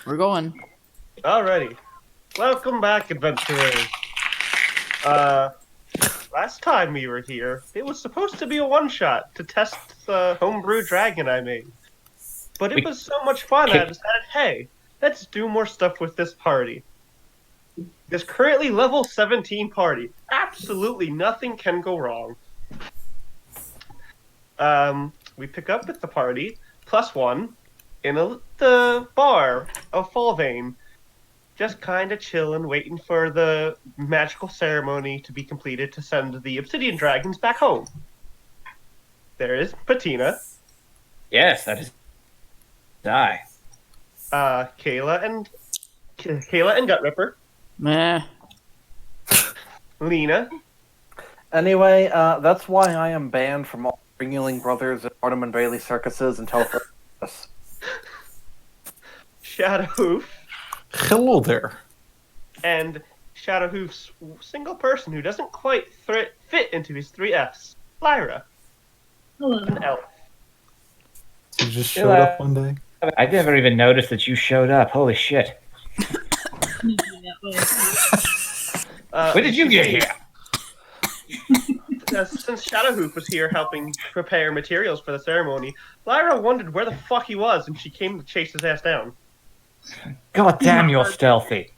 We're going. Alrighty. Welcome back, adventurers. Last time we were here, it was supposed to be a one-shot to test the homebrew dragon I made. But it was so much fun, I decided, hey, let's do more stuff with this party. This currently level 17 party. Absolutely nothing can go wrong. We pick up with the party, +1, in the bar of Fallvane. Just kind of chilling, waiting for the magical ceremony to be completed to send the obsidian dragons back home. There is Patina. Yes, that is die. Kayla and Gut Ripper. Meh. Lena. Anyway, that's why I am banned from all Ringling Brothers and Artem and Bailey circuses until Christmas. Shadowhoof. Hello there. And Shadowhoof's single person who doesn't quite fit into his 3 Fs. Lyra. Hello. An elf. You just showed up one day? I never even noticed that you showed up. Holy shit. When did you get here? Since Shadowhoof was here helping prepare materials for the ceremony, Lyra wondered where the fuck he was, and she came to chase his ass down. God damn, you're stealthy.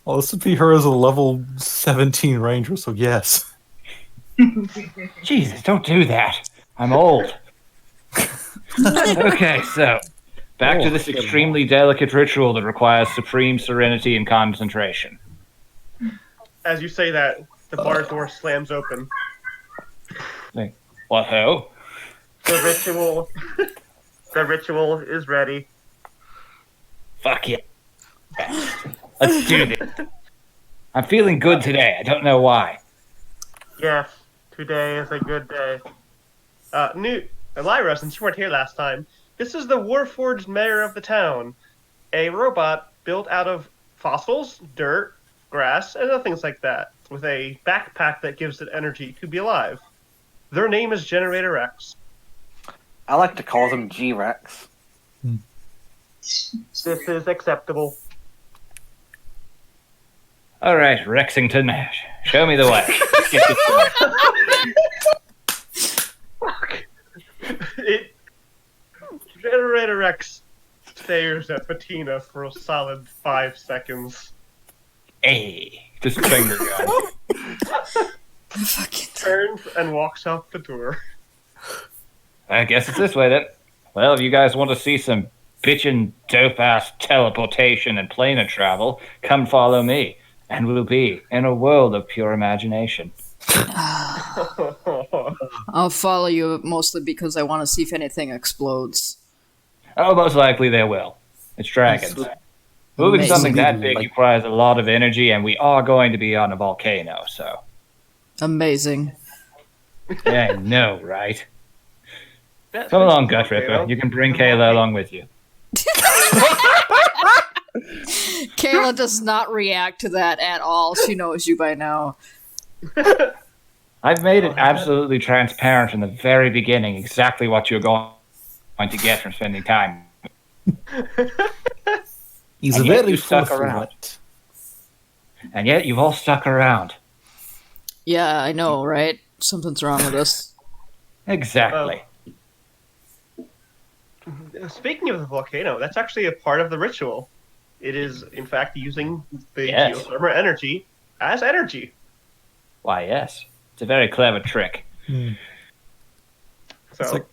Well, this would be her as a level 17 ranger, so yes. Jesus, don't do that. I'm old. Okay, so back to this extremely delicate ritual that requires supreme serenity and concentration. As you say that, the bar door slams open. What ho? The ritual is ready. Fuck yeah. Let's do this. I'm feeling good today. I don't know why. Yes, today is a good day. Lyra, since you weren't here last time, this is the Warforged mayor of the town. A robot built out of fossils, dirt, grass, and other things like that, with a backpack that gives it energy to be alive. Their name is Generator X. I like to call them G-Rex. This is acceptable. All right, Rexington, show me the way. Get this Fuck. Generator X stares at Patina for a solid 5 seconds. Hey, just finger gun. Turns and walks out the door. I guess it's this way then. Well, if you guys want to see some bitchin' dope-ass teleportation and planar travel, come follow me, and we'll be in a world of pure imagination. I'll follow you mostly because I want to see if anything explodes. Oh, most likely they will. It's dragons. Moving Amazing. something that big requires a lot of energy, and we are going to be on a volcano, so... Amazing. Yeah, I know, right? Come along, Gut Ripper. You can bring Kayla along with you. Kayla does not react to that at all. She knows you by now. I've made it absolutely transparent from the very beginning exactly what you're going to get from spending time. He's And yet very you stuck full around. And yet you've all stuck around. Yeah, I know, right? Something's wrong with us. Exactly. Speaking of the volcano, that's actually a part of the ritual. It is, in fact, using the Yes. geothermal energy as energy. Why, yes. It's a very clever trick. So, It's like-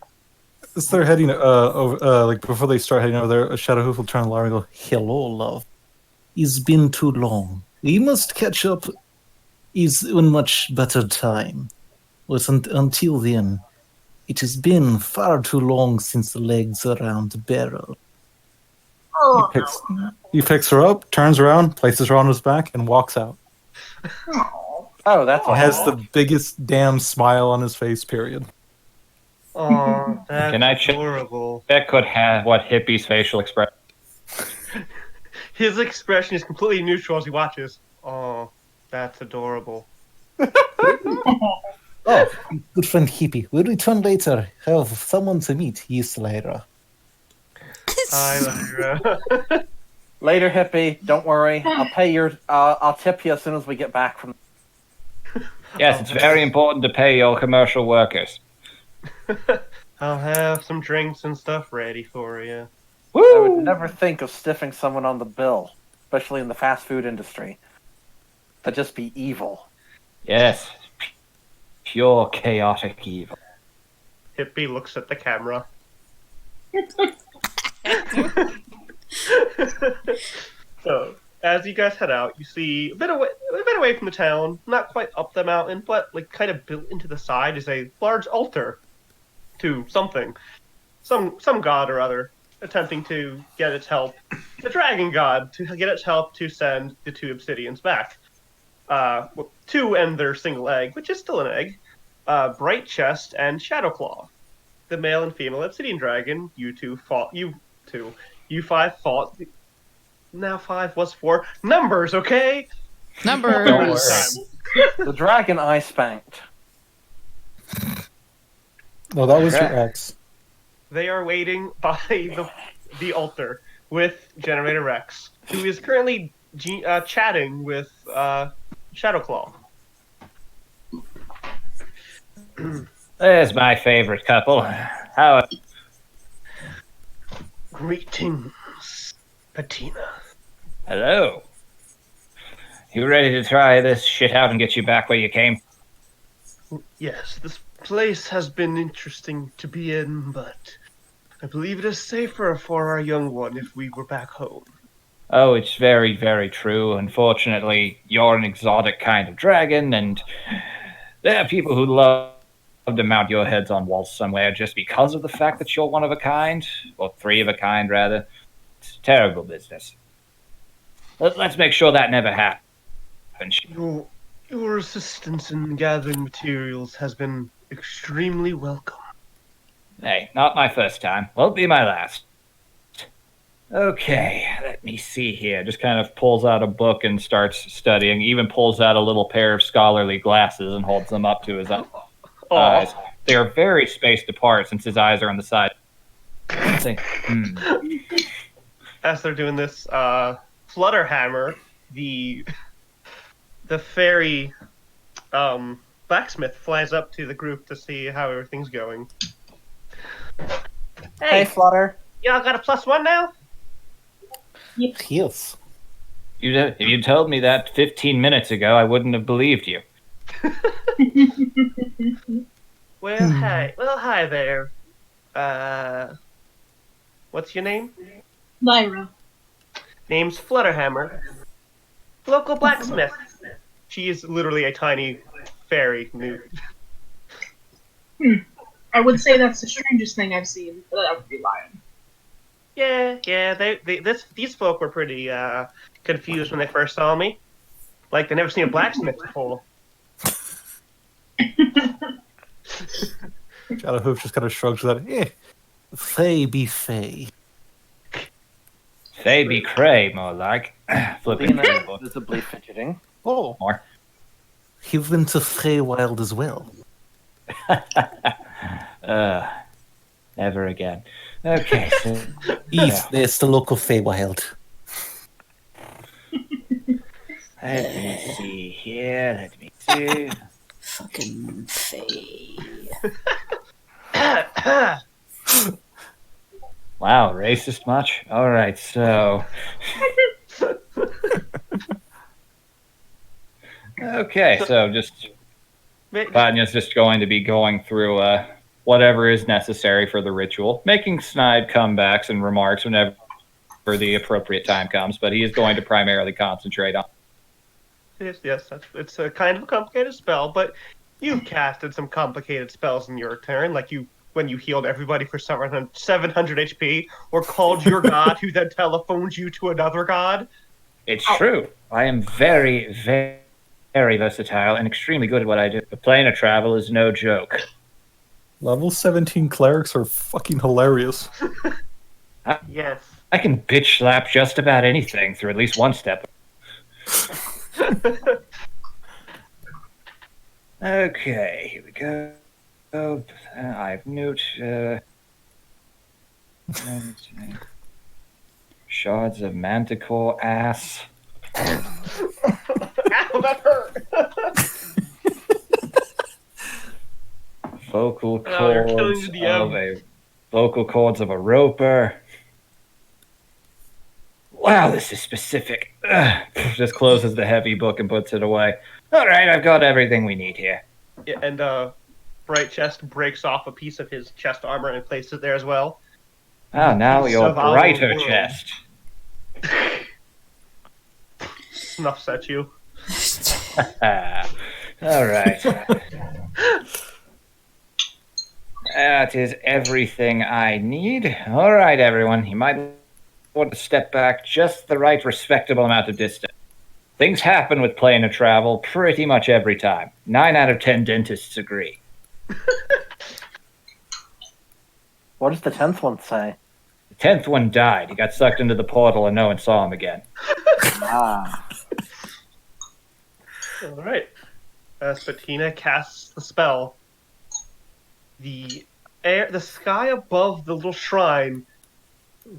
As they're heading over, like before they start heading over there, Shadowhoof will turn to Lyra and go, "Hello, love. It's been too long. We must catch up. Is in much better time. But until then, it has been far too long since the legs around the barrel." He picks her up, turns around, places her on his back, and walks out. Oh, that's He has the biggest damn smile on his face, period. oh, that's Can I check- adorable. That could have what hippie's facial expression. His expression is completely neutral as he watches. Oh, that's adorable. Oh, good friend Hippie. We'll return later. Have someone to meet. Yes, Lyra. Hi, Lyra. Later, hippie. Don't worry. I'll pay your. I'll tip you as soon as we get back from. Yes, it's very important to pay your commercial workers. I'll have some drinks and stuff ready for you. I would never think of stiffing someone on the bill, especially in the fast food industry. That'd just be evil. Yes, pure chaotic evil. Hippie looks at the camera. So, as you guys head out, you see a bit away from the town, not quite up the mountain, but like kind of built into the side is a large altar to something, some god or other, attempting to get its help, the dragon god, to get its help to send the two obsidians back. Two and their single egg, which is still an egg, Bright Chest and Shadowclaw. The male and female obsidian dragon, you five fought. Now 5 was 4. Numbers, okay? Numbers. The dragon I spanked. No, that was your ex. They are waiting by the altar with Generator Rex, who is currently chatting with Shadowclaw. There's my favorite couple. How? Greetings, Patina. Hello. You ready to try this shit out and get you back where you came? Yes, this place has been interesting to be in, but I believe it is safer for our young one if we were back home. Oh, it's very, very true. Unfortunately, you're an exotic kind of dragon, and there are people who love to mount your heads on walls somewhere just because of the fact that you're one of a kind, or three of a kind, rather. It's terrible business. Let's make sure that never happens. Your assistance in gathering materials has been extremely welcome. Hey, not my first time. Won't be my last. Okay, let me see here. Just kind of pulls out a book and starts studying. Even pulls out a little pair of scholarly glasses and holds them up to his eyes. They are very spaced apart since his eyes are on the side. As they're doing this, Flutterhammer, the fairy blacksmith, flies up to the group to see how everything's going. Hey, Flutter. Y'all got a +1 now? Yes. If you told me that 15 minutes ago, I wouldn't have believed you. Well, hi there. What's your name? Lyra. Name's Flutterhammer. Local blacksmith. She is literally a tiny fairy newt. I would say that's the strangest thing I've seen, but I would be lying. Yeah. These folk were pretty confused when they first saw me. Like they never seen a blacksmith before. Shadowhoof just kind of shrugs with that. Fey be fey. Fey be cray, more like. Flipping Lena visibly fidgeting. Oh, more. You've been to Feywild as well. Never again. Okay, so There's the local Feywild. let me see here. Let me see. Fucking Faye. Wow, racist much? All right, so. Okay, so just Vanya's just going to be going through whatever is necessary for the ritual, making snide comebacks and remarks whenever the appropriate time comes, but he is going to primarily concentrate on. Yes, it's a kind of a complicated spell, but you've casted some complicated spells in your turn, like when you healed everybody for 700 HP, or called your god who then telephones you to another god. It's true. I am very, very, very versatile and extremely good at what I do. The plane of travel is no joke. Level 17 clerics are fucking hilarious. Yes. I can bitch slap just about anything through at least one step. Okay, here we go. I have note. Shards of manticore ass. Ow, that hurt! Vocal Oh, you're killing cords the DM. of a roper. Wow, this is specific. Ugh. Just closes the heavy book and puts it away. All right, I've got everything we need here. Yeah, and Bright Chest breaks off a piece of his chest armor and places it there as well. Ah, now Piece your of our brighter world. chest. Snuffs at you. All right. That is everything I need. All right, everyone. You might want to step back just the right respectable amount of distance. Things happen with plane of travel pretty much every time. 9 out of 10 dentists agree. What does the 10th one say? The 10th one died. He got sucked into the portal and no one saw him again. Ah. All right. As Patina casts the spell, the sky above the little shrine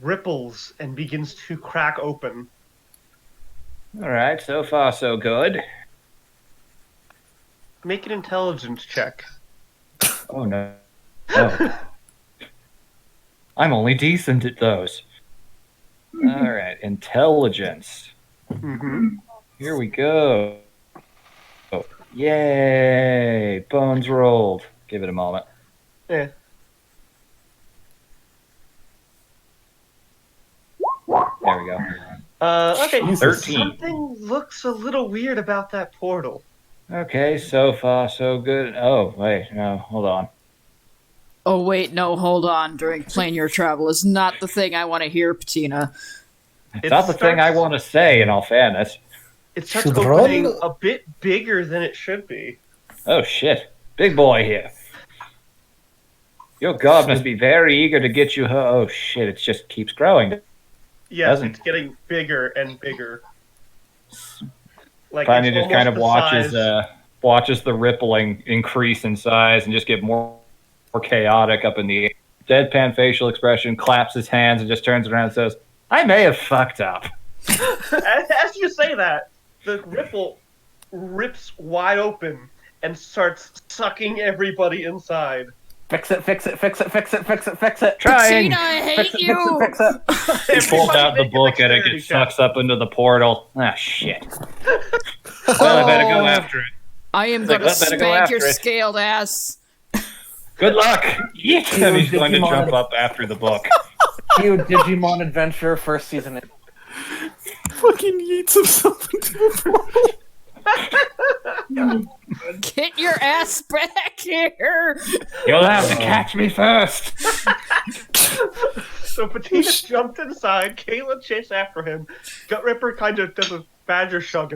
ripples and begins to crack open. All right, so far so good. Make an intelligence check. Oh, no. Oh. I'm only decent at those. All right, intelligence. Mm-hmm. Here we go. Oh, yay! Bones rolled. Give it a moment. Yeah. There we go. Okay. Jesus. 13. Something looks a little weird about that portal. Okay, so far so good. Oh, wait, no, hold on. Oh, wait, no, hold on. During plane your travel is not the thing I want to hear, Patina. It's not the thing I want to say, in all fairness. It starts Should opening run? a bit bigger than it should be. Oh, shit. Big boy here. Your god must be very eager to get you her. Oh, shit, it just keeps growing. Yes, Doesn't- it's getting bigger and bigger. Like Tiny it's just kind of almost the size- watches the rippling increase in size and just get more chaotic up in the air. Deadpan facial expression, claps his hands, and just turns around and says, I may have fucked up. As you say that, the ripple rips wide open and starts sucking everybody inside. Fix it, fix it, fix it, fix it, fix it, fix it. Trying. Patina, I hate Fix it, you! fix it, fix it. He pulls out the Everybody book and it make a gets dexterity sucks up into the portal. Ah, shit. Well, I better go after it. I am Like, going to well, better go spank your after it. scaled ass. Good luck. Yeet. And he's going to Digimon. jump up after the book. New Digimon Adventure, first season. Fucking yeets himself into the portal. Get your ass back here! You'll have to catch me first. So Patina jumped inside, Kayla chased after him, Gut Ripper kind of does a badger shrug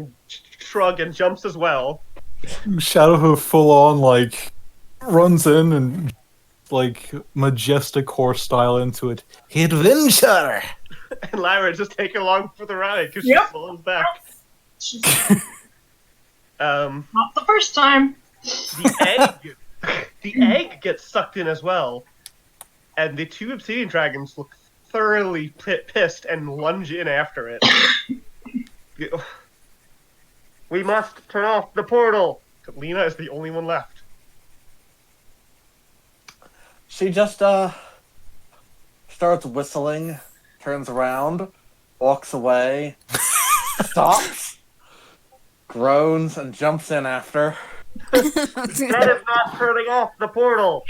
and jumps as well. Shadowhoof full on, like, runs in and, like, majestic horse style into it. Adventure! And Lyra just taking along for the ride because Yep. she slows back. Not the first time. The egg gets sucked in as well, and the two obsidian dragons look thoroughly pissed and lunge in after it. We must turn off the portal. Lena is the only one left. She just starts whistling, turns around, walks away, stops, groans, and jumps in after. That is not turning off the portal.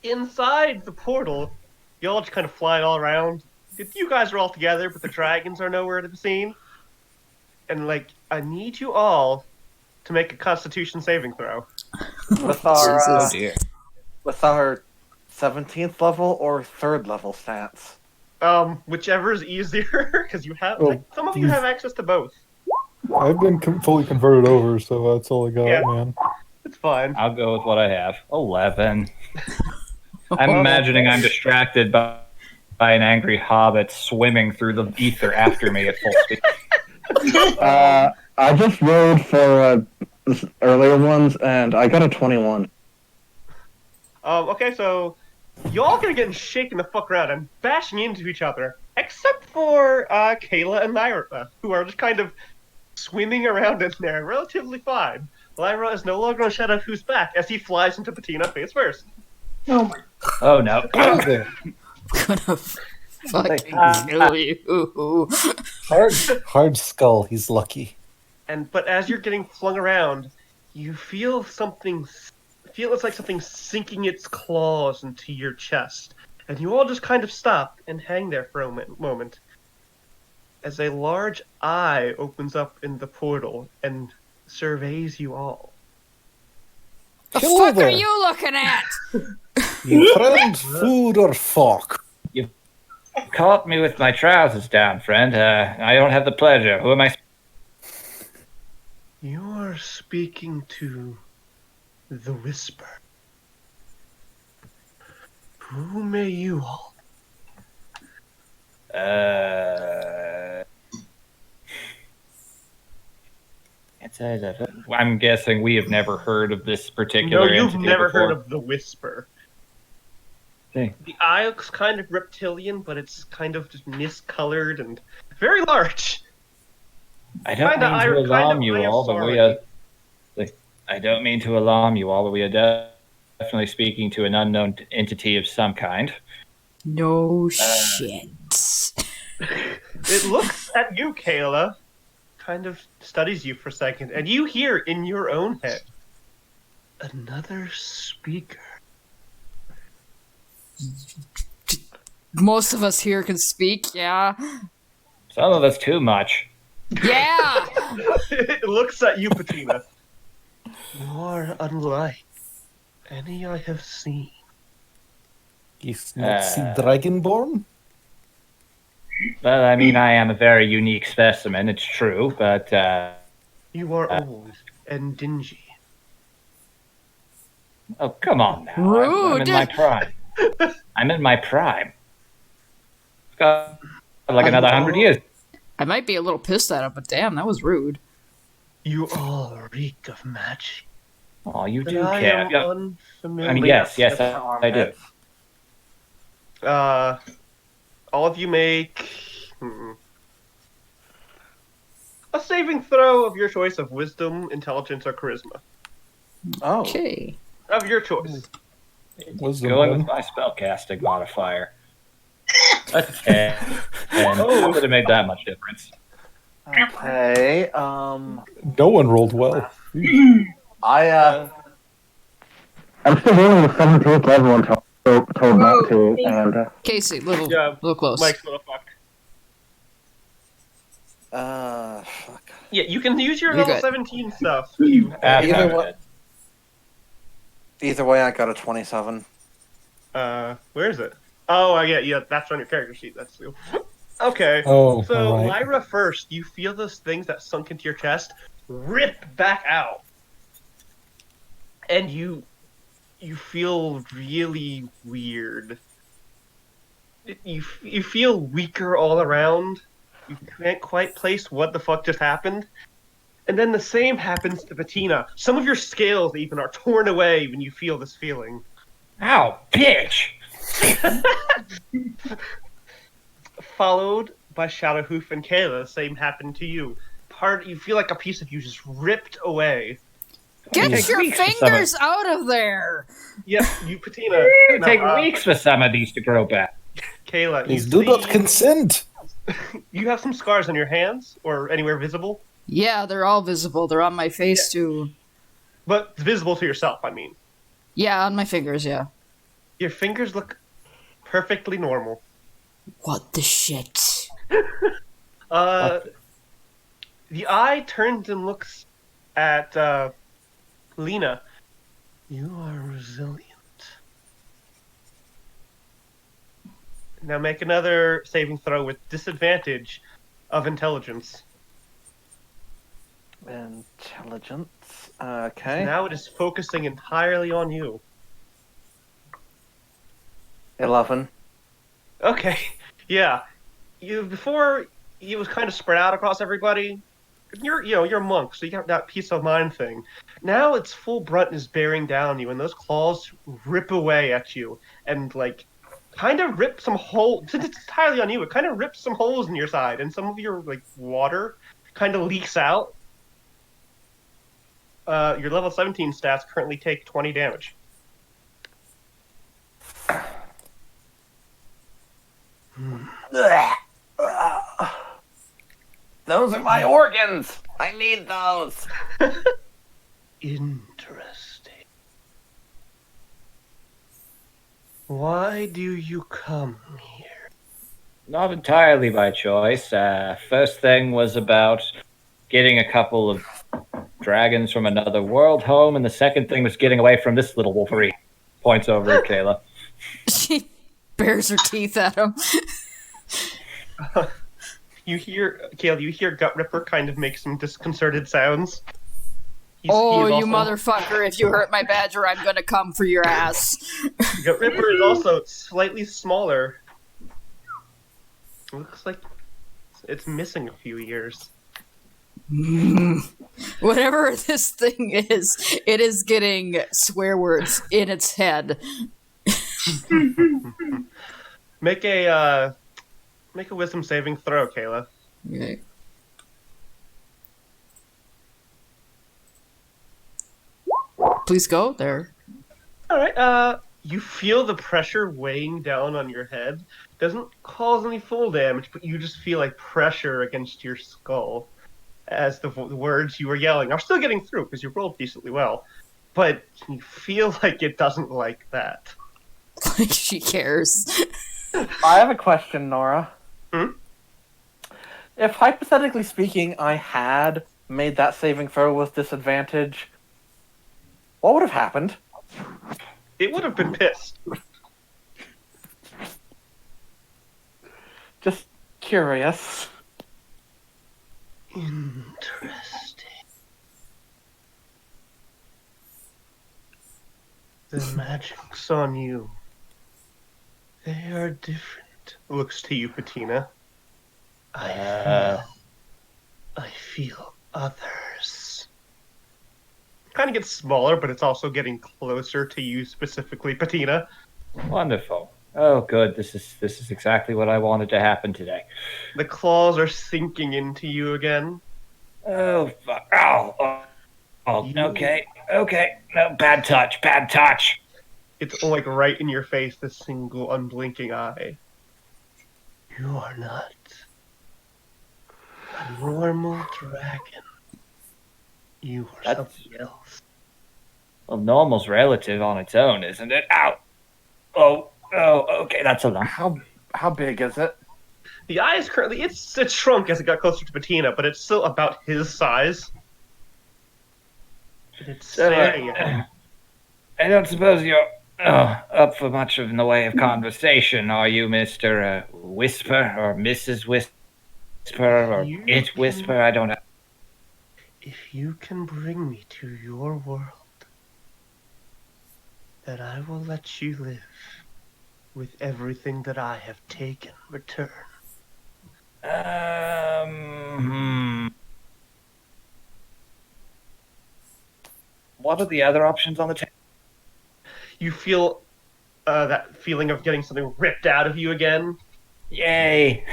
Inside the portal, y'all just kind of flying all around. You guys are all together, but the dragons are nowhere to be seen. And like, I need you all to make a Constitution saving throw. With our Jesus. Dear. with our 17th level or 3rd level stats. Whichever is easier, because you have Oh, like, some of you have access to both. I've been fully converted over, so that's all I got, Yeah. man. It's fine. I'll go with what I have. 11. I'm imagining I'm distracted by an angry hobbit swimming through the ether after me at full speed. I just rolled for earlier ones, and I got a 21. Okay, so y'all gonna get shaken the fuck around and bashing into each other, except for Kayla and Lyra, who are just kind of swimming around in there, relatively fine. Lyra is no longer on Shadow Who's back as he flies into Patina face first. Oh my. Oh no. Hello there. Gonna fucking Ah. kill you. Hard skull. He's lucky. But as you're getting flung around, you feel something. Feel it's like something sinking its claws into your chest, and you all just kind of stop and hang there for a moment, as a large eye opens up in the portal and surveys you all. The Hello fuck there. are you looking at? You friend, food, or fuck? Caught me with my trousers down, friend. I don't have the pleasure. Who am I? You're speaking to the Whisper. Who may you all? I'm guessing we have never heard of this No, particular you've entity never before. heard of the Whisper. Hey. The eye looks kind of reptilian, but it's kind of just miscolored and very large. I don't Kinda mean to alarm you all, but we are. I don't mean to alarm you all, but we are definitely speaking to an unknown entity of some kind. No shit. It looks at you, Kayla, kind of studies you for a second, and you hear in your own head, another speaker. Most of us here can speak, yeah. Some of us too much. Yeah! It looks at you, Patina. You are unlike any I have seen. He's not see Dragonborn? Well, I mean, I am a very unique specimen, it's true, but You are old and dingy. oh, come on now. I'm Rude. in my prime. I'm in my prime. It's got like another 100 years. I might be a little pissed at him, but damn, that was rude. You all reek of magic. Oh, you But do I care. am Yeah, unfamiliar. I mean, yes, I do. All of you make a saving throw of your choice of wisdom, intelligence, or charisma. Oh. Okay. Of your choice. Wisdom Going one. with my spellcasting modifier. That's a 10. And Oh. it would have made that much difference. Okay. No one rolled well. I I'm still rolling with 17th level until told not to, and Casey, little close. Mike's little fuck. fuck. Yeah, you can use your You're level good. 17 stuff. You That's Either not way- good. Either way, I got a 27. where is it? Oh, yeah, that's on your character sheet. That's you. Okay. Oh, So, all right. Lyra, first, you feel those things that sunk into your chest rip back out, and you feel really weird. You feel weaker all around. You can't quite place what the fuck just happened. And then the same happens to Patina. Some of your scales even are torn away when you feel this feeling. Ow, bitch! Followed by Shadowhoof and Kayla, the same happened to you. You feel like a piece of you just ripped away. Get Take your weeks for some fingers out of there! Yep, you, Patina. It would no, take weeks for some of these to grow back. Kayla, you Please do not see- consent. You have some scars on your hands or anywhere visible, Yeah, they're all visible. They're on my face, too. but visible to yourself, I mean. Yeah, on my fingers, yeah. Your fingers look perfectly normal. What the shit? The eye turns and looks at Lena. You are resilient. Now make another saving throw with disadvantage of intelligence. Intelligence. Okay. Now it is focusing entirely on you. 11. Okay, yeah. Before it was kind of spread out across everybody, you're a monk, so you got that peace of mind thing. Now its full brunt is bearing down you, and those claws rip away at you, and like kind of rip some hole. Since it's entirely on you, it kind of rips some holes in your side, and some of your like water kind of leaks out. Your level 17 stats currently take 20 damage. Those are my organs. I need those. Interesting. Why do you come here? Not entirely by choice. First thing was about getting a couple of dragons from another world home, and the second thing was getting away from this little wolfery. Points over at Kayla. She bares her teeth at him. You hear Gut Ripper kind of make some disconcerted sounds. He You is also- motherfucker, if you hurt my badger, I'm gonna come for your ass. Gut Ripper is also slightly smaller. Looks like it's missing a few years. Whatever this thing is, it is getting swear words in its head. Make a wisdom saving throw, Kayla. Okay. Please go there. All right. You feel the pressure weighing down on your head. Doesn't cause any full damage, but you just feel like pressure against your skull as the words you were yelling are still getting through because you rolled decently well. But you feel like it doesn't like that. Like she cares. I have a question, Nora. Hmm? If, hypothetically speaking, I had made that saving throw with disadvantage, what would have happened? It would have been pissed. Just curious. Interesting. The magic's on you. They are different. Looks to you, Patina. I feel others. Kind of gets smaller, but it's also getting closer to you specifically, Patina. Wonderful. Oh, good. This is exactly what I wanted to happen today. The claws are sinking into you again. Oh, fuck. Oh, okay. No, bad touch. It's like right in your face, this single unblinking eye. You are not a normal dragon. You are That's- something else. Well, normal's relative on its own, isn't it? Ow. Oh, okay, that's enough. How big is it? The eye is currently it's shrunk as it got closer to Patina, but it's still about his size. And it's staring at him. I don't suppose you're up for much in the way of conversation, are you, Mr. Whisper, or Mrs. Whisper, or You It can- Whisper? I don't know. If you can bring me to your world, then I will let you live with everything that I have taken in return. What are the other options on the table? You feel that feeling of getting something ripped out of you again. Yay!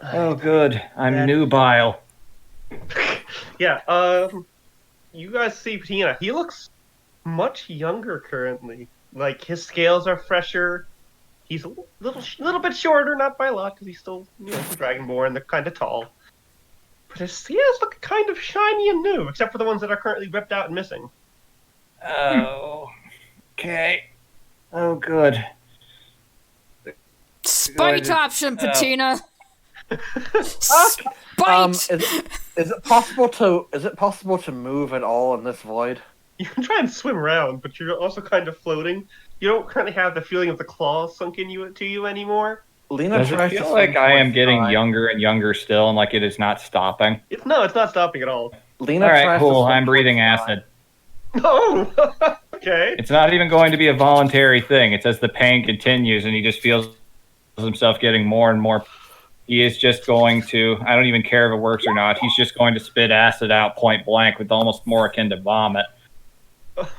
Oh, good. I'm That- nubile. Yeah, you guys see Patina. He looks much younger currently. Like, his scales are fresher. He's a little bit shorter, not by a lot, because he's still, Dragonborn. They're kind of tall. But his scales look kind of shiny and new, except for the ones that are currently ripped out and missing. Oh, okay. Oh, good. Spite option, Patina. Spite. Is it possible to move at all in this void? You can try and swim around, but you're also kind of floating. You don't currently have the feeling of the claws sunk in to you anymore. Lena Does it tries to feel swim like I am towards getting Sky. younger and younger still, and like it is not stopping? It's not stopping at all. Lena All right, tries to cool. swim I'm breathing towards Sky. acid. Oh, okay. It's not even going to be a voluntary thing. It's as the pain continues, and he just feels himself getting more and more he is just going to, I don't even care if it works or not, he's just going to spit acid out point blank with almost more akin to vomit.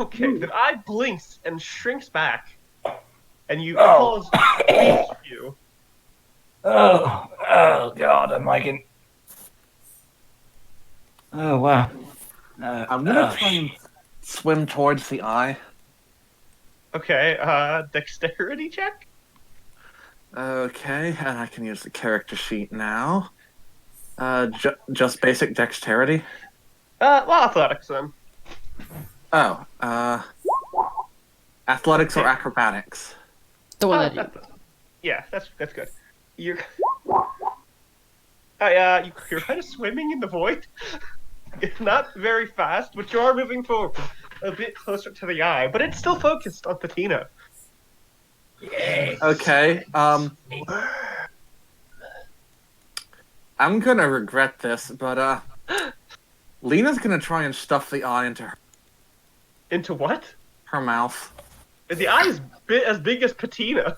Okay, the eye blinks and shrinks back, and you calls you. Oh, God, I'm like in... Oh, wow. I'm gonna try and swim towards the eye. Okay, dexterity check? Okay, and I can use the character sheet now. Just basic dexterity. Well, athletics then. Oh, athletics or acrobatics? The one that Yeah, that's good. You're you're kind of swimming in the void. It's not very fast, but you are moving forward a bit closer to the eye, but it's still focused on Patina. Okay, I'm gonna regret this, but Lena's gonna try and stuff the eye into Into what? her mouth. The eye is as big as Patina.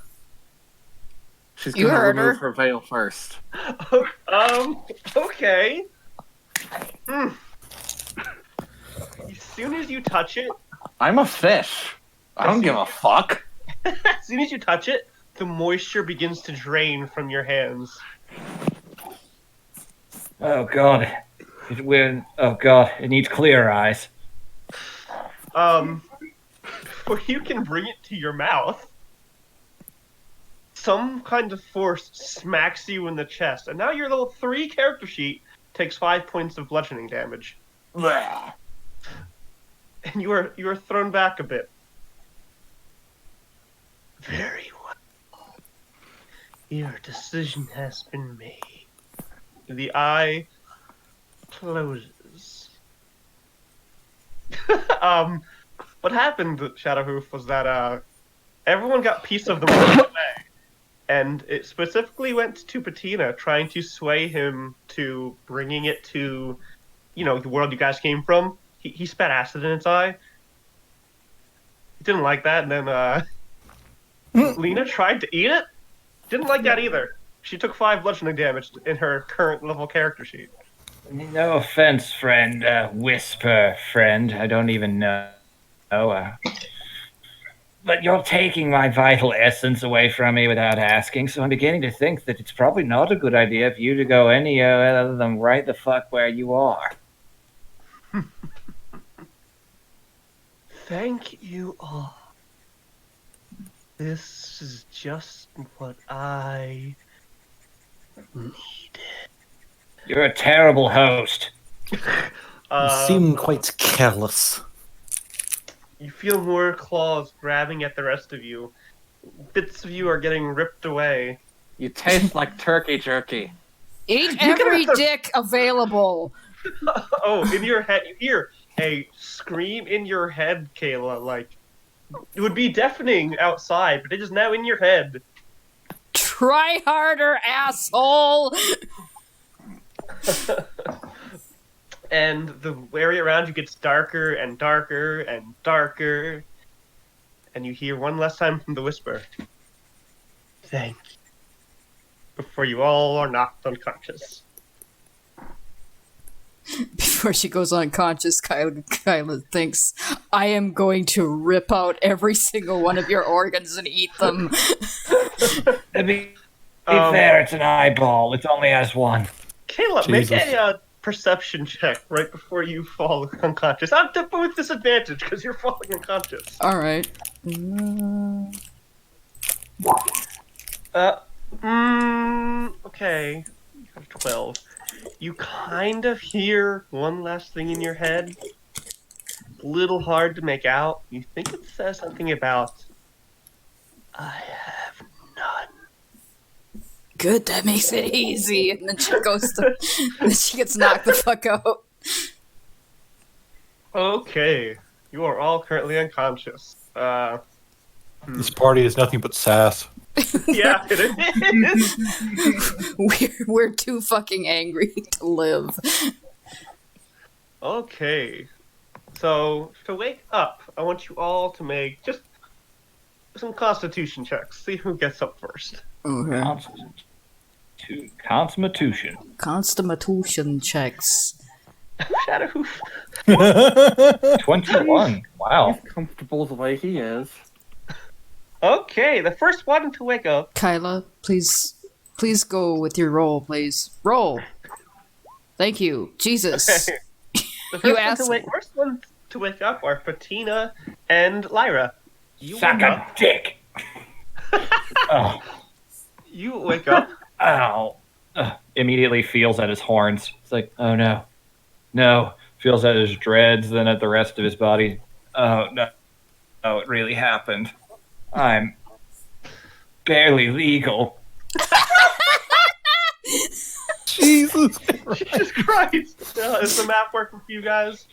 She's You gonna heard remove her. her veil first. Okay. As soon as you touch it, I'm a fish. I don't give a fuck. as soon as you touch it, the moisture begins to drain from your hands. Oh, God. Oh, God, it needs clear eyes. Before you can bring it to your mouth, some kind of force smacks you in the chest, and now your level 3 character sheet takes 5 points of bludgeoning damage. Blech. And you are thrown back a bit. Very well. Your decision has been made. The eye closes. What happened, Shadowhoof, was that everyone got piece of the world away, and it specifically went to Patina, trying to sway him to bringing it to, the world you guys came from. He spat acid in its eye. He didn't like that, and then Lena tried to eat it. Didn't like that either. She took 5 bludgeoning damage in her current level character sheet. No offense, friend. Whisper, friend. I don't even know. But you're taking my vital essence away from me without asking, so I'm beginning to think that it's probably not a good idea for you to go any other than right the fuck where you are. Thank you all. This is just what I needed. You're a terrible host. You seem quite careless. You feel more claws grabbing at the rest of you. Bits of you are getting ripped away. You taste like turkey jerky. eat every dick available. Oh, in your head, you hear a scream in your head, Kayla. Like, it would be deafening outside, but it is now in your head. Try harder, asshole! And the area around you gets darker and darker and darker. And you hear one last time from the whisper. Thank you. Before you all are knocked unconscious. Before she goes unconscious, Kyla thinks, I am going to rip out every single one of your organs and eat them. To be fair, it's an eyeball. It only has one. Kayla, Jesus. make a perception check right before you fall unconscious. I'm with disadvantage because you're falling unconscious. Alright. Okay. You have 12. You kind of hear one last thing in your head. A little hard to make out. You think it says something about, I have none. Good, that makes it easy. And then she goes to, then she gets knocked the fuck out. Okay. You are all currently unconscious. This party is nothing but sass. Yeah, it is. We're too fucking angry to live. Okay. So, to wake up, I want you all to make just some constitution checks. See who gets up first. Okay. Constitution. Constitution checks. Shadowhoof. 21. Wow. He's comfortable the way he is. Okay, the first one to wake up. Kyla, please go with your roll, please. Roll. Thank you. Jesus. The You first one to wake up are Patina and Lyra. You Suck wake a up. dick. Oh. You wake up. Ow. Immediately feels at his horns. It's like, oh no. No. Feels at his dreads, then at the rest of his body. Oh no. Oh, it really happened. I'm barely legal. Jesus Christ. Jesus Christ! Is the map working for you guys?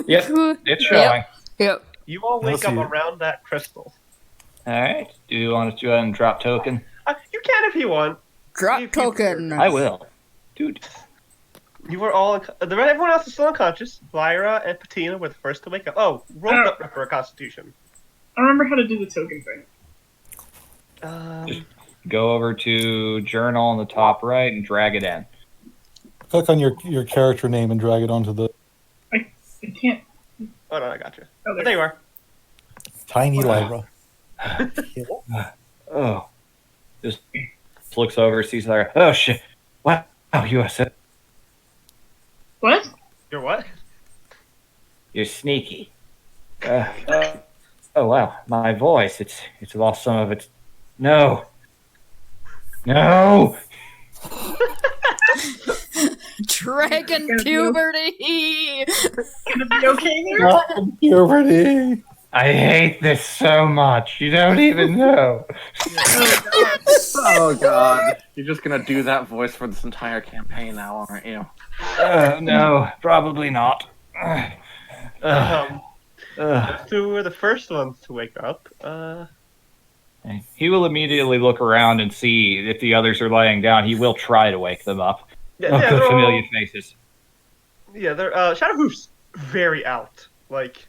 Yep, it's showing. Yep. You all wake Let's up see. around that crystal. Alright. Do you want to go ahead and drop token? You can if you want. Drop If you- token. I will. Dude. You were all. Everyone else is still unconscious. Lyra and Patina were the first to wake up. Oh, roll up for a Constitution. I remember how to do the token thing. Go over to journal on the top right and drag it in. Click on your character name and drag it onto the I can't. Oh no, I got you. Oh, There you are. tiny Lyra. Oh. Just looks over, sees Lyra. Oh shit. Wow, you are so What? You're what? you're sneaky. Oh wow, my voice, it's lost some of its No. No. Dragon puberty. Gonna be okay there? Puberty. I hate this so much. You don't even know. Oh god. You're just gonna do that voice for this entire campaign now, aren't you? No, probably not. Two were the first ones to wake up. He will immediately look around and see if the others are laying down. He will try to wake them up. Yeah, Oh, yeah, good they're familiar all, faces. yeah, they're Shadowhoof's very out. Like,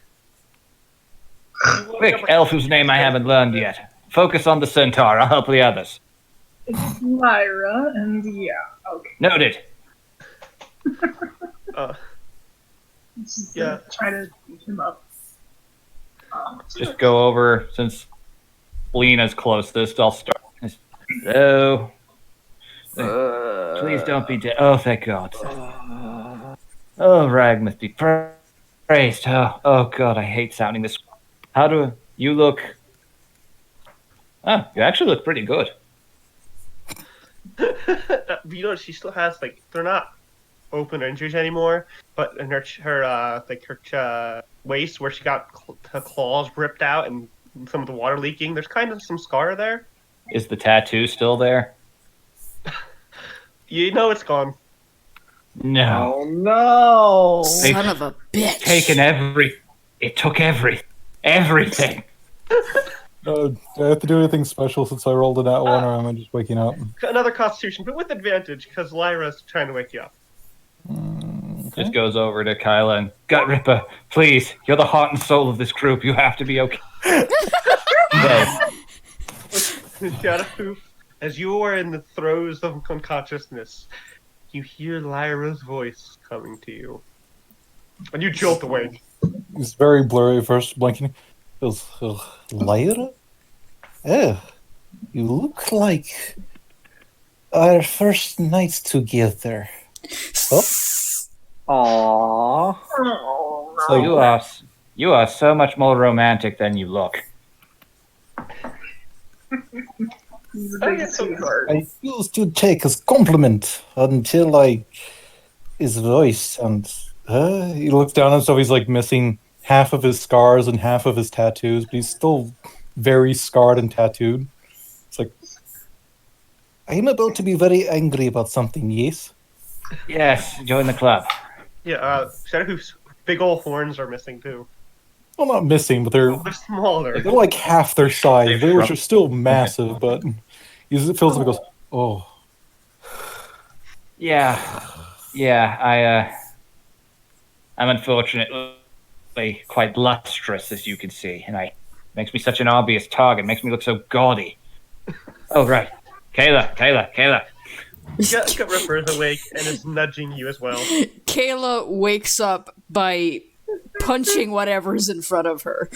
you woke Quick, up like- elf whose name I haven't learned yet. Focus on the centaur. I'll help the others. It's Lyra, and yeah, okay. Noted. Just, Yeah. try to beat him up. Just go over, since Lena's closest, I'll start. Hello. Please don't be dead. Oh, thank God. Oh, Rag must be praised. Oh, God, I hate sounding this. How do you look? Oh, you actually look pretty good. You know, she still has like they're not open injuries anymore, but in her waist where she got her claws ripped out and some of the water leaking, there's kind of some scar there. Is the tattoo still there? You know it's gone. No. Oh no! Son of a bitch. It took everything. Do I have to do anything special since I rolled in that one, or am I just waking up? Another Constitution, but with advantage because Lyra's trying to wake you up. Just goes over to Kyla and Gut Ripper, please, you're the heart and soul of this group. You have to be okay. Okay. Shadowhoof, as you are in the throes of unconsciousness, you hear Lyra's voice coming to you, and you jolt awake. It's very blurry at first, blinking. It was, Lyra? Oh, you look like our first night together. Oh, Aww. Oh, You are so much more romantic than you look. he's a big sweetheart. I used to take as compliment until his voice and he looks down and so he's like missing half of his scars and half of his tattoos, but he's still very scarred and tattooed. It's like, I'm about to be very angry about something, yes? Yes, join the club. Yeah, Shadowhoof's big old horns are missing too. Well, not missing, but They're smaller. they're like half their size. They've They were shrunk. still massive, but he fills them and goes, oh. Yeah, I'm unfortunately quite lustrous, as you can see, and makes me such an obvious target, makes me look so gaudy. Oh, right. Kayla. Gut Ripper is awake and is nudging you as well. Kayla wakes up by punching whatever's in front of her.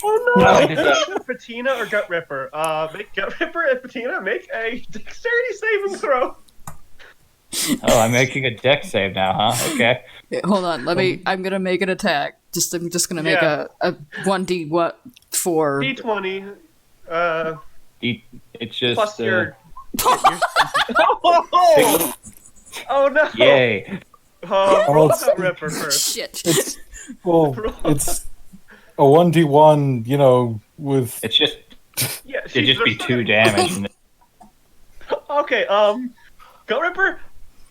Oh no! No. Patina or Gut Ripper? Make Gut Ripper and Patina make a dexterity saving throw. Oh, I'm making a deck save now, huh? Okay. Hold on, I'm gonna make an attack. I'm just gonna make a 1d what for D20. It's just. Plus your. Oh no! Yay. Roll Gut Ripper first. shit. It's a 1d1, you know, with It's just. Yeah, It'd just be 2 damage. Okay, Gut Ripper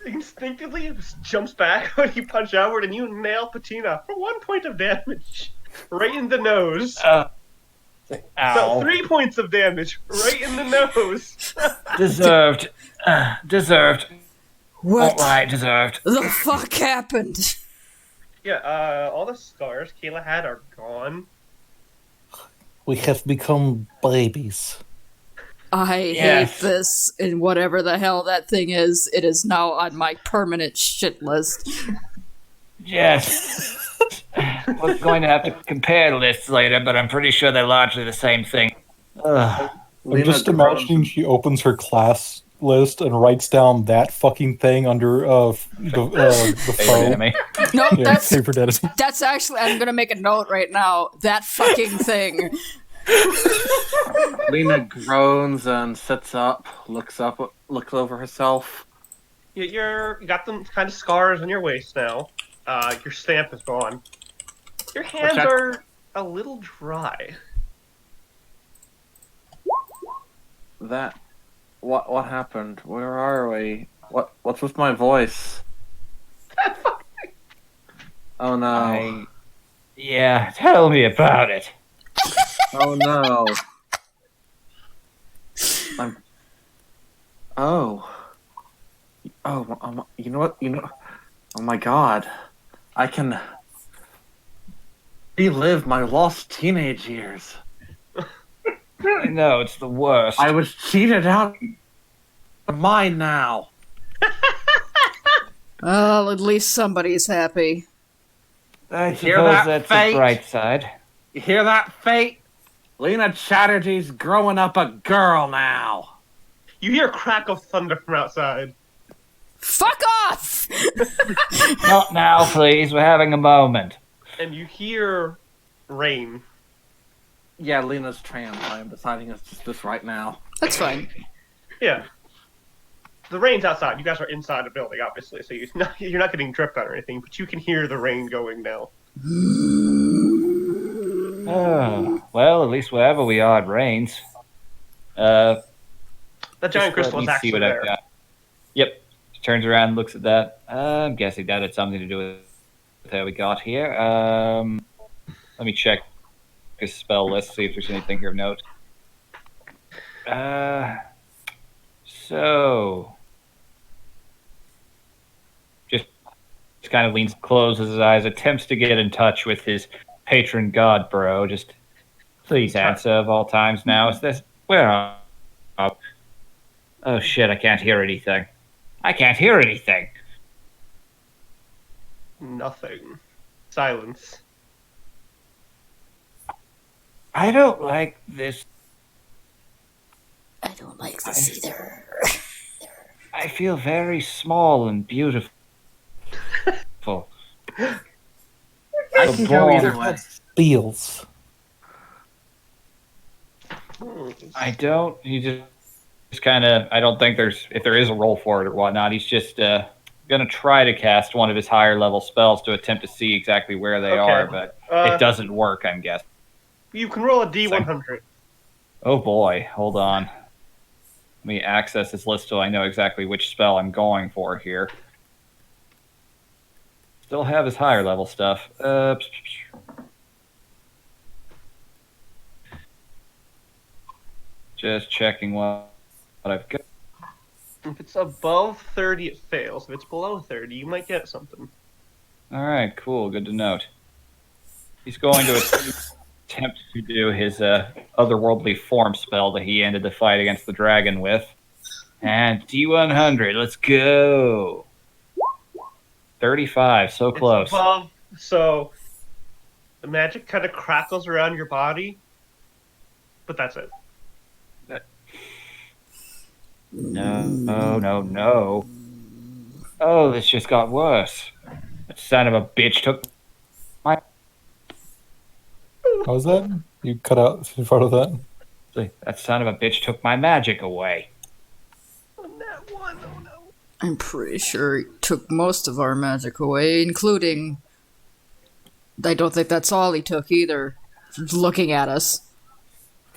instinctively jumps back when you punch outward and you nail Patina for 1 point of damage. Right in the nose. Ow. So 3 points of damage right in the nose. Deserved. Deserved. What Alright, deserved. the fuck happened? Yeah, all the scars Kayla had are gone. we have become babies. I Yes. hate this, and whatever the hell that thing is, it is now on my permanent shit list. Yes. We're going to have to compare lists later, but I'm pretty sure they're largely the same thing. I'm Lena just groans. imagining she opens her class list and writes down that fucking thing under the Favorite phone. enemy. No, Yeah, favorite enemy. that's actually, I'm gonna make a note right now. That fucking thing. Lena groans and sits up, looks over herself. You got them kind of scars on your waist now. Your stamp is gone. Your hands Check. are a little dry. That, what happened? Where are we? What's with my voice? Oh no! Yeah, tell me about it. Oh no! You know what? Oh my god! I can relive my lost teenage years. I know, it's the worst. I was cheated out of mine now. Well, at least somebody's happy. I Hear suppose that, that's fate? the bright side. You hear that, Fate? Lena Chatterjee's growing up a girl now. You hear a crack of thunder from outside. Fuck off! Not now, please. We're having a moment. And you hear rain. Yeah, Lena's trans. I am deciding it's just this right now. That's fine. Yeah. The rain's outside. You guys are inside the building, obviously, so you're not getting dripped on or anything, but you can hear the rain going now. Oh, well, at least wherever we are, it rains. That Just giant crystal let is me actually see what there. I've got. Yep. Turns around and looks at that. I'm guessing that had something to do with how we got here. Let me check his spell list, see if there's anything here of note. So... Just kind of leans, closes his eyes, attempts to get in touch with his patron god, bro. Just please answer of all times now. Is this... Where are... Oh shit, I can't hear anything. I can't hear anything. Nothing. Silence. I don't like this. I don't like this either. I feel very small and beautiful. I can go either way. Feels. I don't. He just kind of. I don't think if there is a roll for it or whatnot. He's just gonna try to cast one of his higher level spells to attempt to see exactly where they are, but it doesn't work. I'm guessing. You can roll a D100. Oh boy, hold on. Let me access this list so I know exactly which spell I'm going for here. Still have his higher level stuff. Just checking what I've got. If it's above 30, it fails. If it's below 30, you might get something. All right, cool. Good to note. He's going to attempt to do his otherworldly form spell that he ended the fight against the dragon with. And D100, let's go. 35, so close. It's above, so the magic kind of crackles around your body, but that's it. No. Oh, this just got worse. That son of a bitch took my... How was that? You cut out in front of that? That son of a bitch took my magic away. I'm pretty sure he took most of our magic away, including... I don't think that's all he took either. Looking at us.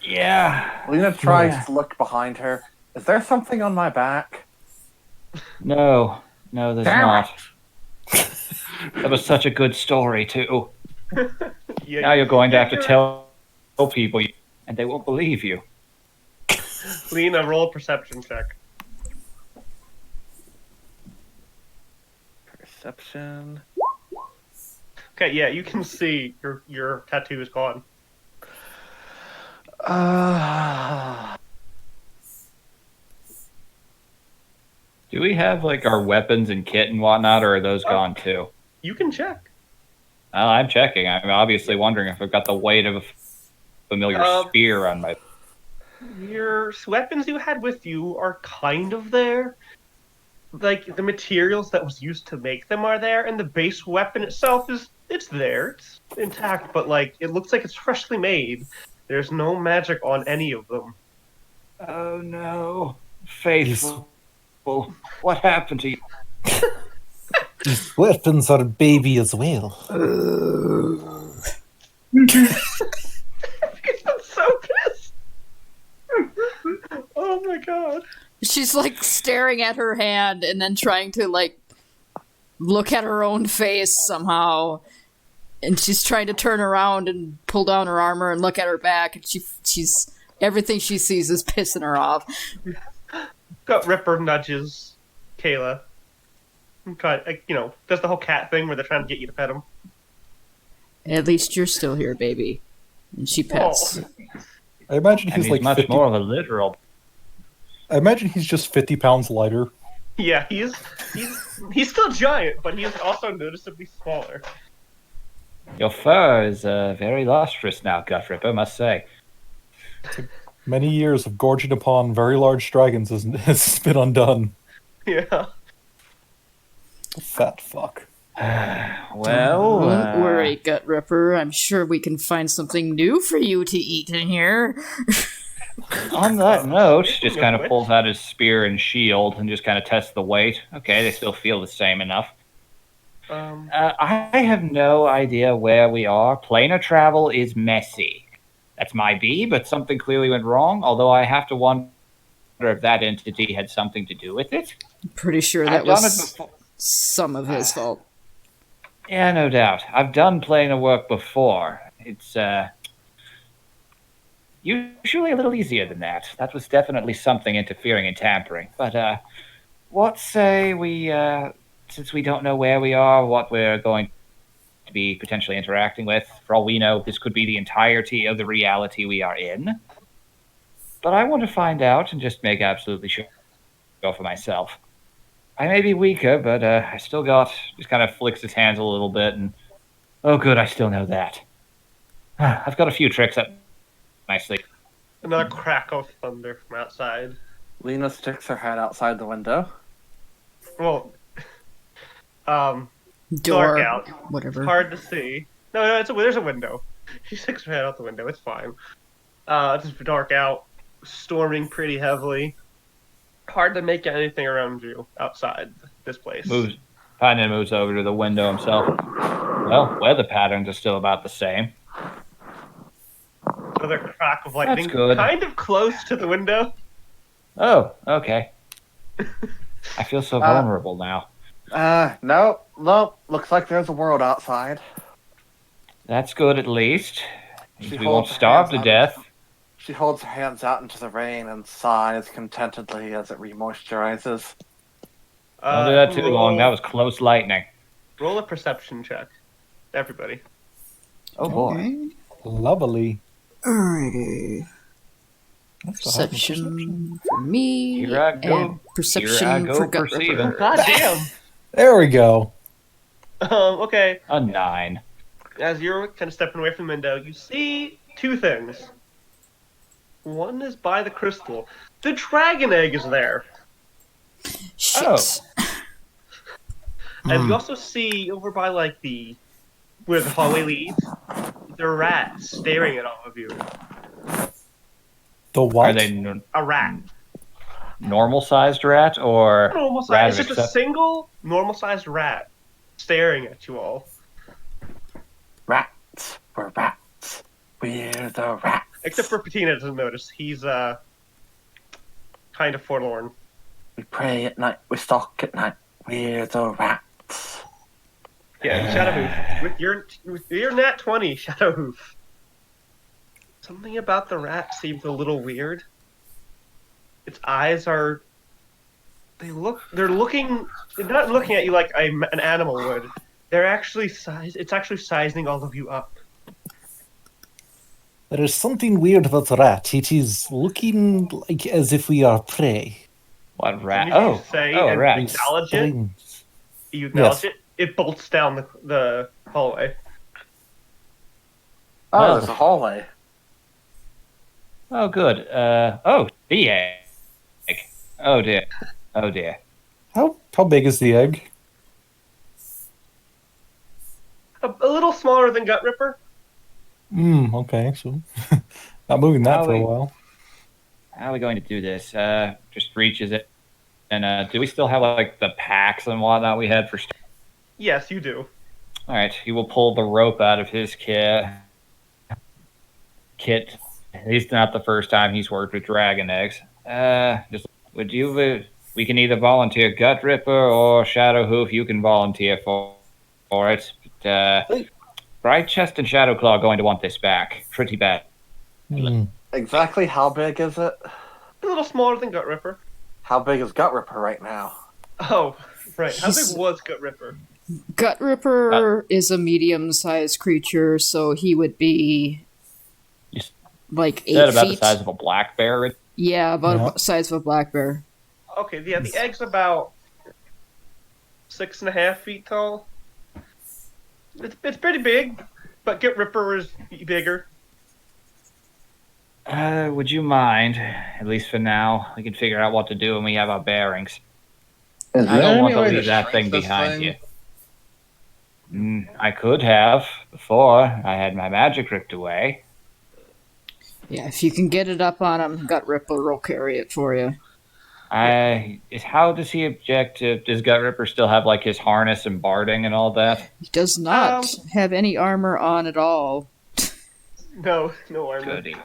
Yeah. Lena tries to look behind her. Is there something on my back? No, there's not. That was such a good story, too. Yeah, Now you're going to have to tell people, and they won't believe you. Lena, roll a perception check. Perception. Okay, yeah, you can see your tattoo is gone. Do we have, like, our weapons and kit and whatnot, or are those gone, too? You can check. Well, I'm checking. I'm obviously wondering if I've got the weight of a familiar spear on my... Your weapons you had with you are kind of there. Like, the materials that was used to make them are there, and the base weapon itself it's there. It's intact, but, like, it looks like it's freshly made. There's no magic on any of them. Oh, no. Faithful. What happened to you? These weapons are baby as well. I'm so pissed. Oh my god. She's like staring at her hand and then trying to like look at her own face somehow. And she's trying to turn around and pull down her armor and look at her back. And she's everything she sees is pissing her off. Got Ripper nudges Kayla. Does the whole cat thing where they're trying to get you to pet him. At least you're still here, baby. And she pets. I imagine he's like much 50... more of a literal. I imagine he's just 50 pounds lighter. Yeah, he's still giant, but he is also noticeably smaller. Your fur is very lustrous now, Gut Ripper, must say. Many years of gorging upon very large dragons has been undone. Yeah. Fat fuck. Well, Don't worry, Gut Ripper. I'm sure we can find something new for you to eat in here. on that note, just kind of pulls out his spear and shield and just kind of tests the weight. Okay, they still feel the same enough. I have no idea where we are. Planar travel is messy. That's my B, but something clearly went wrong, although I have to wonder if that entity had something to do with it. Pretty sure that was some of his fault. Yeah, no doubt. I've done planar work before. It's usually a little easier than that. That was definitely something interfering and tampering. But what say we, since we don't know where we are, what we're going to be potentially interacting with, for all we know, this could be the entirety of the reality we are in. But I want to find out and just make absolutely sure for myself. I may be weaker, but I still got... Just kind of flicks his hands a little bit, and... Oh, good, I still know that. I've got a few tricks up my sleeve. Another crack of thunder from outside. Lena sticks her head outside the window. Well, Door, dark out. whatever. It's hard to see. No, there's a window. She sticks her head out the window. It's fine. It's just dark out, storming pretty heavily. Hard to make anything around you outside this place. Panan moves over to the window himself. Well, weather patterns are still about the same. Another crack of lightning. That's good. Kind of close to the window. Oh, okay. I feel so vulnerable now. No. Looks like there's a world outside. That's good, at least. We won't starve to death. She holds her hands out into the rain and sighs contentedly as it remoisturizes. Don't do that too long. That was close lightning. Roll a perception check. Everybody. Oh, boy. Okay. Lovely. Alrighty. Perception for me, Here I go. and perception Here I go for Gut perceiving. Ripper. God damn. There we go. Okay. A 9. As you're kind of stepping away from the window, you see two things. One is by the crystal. The dragon egg is there. Shit. Oh. And you also see over by like where the hallway leads, the rat staring at all of you. The what? Are they A rat. normal-sized rat or Normal rat size. of It's just a accept- single normal-sized rat staring at you all. Rats. We're rats. We're the rats. Except for Patina doesn't notice. He's kind of forlorn. We pray at night. We stalk at night. We're the rats. Yeah, Shadowhoof. With your nat 20, Shadowhoof. Something about the rat seems a little weird. Its eyes are. They're not looking at you like an animal would. They're actually it's actually sizing all of you up. There is something weird about the rat. It is looking like as if we are prey. What rat? When Oh, you say a and rat. acknowledge it, Strange. you acknowledge Yes. it bolts down the hallway. Oh, Well. there's a hallway. Oh, good. The egg. Oh dear. Oh dear. How big is the egg? A little smaller than Gut Ripper. Okay, so not moving that for a while. How are we going to do this? Just reaches it. And do we still have like the packs and whatnot we had for? Yes, you do. All right, he will pull the rope out of his kit. At least not the first time he's worked with dragon eggs. Just would you? We can either volunteer Gut Ripper or Shadowhoof. You can volunteer for it. But Bright Chest and Shadowclaw are going to want this back pretty bad. Exactly how big is it? A little smaller than Gut Ripper. How big is Gut Ripper right now? Oh, right. How big was Gut Ripper? Gut Ripper is a medium-sized creature, so he would be like 8 Is that about feet. the size of a black bear? Yeah, about Yeah. the size of a black bear. Okay, yeah, the egg's about 6.5 feet tall. It's pretty big, but Gut Ripper is bigger. Would you mind, at least for now? We can figure out what to do when we have our bearings. Is I there don't want any to way leave that shrink thing this behind thing? you. I could have before I had my magic ripped away. Yeah, if you can get it up on him, Gut Ripper will carry it for you. How does he object to? Does Gut Ripper still have like his harness and barding and all that? He does not have any armor on at all. No armor. Goody. look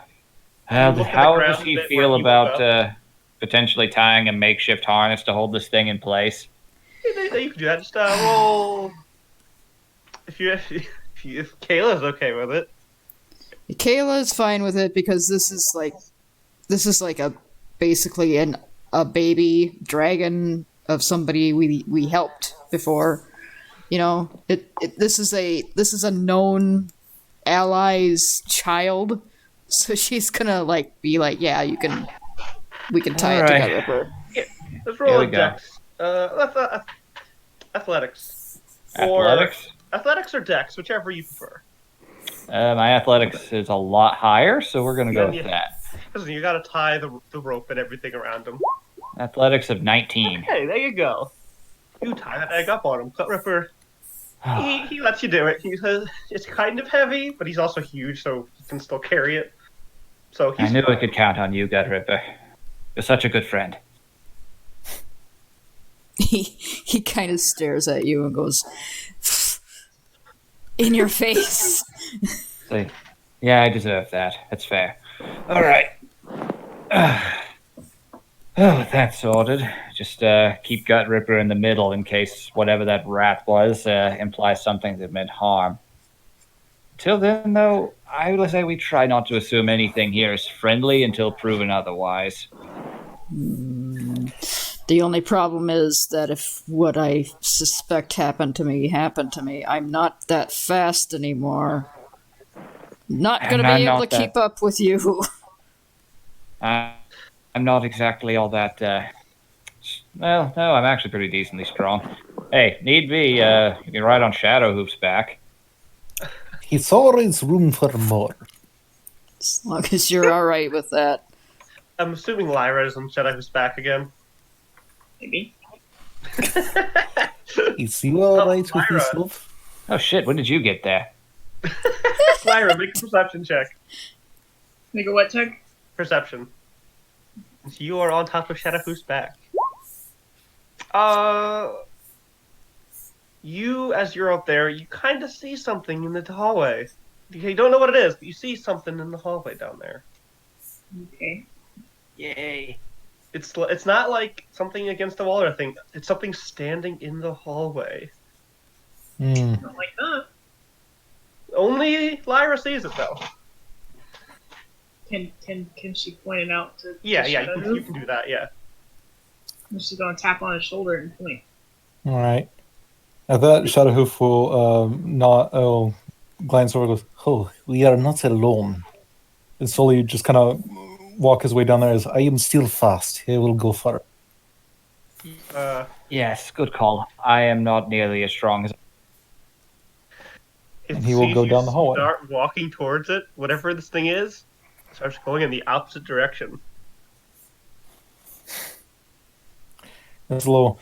at the How ground does he bit feel where he about woke potentially tying a makeshift harness to hold this thing in place? Yeah, you can do that. Just roll. If Kayla's okay with it. Kayla's fine with it because this is like a basically a baby dragon of somebody we helped before. You know, this is a known ally's child, so she's gonna be like, yeah, we can tie it Alright. together. Let's roll Here a we go. dex. Athletics. Or Athletics? athletics or dex, whichever you prefer. My athletics is a lot higher, so we're gonna go with Yeah. that. Listen, you gotta tie the rope and everything around him. Athletics of 19. Hey, there you go. You tie that egg up on him. Cut Ripper, he lets you do it. He says it's kind of heavy, but he's also huge, so he can still carry it. So I he's knew I fine. could count on you, Gut Ripper. You're such a good friend. He kind of stares at you and goes, in your face. So, yeah, I deserve that. That's fair. All right. With that sorted, just keep Gut Ripper in the middle in case whatever that rat was implies something that meant harm. Till then, though, I would say we try not to assume anything here is friendly until proven otherwise. The only problem is that if what I suspect happened to me, I'm not that fast anymore. Not And gonna I'm be able not to keep up with you. I'm not exactly all that. Well, no, I'm actually pretty decently strong. Hey, need be, you can ride on Shadowhoof's back. It's always room for more. As long as you're all right with that. I'm assuming Lyra is on Shadow's back again. Maybe. Is you all right with Lyra. this, love? Oh shit! When did you get there? Lyra, make a perception check. Make a what check? Perception. You are on top of Shadowhoof's back. You, as you're up there, you kind of see something in the hallway. You don't know what it is, but you see something in the hallway down there. Okay. Yay! It's not like something against the wall or anything. It's something standing in the hallway. Hmm. Not like that. Only Lyra sees it though. Can she point it out to Yeah, to yeah, Shadow? you can do that. Yeah. She's gonna tap on his shoulder and point. All right. At that, Shadowhoof will not glance over and goes, "Oh, we are not alone." And slowly just kind of walk his way down there as, "I am still fast. I will go far." Yes, good call. I am not nearly as strong as. As And he will soon go as you down the hallway. Start walking towards it, whatever this thing is, starts going in the opposite direction. There's a little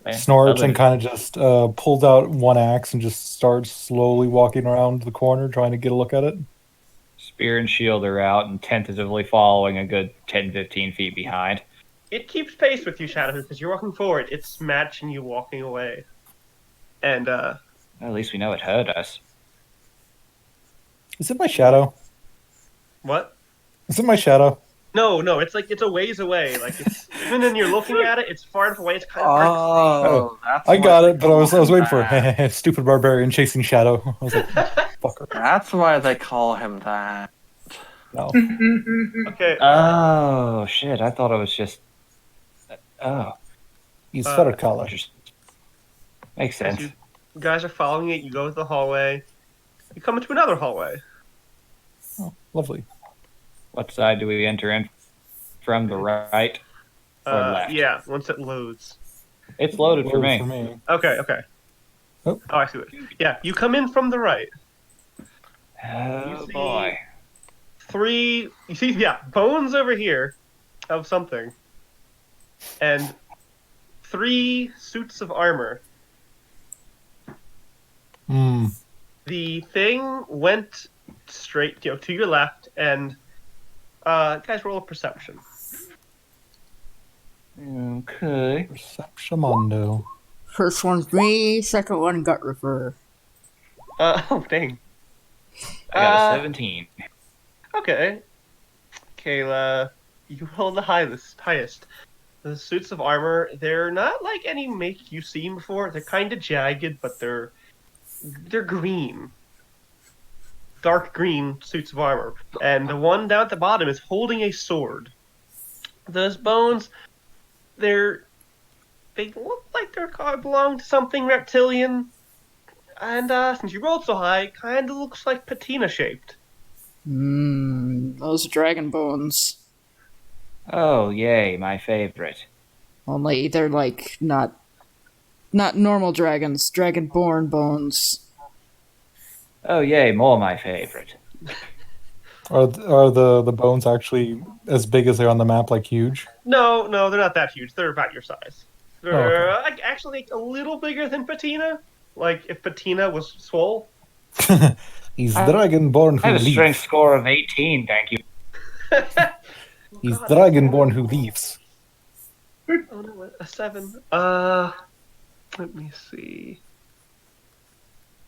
Eh, snorts and other- kind of just pulls out one axe and just starts slowly walking around the corner trying to get a look at it. Spear and shield are out and tentatively following a good 10, 15 feet behind. It keeps pace with you, Shadow, because you're walking forward. It's matching you walking away. And, Well, at least we know it heard us. Is it my shadow? what? Is it my shadow? No, it's like, it's a ways away. Like, it's, even when you're looking at it, it's far enough away, it's kind of hard to Oh, that's I got why it, but I was waiting for that. stupid barbarian chasing shadow. I was like, fucker. That's why they call him that. No. Okay, Oh, shit. I thought it was just. Oh, He's Uh, feather collar. interesting. Makes as sense. you guys are following it, you go to the hallway. You come into another hallway. Oh, lovely. What side do we enter in? From the right or left? Yeah, once it loads. It's loaded for me. Okay. Oh. I see it. Yeah, you come in from the right. Oh, You see- boy. You see, bones over here of something. And 3 suits of armor. Hmm. The thing went straight, to your left, and guys, roll a perception. Okay. Perceptionmondo. First one's me, second one Gut River. Oh dang. I got a 17. Okay. Kayla, you rolled the highest. The suits of armor, they're not like any make you've seen before. They're kind of jagged, but they're green. Dark green suits of armor. And the one down at the bottom is holding a sword. Those bones, they look like they belong to something reptilian. And since you rolled so high, it kind of looks like patina shaped. Those dragon bones. Oh, yay, my favorite. Only they're like not normal dragons, dragonborn bones. Oh, yay, more my favorite. Are the bones actually as big as they're on the map, like huge? No, they're not that huge. They're about your size. Oh, They're actually a little bigger than patina. Like if patina was swole. He's dragonborn I who have a strength leaves. score of 18, thank you. He's dragonborn who leaves. Oh no, a 7. Let me see.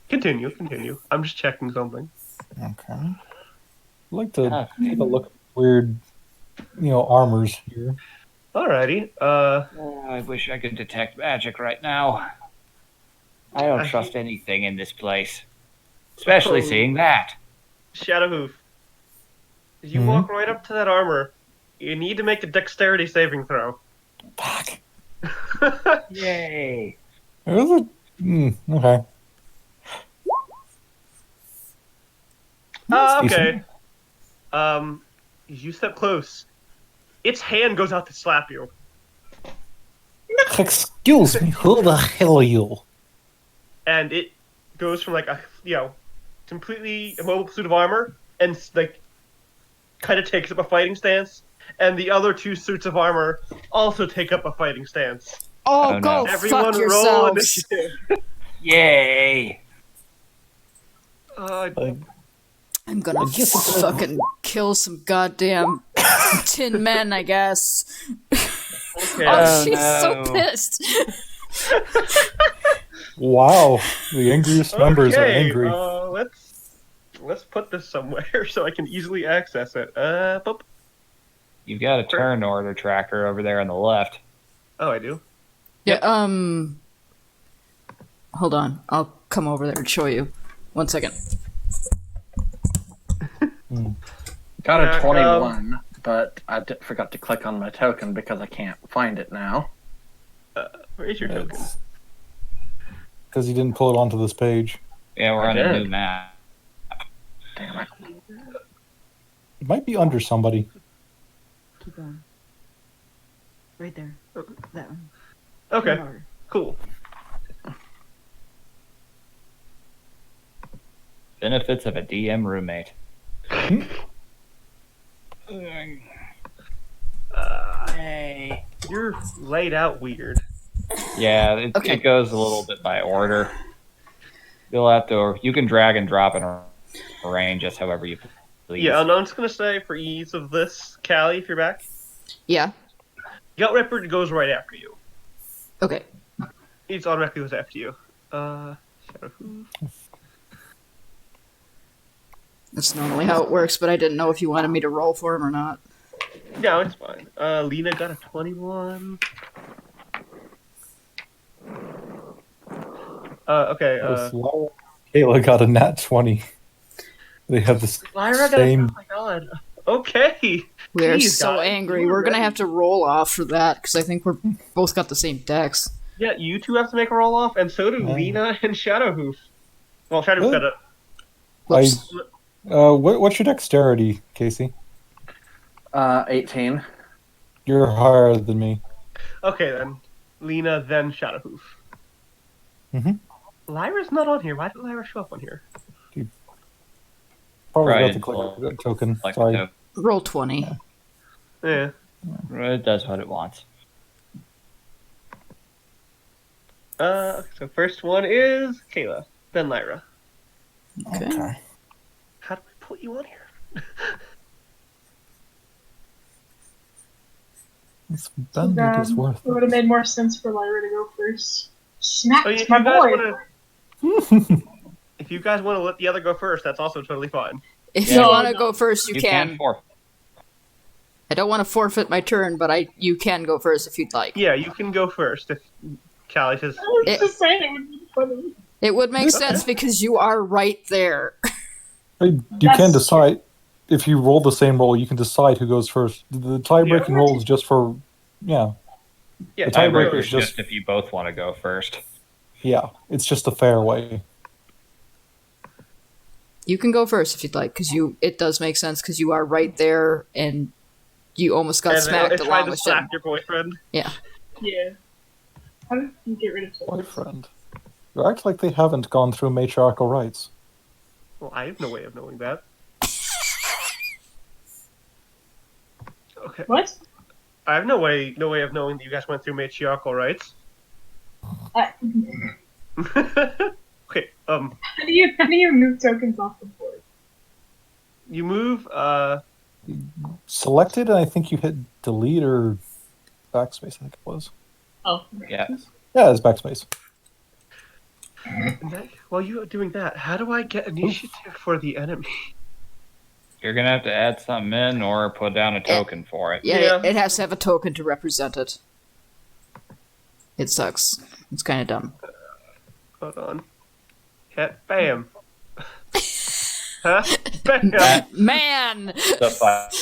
Continue. I'm just checking something. Okay. I'd like to Ah. take a look at weird, armors here. Alrighty. Oh, I wish I could detect magic right now. I don't I trust anything in this place. Especially Oh. seeing that. Shadowhoof. As you Mhm. walk right up to that armor, you need to make a dexterity saving throw. Fuck. Yay. Okay. That's Okay. decent. You step close. its hand goes out to slap you. Excuse me, who the hell are you? And it goes from like a completely immobile suit of armor and like kind of takes up a fighting stance, and the other 2 suits of armor also take up a fighting stance. Oh, Oh, go no. Everyone fuck roll yourselves. initiative. Yay! I'm gonna I guess it's- fucking kill some goddamn tin men, I guess. Okay. Oh, Oh, she's no. so pissed. Wow, the angriest members are Okay, angry. let's put this somewhere so I can easily access it. Boop. You've got a turn order tracker over there on the left. Oh, I do. Yeah, hold on. I'll come over there and show you. 1 second. Got a Yeah, 21, but I forgot to click on my token because I can't find it now. Where's your token? Because you didn't pull it onto this page. Yeah, we're I on a did. new map. Damn it. It might be under somebody. Keep going. Right there. That one. Okay, cool. Benefits of a DM roommate. Hey. You're laid out weird. Yeah, it goes a little bit by order. You'll have to. You can drag and drop and arrange just however you please. Yeah, and I'm just gonna say for ease of this, Callie, if you're back, Yeah. Gut Ripper goes right after you. Okay. It automatically goes after you. Shadow Hoof. That's normally how it works, but I didn't know if you wanted me to roll for him or not. No, it's fine. Lena got a 21. Okay. Kayla got a nat 20. They have the Lyra got same. oh my god. Okay. We are Jeez, so guys, angry. you were We're gonna ready. have to roll off for that because I think we're both got the same decks. Yeah, you two have to make a roll off, and so do Oh. Lena and Shadowhoof. Well, Shadowhoof got a. Whoops. What's your dexterity, Casey? 18. You're higher than me. Okay then, Lena then Shadowhoof. Mhm. Lyra's not on here. Why did Lyra show up on here? Probably Right, got the click well, token. Like, Sorry. no, Roll 20. Yeah. it does what it wants. So first one is Kayla, then Lyra. Okay. How do I put you on here? This bandit is worth It would have made more sense for Lyra to go first. Smacked Oh, yeah, if my you guys boy. wanna, if you guys want to let the other go first, that's also totally fine. If Yeah. you want to go first, you, You can. for. I don't want to forfeit my turn, but you can go first if you'd like. Yeah, you can go first if Callie says. I was It- just saying it would be funny. It would make sense because you are right there. You That's- can decide if you roll the same roll. You can decide who goes first. The tie-breaking roll is just for, Yeah, The Tiebreaker tiebreaker is is just just if you both want to go first. it's just a fair way. You can go first if you'd like, because it does make sense because you are right there and you almost got and smacked it tried along to with slap him. your boyfriend. Yeah. How did you get rid of it? Boyfriend. You act like they haven't gone through matriarchal rites. Well, I have no way of knowing that. Okay. What? I have no way of knowing that you guys went through matriarchal rights. How Okay, do you move tokens off the board? you move, Selected, and I think you hit delete or backspace, I think it was. Oh. Yeah. Yeah, it's backspace. while you're doing that, how do I get initiative for the enemy? You're gonna have to add something in or put down a token for it. Yeah, Yeah. It has to have a token to represent it. It sucks. It's kind of dumb. Hold on. Hit, bam. Huh? Bam. Man! The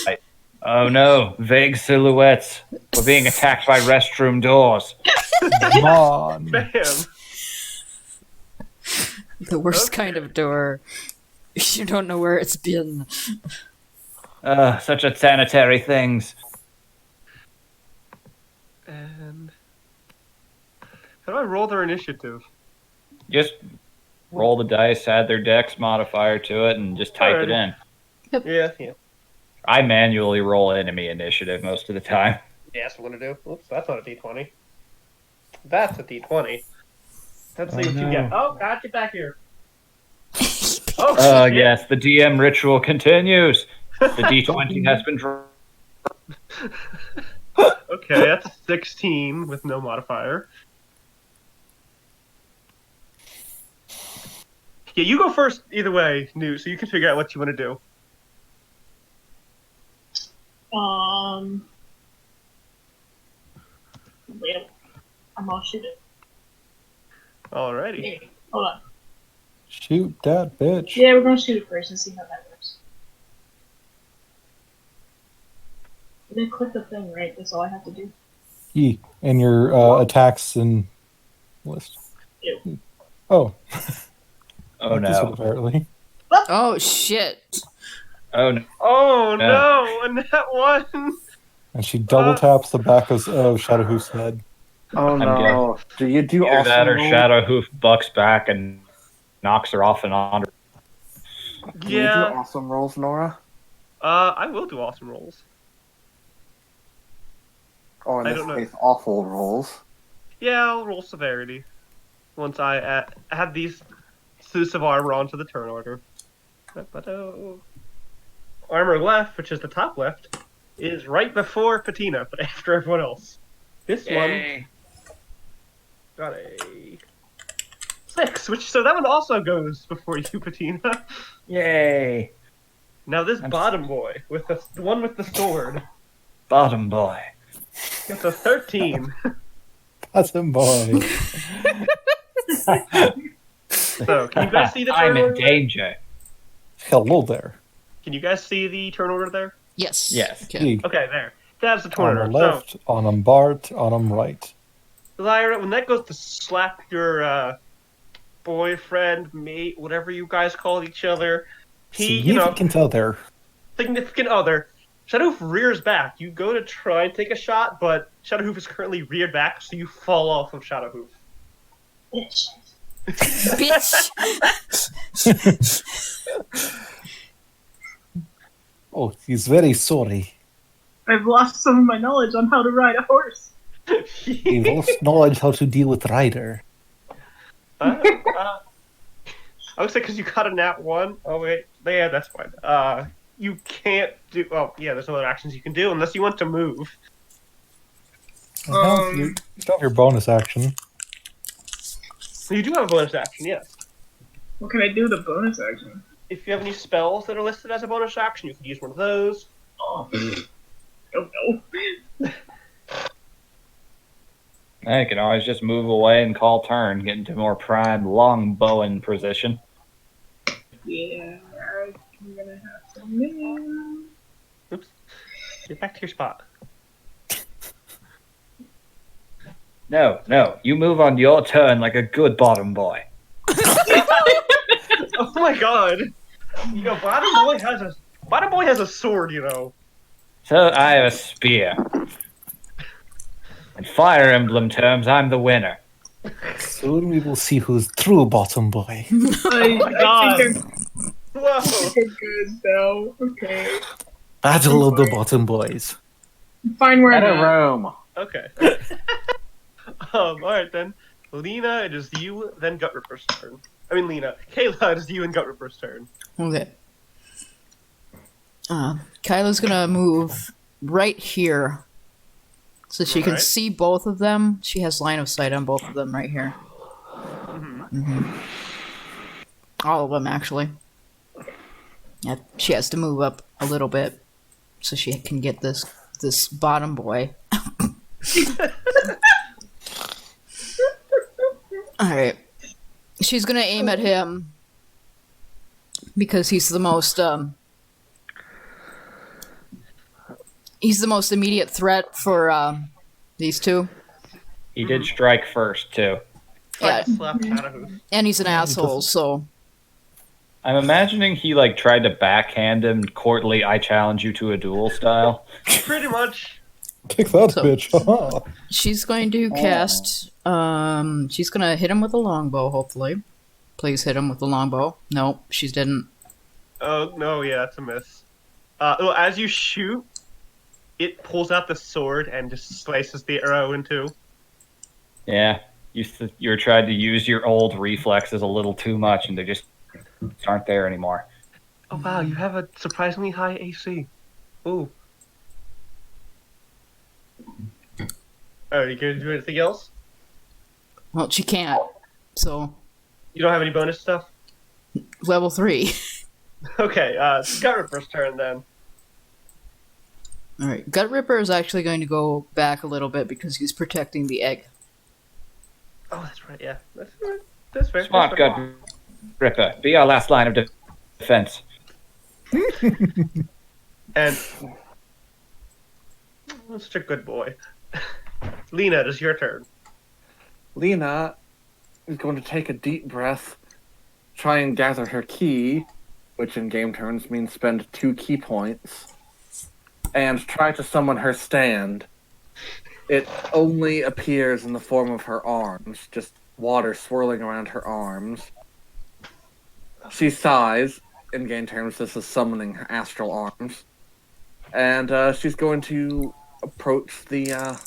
fight. Oh no, vague silhouettes. We're being attacked by restroom doors. Come on. Bam. The worst kind of door. You don't know where it's been. Such a sanitary things. How do I roll their initiative? Just roll the dice, add their dex modifier to it, and just type it in. Yeah. I manually roll enemy initiative most of the time. Yeah, that's what I'm gonna do. Oops, that's not a D20. That's a D20. Let's see what you get. Oh, God, get back here. Oh, yes, the DM ritual continues. The D20 has been drawn. Okay, that's a 16 with no modifier. Yeah, you go first either way, Newt, so you can figure out what you want to do. Wait, I'm gonna shoot it. Alrighty. Maybe. Hold on. Shoot that bitch. Yeah, we're gonna shoot it first and see how that works. And then click the thing, right? That's all I have to do. E and your attacks and list. Ew. Oh. Oh, This one, no. apparently. Oh shit! Oh, no. Oh no, and that one. And she double taps the back of Shadowhoof's head. Oh no! Do you do Either awesome that or rolls? Shadowhoof bucks back and knocks her off and on. Do you do Yeah. awesome rolls, Nora? I will do awesome rolls. Or in I this don't know. case, awful rolls. Yeah, I'll roll severity once I add these suits of armor onto the turn order. Armor left, which is the top left, is right before Patina, but after everyone else. This one got a 6, so that one also goes before you, Patina. Yay! Now this bottom boy with the one with the sword Bottom boy. gets a 13. That's him, boy. So can you guys see the turn I'm in order? danger. Hello there. Can you guys see the turn order there? Yes. Yes. Okay. E. Okay, there. That's the turn On order. the left, on him Bart, on him right. So, Lyra, when that goes to slap your boyfriend, mate, whatever you guys call each other, Significant other. significant other, Shadowhoof rears back. You go to try and take a shot, but Shadowhoof is currently reared back, so you fall off of Shadowhoof. Bitch. Bitch. Oh, he's very sorry. I've lost some of my knowledge on how to ride a horse. He lost knowledge how to deal with Ryder. I would say because you got a nat 1. Oh, wait. Yeah, that's fine. You can't do... Oh, yeah, there's no other actions you can do unless you want to move. You still have your bonus action. You do have a bonus action, yes. What can I do with a bonus action? If you have any spells that are listed as a bonus action, you could use one of those. Oh, don't know. I can always just move away and call turn, get into more prime long bowing position. Yeah, I'm gonna have to move. Oops. Get back to your spot. No, you move on your turn like a good bottom boy. Oh my god! You know, Bottom Boy has a sword, you know. So I have a spear. In Fire Emblem terms, I'm the winner. Soon we will see who's true bottom boy. Oh my God. I think Whoa! I'm good now. Okay. Battle of the bottom boys. I'm fine where At a I'm at. room. Okay. Alright then. Lena, it is you, then Gut Ripper's turn. I mean, Lena. Kayla, it is you and Gut Ripper's turn. Okay. Kyla's gonna move right here so she can Alright. see both of them. She has line of sight on both of them right here. All of them, actually. Yeah, she has to move up a little bit so she can get this bottom boy. Alright. She's gonna aim at him because he's the most immediate threat for these two. He did strike first, too. Yeah, Slap Shadowhoof. and he's an asshole, so I'm imagining he tried to backhand him courtly I challenge you to a duel style. Pretty much. Take that, So- bitch. Haha. She's going to cast. She's gonna hit him with a longbow. Hopefully, please hit him with the longbow. Nope, she didn't. Oh no, yeah, that's a miss. Well, as you shoot, it pulls out the sword and just slices the arrow in two. Yeah, you're trying to use your old reflexes a little too much, and they just aren't there anymore. Oh wow, you have a surprisingly high AC. Ooh. Oh, are you gonna do anything else? Well, she can't. So You don't have any bonus stuff? level 3. Okay, it's Gut Ripper's turn then. All right, Gut Ripper is actually going to go back a little bit because he's protecting the egg. Oh, that's right, yeah. That's fair. Smart That's fair. Gut Ripper, be our last line of defense. And such a good boy. Lena, it is your turn. Lena is going to take a deep breath, try and gather her key, which in game terms means spend 2 key points, and try to summon her stand. It only appears in the form of her arms, just water swirling around her arms. She sighs. In game terms, this is summoning her astral arms. And she's going to approach the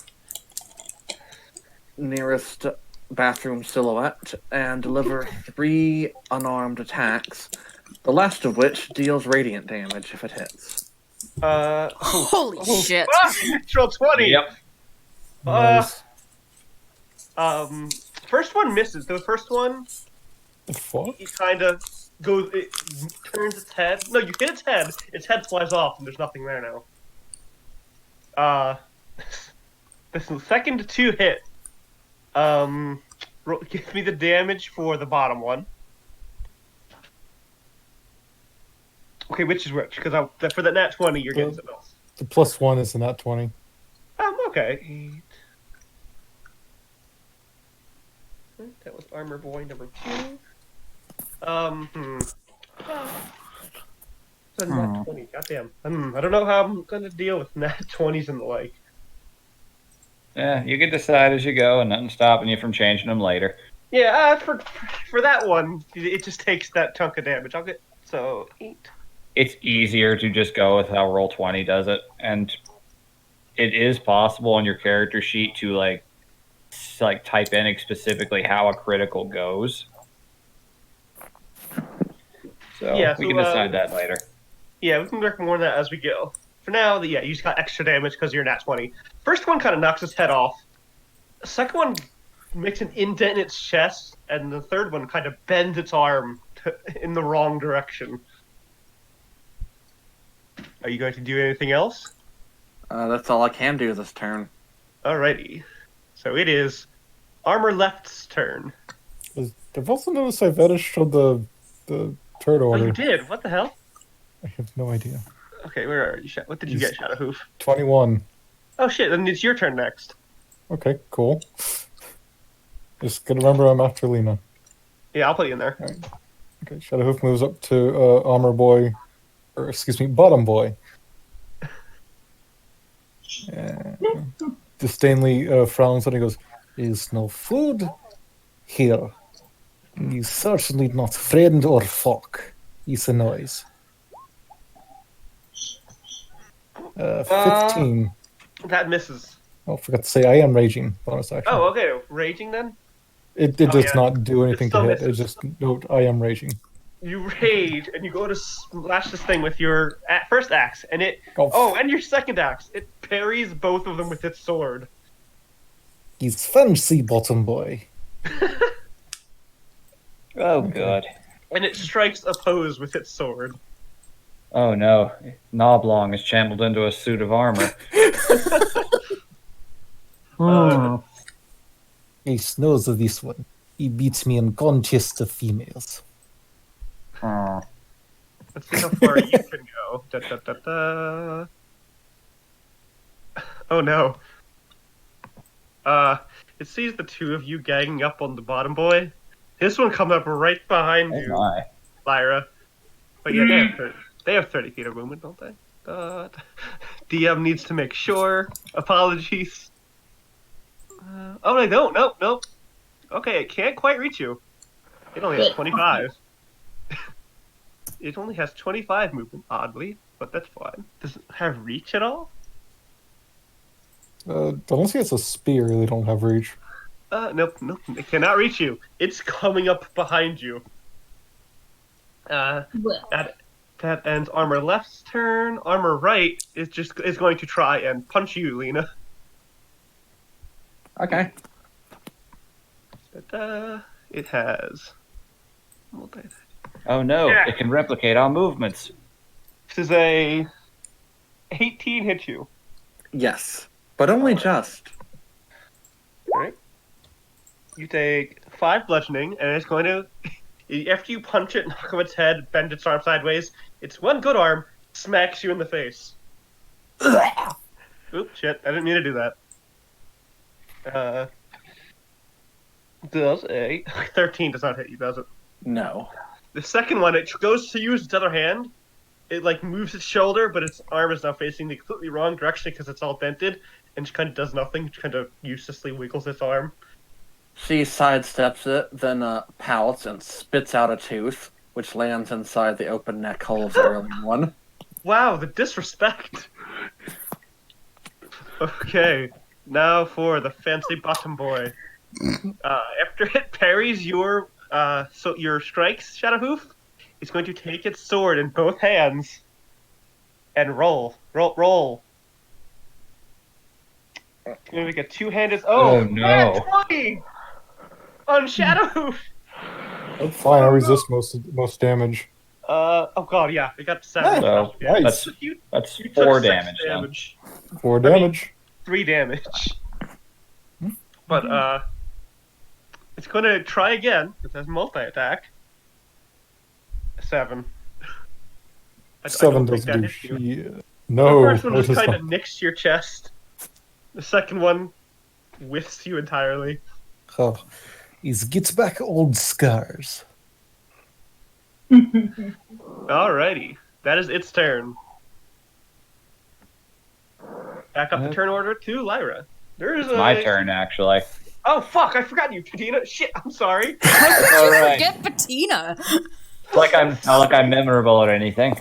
nearest bathroom silhouette and deliver 3 unarmed attacks, the last of which deals radiant damage if it hits. Holy shit! Natural 20! Yep. Nice. First one misses. The first one, The fuck? he kind of goes, it turns its head. No, you hit its head flies off, and there's nothing there now. The second 2 hit. Give me the damage for the bottom one. Okay, which is which? Because for that nat 20, you're getting something else. The +1 is a nat 20. Okay. That was Armor Boy number 2. It's a nat 20. Goddamn. I don't know how I'm gonna deal with nat 20s and the like. Yeah, you can decide as you go, and nothing's stopping you from changing them later. Yeah, for that one, it just takes that chunk of damage. I'll get 8. It's easier to just go with how Roll20 does it, and it is possible on your character sheet to like type in specifically how a critical goes. So Yeah, we so, can decide that later. Yeah, we can work more on that as we go. For now, you just got extra damage because you're nat 20. First one kind of knocks his head off. The second one makes an indent in its chest, and the third one kind of bends its arm in the wrong direction. Are you going to do anything else? That's all I can do this turn. Alrighty. So it is Armor Left's turn. I've also noticed I vanished from the turret Oh, order. you did? What the hell? I have no idea. Okay, where are you? What did you get, Shadowhoof? 21. Oh shit, then it's your turn next. Okay, cool. Just gotta remember I'm after Lena. Yeah, I'll put you in there. Okay, Shadowhoof moves up to Armor Boy, or excuse me, Bottom Boy. Disdainly frowns and he goes, "Is no food here. You certainly not friend or fuck." Is a noise. 15. That misses. Oh, forgot to say I am raging. Bonus action. Oh, okay. Raging then? It does yeah. not do anything It still to hit. It misses. just note I am raging. You rage, and you go to slash this thing with your first axe, and and your second axe. It parries both of them with its sword. He's fancy, Bottom Boy. Oh, God. And it strikes opposed with its sword. Oh, no. Noblong is channeled into a suit of armor. He knows of this one. He beats me in contest of females. Oh. Let's see how far you can go. Da, da, da, da. Oh no. It sees the two of you ganging up on the bottom boy. This one comes up right behind Oh, you, my. Lyra. But yeah, they have 30 feet of movement, don't they? DM needs to make sure. Apologies. Oh, I don't. Nope. Okay, it can't quite reach you. It only has Good. 25. It only has 25 movement, oddly, but that's fine. Does it have reach at all? Unless it's a spear, they don't have reach. Nope. It cannot reach you. It's coming up behind you. Well, That ends Armor Left's turn. Armor Right is going to try and punch you, Lena. Okay. But, it has. Oh no, Yeah. it can replicate our movements. This is a 18 hit you. Yes, but only just. Right. You take 5 bludgeoning, and it's going to. After you punch it, knock off its head, bend its arm sideways, its one good arm smacks you in the face. Oops, shit! I didn't mean to do that. Does a 13 does not hit you, does it? No. The second one, it goes to use its other hand. It like moves its shoulder, but its arm is now facing the completely wrong direction because it's all dented, and just kind of does nothing. Just kind of uselessly wiggles its arm. She sidesteps it, then pouts and spits out a tooth, which lands inside the open neck hole of the early one. Wow, the disrespect. Okay, now for the fancy bottom boy. After it parries your strikes, Shadowhoof, it's going to take its sword in both hands and roll. It's going to make a two-handed. Oh, no. nat 20 on Shadowhoof. That's fine. I resist most damage. Oh god, yeah, it got 7. So Yeah. Nice. that's You took 4 6 damage. Then. damage. 4 mean- damage. 3 damage. But it's going to try again. It has multi-attack. 7. I 7 don't think doesn't that do hits you. shit. No. The first one no, just it does kind of not. nicks your chest. The second one whiffs you entirely. Oh, he's gets back old scars. Alrighty. That is its turn. Back up the turn order to Lyra. There's It's my turn, actually. Oh fuck! I forgot you, Katina. Shit, I'm sorry. All right. Forget Patina. Like I'm not like I'm memorable or anything.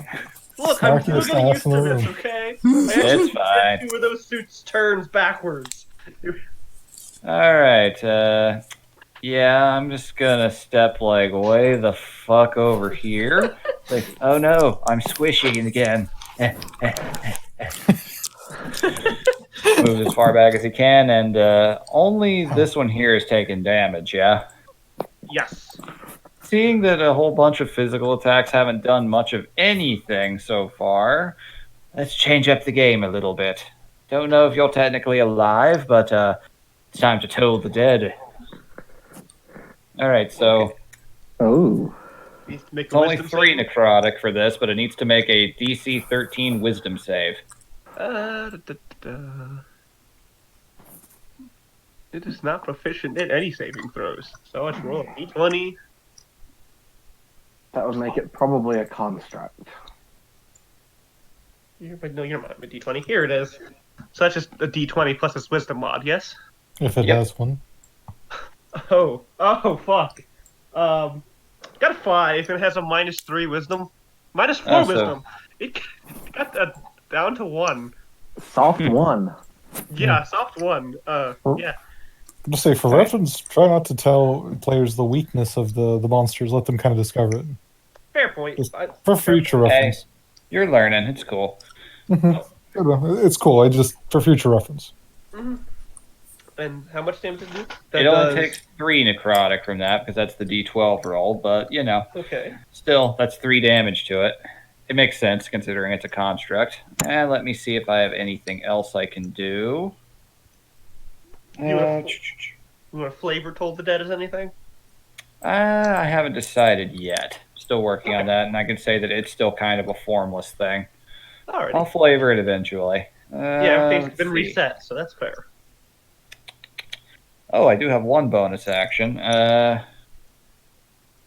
Look, I'm still Snarkiest getting used ass in to the this, room. okay? It's fine. 2 of those suits turns backwards. All right. Yeah, I'm just gonna step like way the fuck over here. Like, oh no, I'm squishing again. Move as far back as he can, and only this one here is taking damage. Yeah. Yes. Seeing that a whole bunch of physical attacks haven't done much of anything so far, let's change up the game a little bit. Don't know if you're technically alive, but it's time to toll the dead. All right, so Oh. Needs to make it's a only wisdom 3 save. necrotic for this, but it needs to make a DC 13 Wisdom save. It is not proficient in any saving throws, so let's roll a d20. That would make it probably a construct. But no, you're not a d20. Here it is. So that's just a d20 plus its wisdom mod, yes? If it Yep. has one. Oh, fuck. Got a 5 and it has a -3 wisdom. -4 Oh, so- wisdom. It got down to 1. Soft one. Yeah, soft 1. Yeah. Just say, for reference, try not to tell players the weakness of the monsters. Let them kind of discover it. Fair point. Just for future Hey, reference. you're learning. It's cool. It's cool. For future reference. And how much damage does it do? It only takes 3 necrotic from that because that's the D12 roll, but you know, Okay. still that's 3 damage to it. It makes sense considering it's a construct. And let me see if I have anything else I can do. You want to flavor Toll the Dead as anything? I haven't decided yet. Still working on that, and I can say that it's still kind of a formless thing. Alrighty. I'll flavor it eventually. Yeah, everything's let's been see. reset, so that's fair. Oh, I do have one bonus action.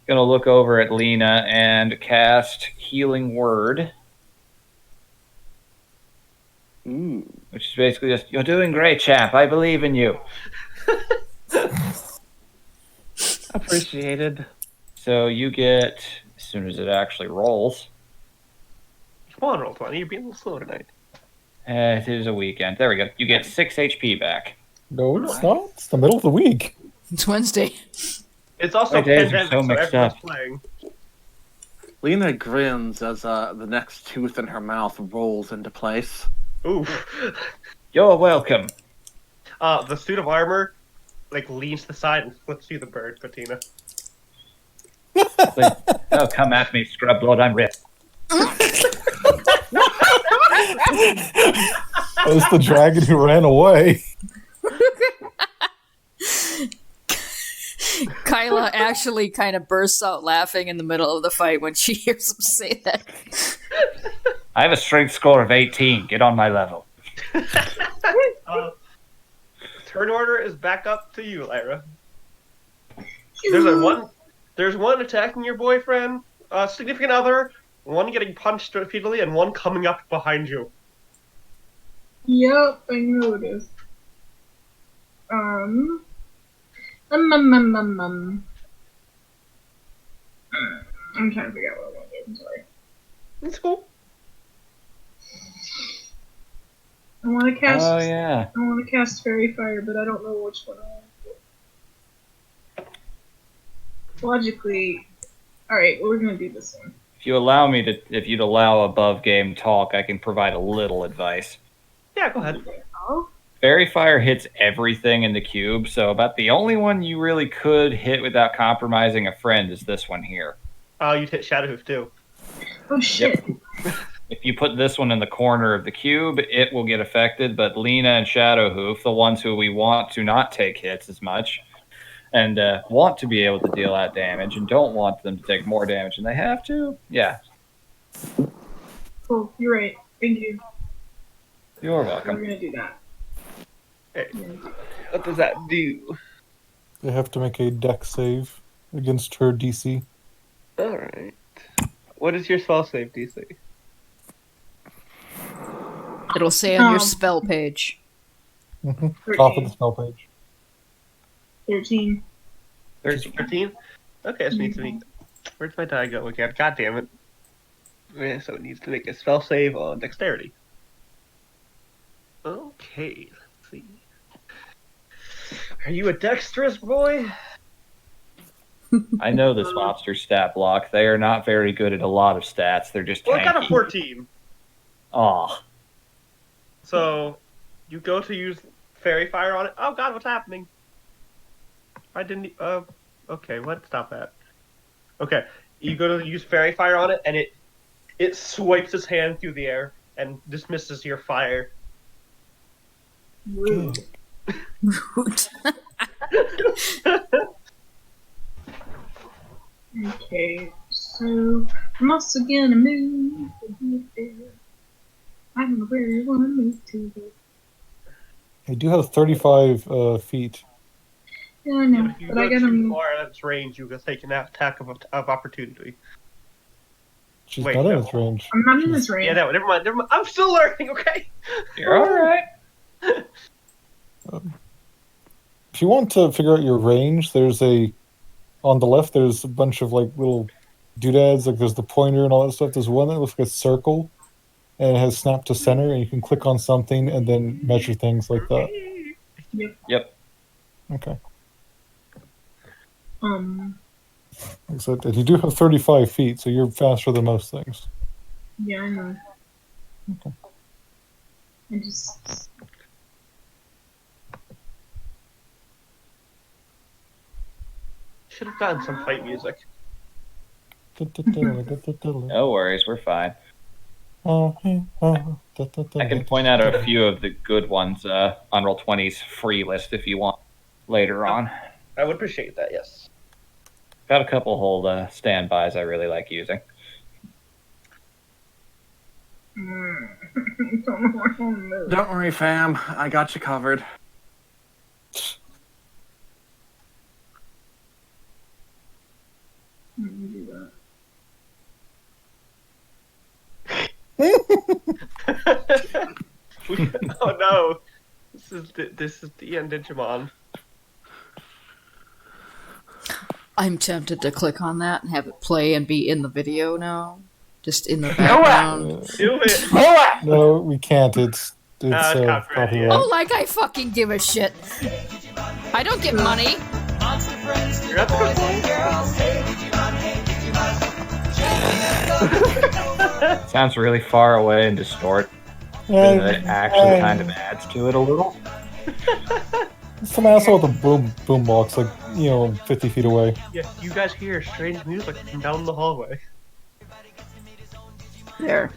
Gonna look over at Lena and cast Healing Word. Ooh. which is basically just, you're doing great, champ. I believe in you. Appreciated. So you get, as soon as it actually rolls, Come on, roll 20. You're being a little slow tonight. it is a weekend. There we go. You get 6 HP back. No, it's not. It's the middle of the week. It's Wednesday. It's also My days are pandemic, so so mixed everyone's up. playing. Lena grins as the next tooth in her mouth rolls into place. Ooh. You're welcome. The suit of armor, leans to the side and flips you the bird, Patina. Like, oh, come at me, scrub lord. I'm ripped. That was the dragon who ran away. Kyla actually kind of bursts out laughing in the middle of the fight when she hears him say that. I have a strength score of 18. Get on my level. Turn order is back up to you, Lyra. There's one attacking your boyfriend, significant other, one getting punched repeatedly, and one coming up behind you. Yep, I know it is. I'm trying to figure out what I want to do. I'm sorry. It's cool. I want to cast. Oh, yeah. I want to cast Fairy Fire, but I don't know which one I want to do. Logically, all right, we're gonna do this one. If you'd allow above game talk, I can provide a little advice. Yeah, go ahead. Oh, Fairy Fire hits everything in the cube, so about the only one you really could hit without compromising a friend is this one here. Oh, you'd hit Shadowhoof too. oh shit! If you put this one in the corner of the cube, it will get affected, but Lena and Shadowhoof, the ones who we want to not take hits as much, and want to be able to deal out damage, and don't want them to take more damage than they have to, yeah. Cool, you're right. Thank you. You're We're welcome. gonna do that. Hey, what does that do? They have to make a deck save against her DC. Alright. What is your spell save DC? It'll say on your spell page. Top of the spell page. 13. 13? Okay, so it needs to make... Where'd my die go again? God damn it. Yeah, so it needs to make a spell save on dexterity. Okay, let's see. Are you a dexterous boy? I know this monster stat block. They are not very good at a lot of stats. They're just Well, I got a tanky. 14. Aw. So, you go to use Fairy Fire on it. Oh god, what's happening? I didn't... okay, what? Stop that. Okay, you go to use Fairy Fire on it, and it swipes its hand through the air and dismisses your fire. Rude. Rude. Okay, so I'm also gonna move. I don't know where I want to move to. I do have 35 feet. Yeah, I know, If you but go I gotta too move. far out of its range, you can take an attack of opportunity. She's Wait, not in no. its range. I'm not in this range. Yeah, no, never mind. I'm still learning, okay? You're alright. If you want to figure out your range, on the left, there's a bunch of little doodads, there's the pointer and all that stuff. There's one that looks like a circle, and it has snap to center, and you can click on something and then measure things like that. Yep. Okay. Um, Like I said, and you do have 35 feet, so you're faster than most things. yeah, I know. Okay. I just. Should have gotten some fight music. No worries, we're fine. I I can point out a few of the good ones on Roll20's free list if you want later on. I would appreciate that, yes. Got a couple hold standbys I really like using. Don't know where I wanna move. Don't worry, fam. I got you covered. Let me do that. Oh no! This is the end Digimon. I'm tempted to click on that and have it play and be in the video now. Just in the background. Do it! No, we can't. It's copyright, copyright. yeah. Oh, like I fucking give a shit. I don't get money. You're not supposed to. Sounds really far away and distort. But it actually kind of adds to it a little. Some asshole with a boom box, like 50 feet away. Yeah, you guys hear strange music from down the hallway. There.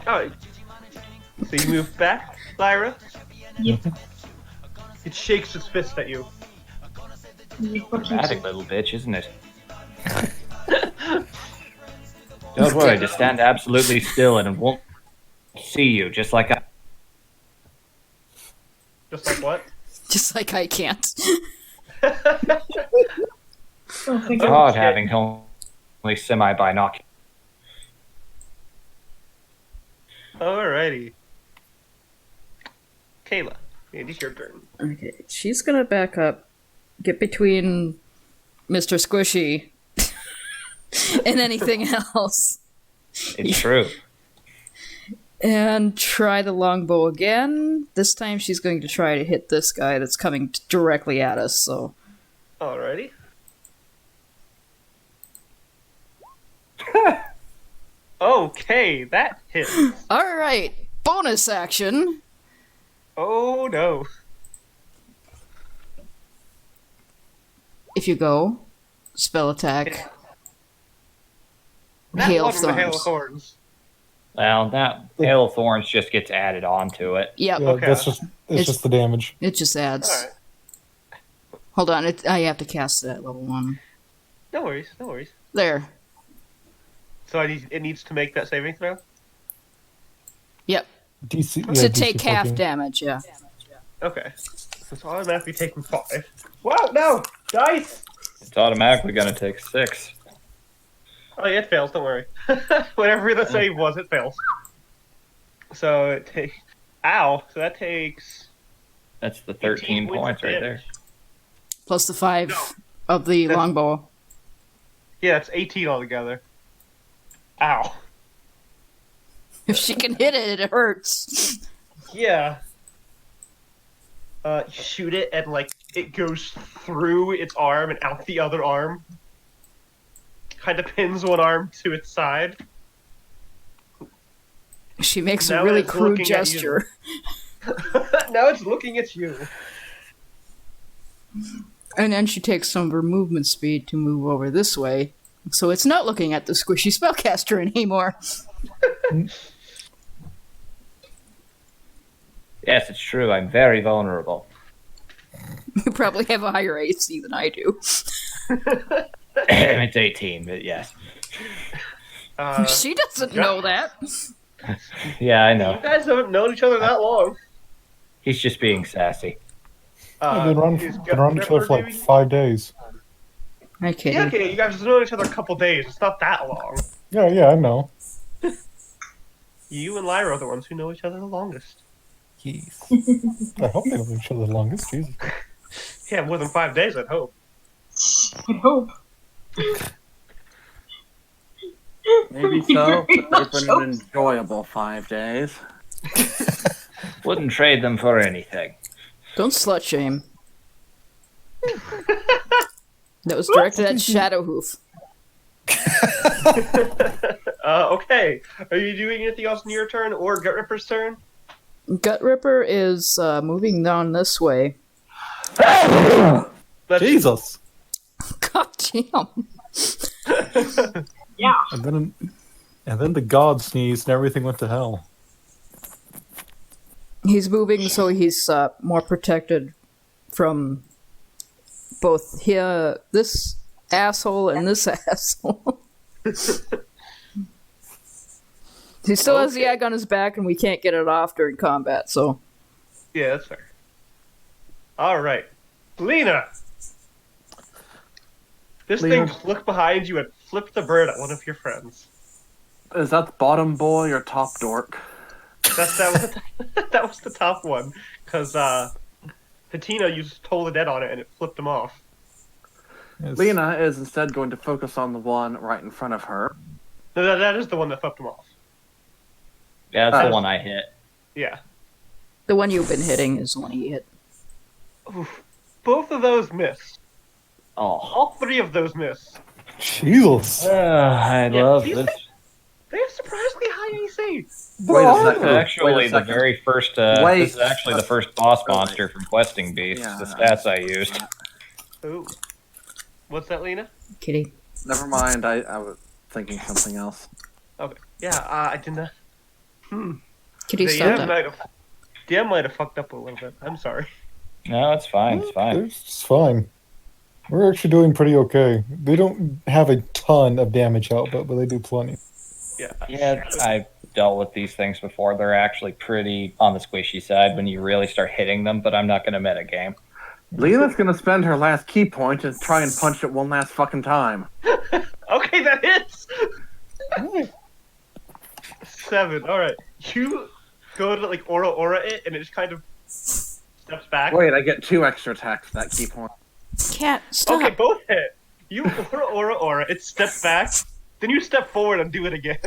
Oh, so you move back, Lyra? Yep. It shakes its fist at you. You fucking Dramatic little bitch, isn't it? Don't worry, just stand absolutely still and it won't see you, just like I. Just like what? Just like I can't. Oh, thank It's God. hard having only semi-binocular. Alrighty. Kayla, it is your turn. Okay, she's gonna back up, get between Mr. Squishy and anything else, It's true. and try the longbow again. This time she's going to try to hit this guy that's coming directly at us, so... Alrighty. Okay, that hit. Alright, bonus action. Oh no. If you go, spell attack, That Hail one with the Hail of Thorns. Thorns. Well, that Hail of Thorns just gets added onto it. Yep, Yeah, Okay. that's It's- just the damage. it just adds. Alright. Hold on, I have to cast it at level 1. No worries, no worries. There. So it needs to make that saving throw? Yep, DC, to DC take half 14. damage, yeah. Okay. So it's automatically taking 5. Wow, no! Dice! It's automatically going to take 6. Oh yeah, it fails, don't worry. Whatever the save was, it fails. So it takes... Ow! So that takes... That's the 13 points right there. Plus the 5 No. of the That's- longbow. Yeah, it's 18 altogether. Ow. If she can hit it, it hurts. Yeah. You shoot it and, it goes through its arm and out the other arm. Kind of pins one arm to its side. She makes Now a really it's crude looking at you. gesture. Now it's looking at you. And then she takes some of her movement speed to move over this way. So it's not looking at the squishy spellcaster anymore. Yes, it's true. I'm very vulnerable. You probably have a higher AC than I do. It's 18, but yes. She doesn't know that. Yeah, I You know. guys haven't known each other that long. He's just being sassy. We've been around is each other for Ripper like doing- 5 days. Okay. Yeah, okay, you guys have known each other a couple days. It's not that long. Yeah, I know. You and Lyra are the ones who know each other the longest. Yes. I hope they know each other the longest. Jesus. Yeah, more than 5 days, I'd hope. I hope. Maybe so, but it's been an enjoyable 5 days. Wouldn't trade them for anything. Don't slut shame. That was directed at Shadowhoof. Okay. Are you doing anything else in your turn or Gut Ripper's turn? Gut Ripper is moving down this way. Let's- Jesus. God damn. Yeah. And then the god sneezed and everything went to hell. He's moving so he's more protected from both here, this asshole and this asshole. He still has the egg on his back and we can't get it off during combat, so... Yeah, that's fair. Alright. Lena! This Lena. thing looked behind you and flipped the bird at one of your friends. Is that bottom boy or top dork? that was the top one, because Patina used Toll the Dead on it and it flipped him off. Yes. Lena is instead going to focus on the one right in front of her. No, that is the one that flipped him off. Yeah, that's the one I hit. Yeah. The one you've been hitting is the one he hit. Oof. Both of those miss. Oh, All three of those miss. Jesus. I love these this. They have surprisingly high AC. Wait a This second. is actually Wait a the second. very first. Wait. This is actually the first boss Wait. monster from Questing Beasts. Yeah. The stats I used. Ooh. What's that, Lena? Kitty. Never mind. I was thinking something else. Okay. Yeah, I did not. Kitty, The stop DM that. might have fucked up a little bit. I'm sorry. No, it's fine. It's fine. It's fine. We're actually doing pretty okay. They don't have a ton of damage output, but they do plenty. Yeah. Yeah, I've dealt with these things before. They're actually pretty on the squishy side when you really start hitting them, but I'm not going to metagame. Lena's gonna spend her last key point and try and punch it one last fucking time. Okay, that hits. 7. All right. You go to like aura it, and it just kind of steps back. Wait, I get 2 extra attacks for that key point. Cat, stop. Okay, both hit. You aura. It steps back. Then you step forward and do it again.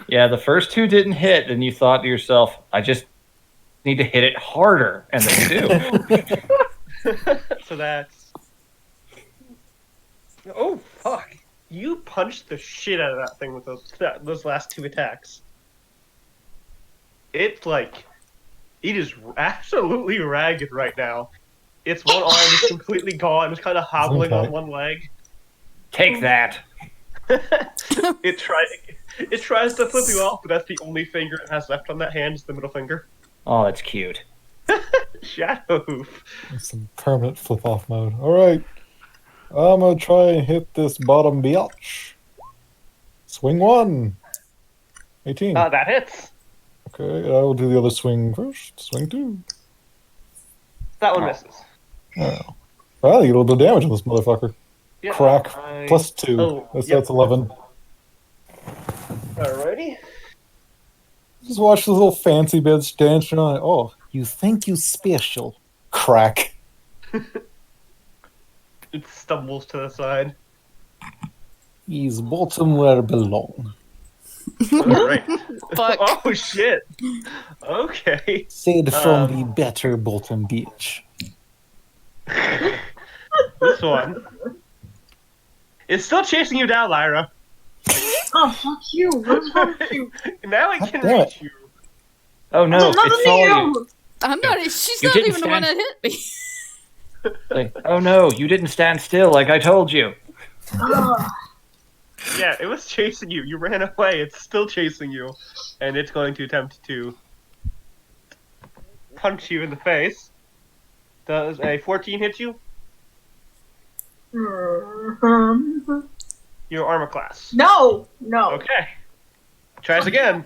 Yeah, the first 2 didn't hit, and you thought to yourself, I just need to hit it harder, and then you do. So that's. Oh fuck! You punched the shit out of that thing with those last 2 attacks. It's like, it is absolutely ragged right now. Its one arm is completely gone. It's kind of hobbling on one leg. Take that. It tries to flip you off, but that's the only finger it has left on that hand is the middle finger. Oh, that's cute. Shadow Hoof. It's some permanent flip off mode. Alright. I'm gonna try and hit this bottom biatch. Swing 1. 18. That hits. Okay, I will do the other swing first. Swing 2. That one misses. Oh. Well, you get a little bit of damage on this motherfucker. Yeah, Crack. Plus 2. Oh, That's 11. Alrighty. Just watch this little fancy bits dancing on it. Oh, you think you special. Crack. It stumbles to the side. He's bottom where belong. Alright. Fuck. Oh shit. Okay. Said from the better bottom beach. This one. It's still chasing you down, Lyra. Oh, fuck you. What's wrong with you? Now it God can damn it. reach you. Oh no, There's nothing it's to all you. you. I'm not. She's You not didn't even the one stand- that hit me. Like, oh no, you didn't stand still like I told you. Ugh. Yeah, it was chasing you. You ran away. It's still chasing you. And it's going to attempt to punch you in the face. Does a 14 hit you? Your armor class. No. Okay. Tries again.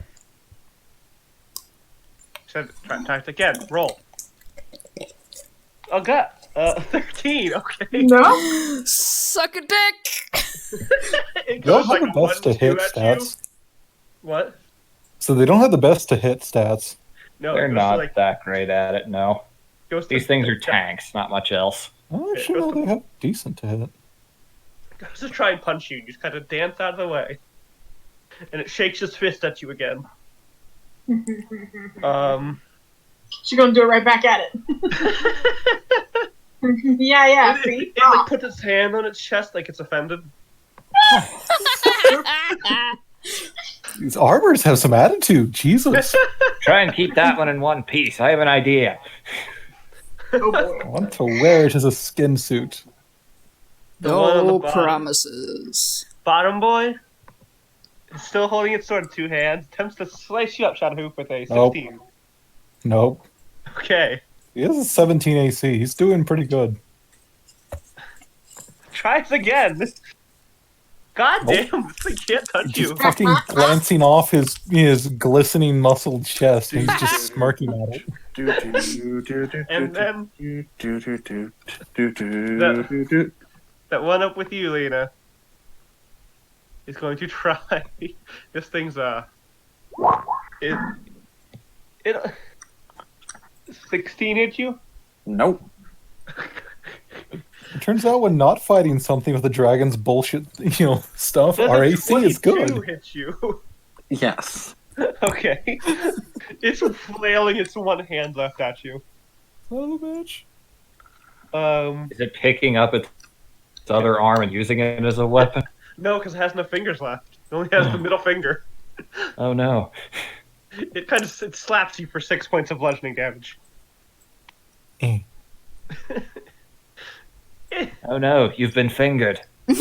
Try it again. Roll. Oh god. 13. Okay. No. Suck a dick. It They don't goes have like the best to 1, 2 hit at you. stats. What? So they don't have the best to hit stats. No, They're it goes not to like that great at it, no. goes to, These things are tanks, not much else. I actually know they have decent to hit. goes to try and punch you. You just kind of dance out of the way, and it shakes its fist at you again. She's gonna do it right back at it. yeah. It, See? like puts its hand on its chest like it's offended. These armors have some attitude. Jesus. Try and keep that one in one piece. I have an idea. Oh boy. I want to wear it as a skin suit. The one on the No bottom. promises. Bottom boy is still holding its sword in 2 hands. Attempts to slice you up, Shadow Hoof, with a 16. Nope. Okay. He has a 17 AC. He's doing pretty good. Tries again. God damn, this thing can't touch you. Just fucking glancing off his glistening muscled chest, and he's just smirking at it. And then that one up with you, Lena, is going to try. This thing's It 16 hit you? Nope. It turns out when not fighting something with the dragon's bullshit, stuff, Does our a AC is 22 good. hit you? Yes. Okay. It's flailing its one hand left at you. Son of a bitch. Is it picking up its other arm and using it as a weapon? No, because it has no fingers left. It only has the middle finger. Oh no. It slaps you for 6 points of bludgeoning damage. Eh. Oh no, you've been fingered. I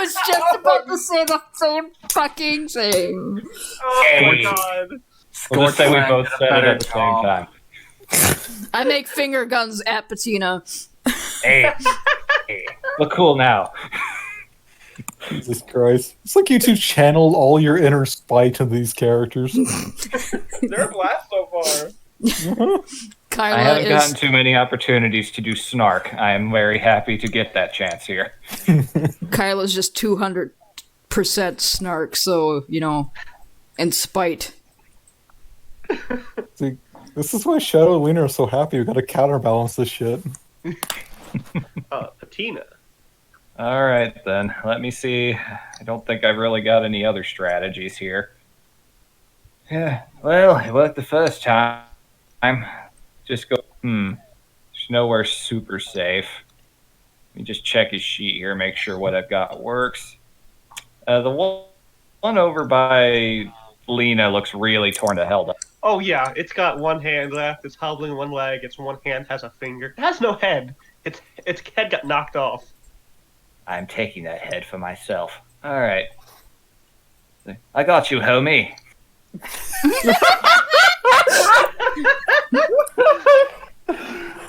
was just about to say the same fucking thing. Oh my Hey. god. We'll just say we Scorchfang both did a said it better at the same job. time. I make finger guns at Patina. Hey. Hey. Look cool now. Jesus Christ. It's like you two channeled all your inner spite into these characters. They're a blast so far. Kyla I haven't is gotten too many opportunities to do snark. I am very happy to get that chance here. Kyla's just 200% snark, so and spite. See, this is why Shadow and Lena are so happy. We gotta counterbalance this shit. Patina. All right, then. Let me see. I don't think I've really got any other strategies here. Yeah, well, it worked the first time. Just go, There's nowhere super safe. Let me just check his sheet here, make sure what I've got works. The one over by Lena looks really torn to hell. Oh yeah, it's got one hand left. It's hobbling one leg. Its one hand has a finger. It has no head. Its head got knocked off. I'm taking that head for myself. All right. I got you, homie.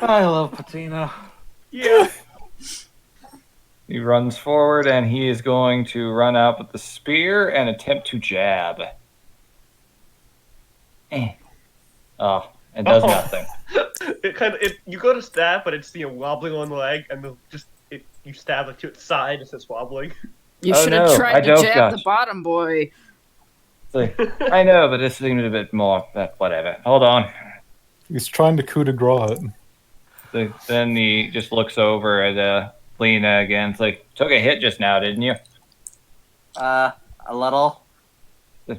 I love Patina. Yeah. He runs forward, and he is going to run out with the spear and attempt to jab. Oh, it does nothing. You go to stab, but it's wobbling on the leg, and you stab to its side as it's wobbling. You Oh, should have no, I tried to don't jab got the you. bottom boy. I know, but this seemed a bit more. Whatever. Hold on. He's trying to coup de grace it. Then he just looks over at Lena again. It's like, took a hit just now, didn't you? A little.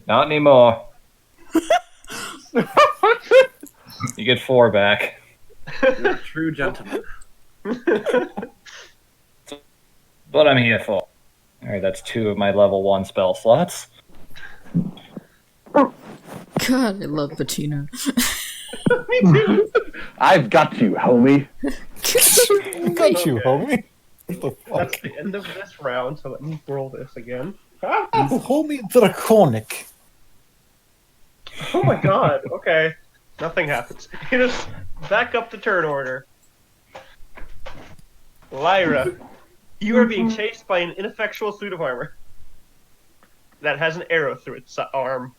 Not anymore. You get 4 back. You're a true gentleman. What I'm here for. Alright, that's 2 of my level 1 spell slots. God, I love Patina. Me too. I've got you, homie. Got you, Okay. homie. What the fuck? That's the end of this round, so let me roll this again. Homie draconic. Oh my god, okay. Nothing happens. You just back up the turn order. Lyra, you are being chased by an ineffectual suit of armor that has an arrow through its arm.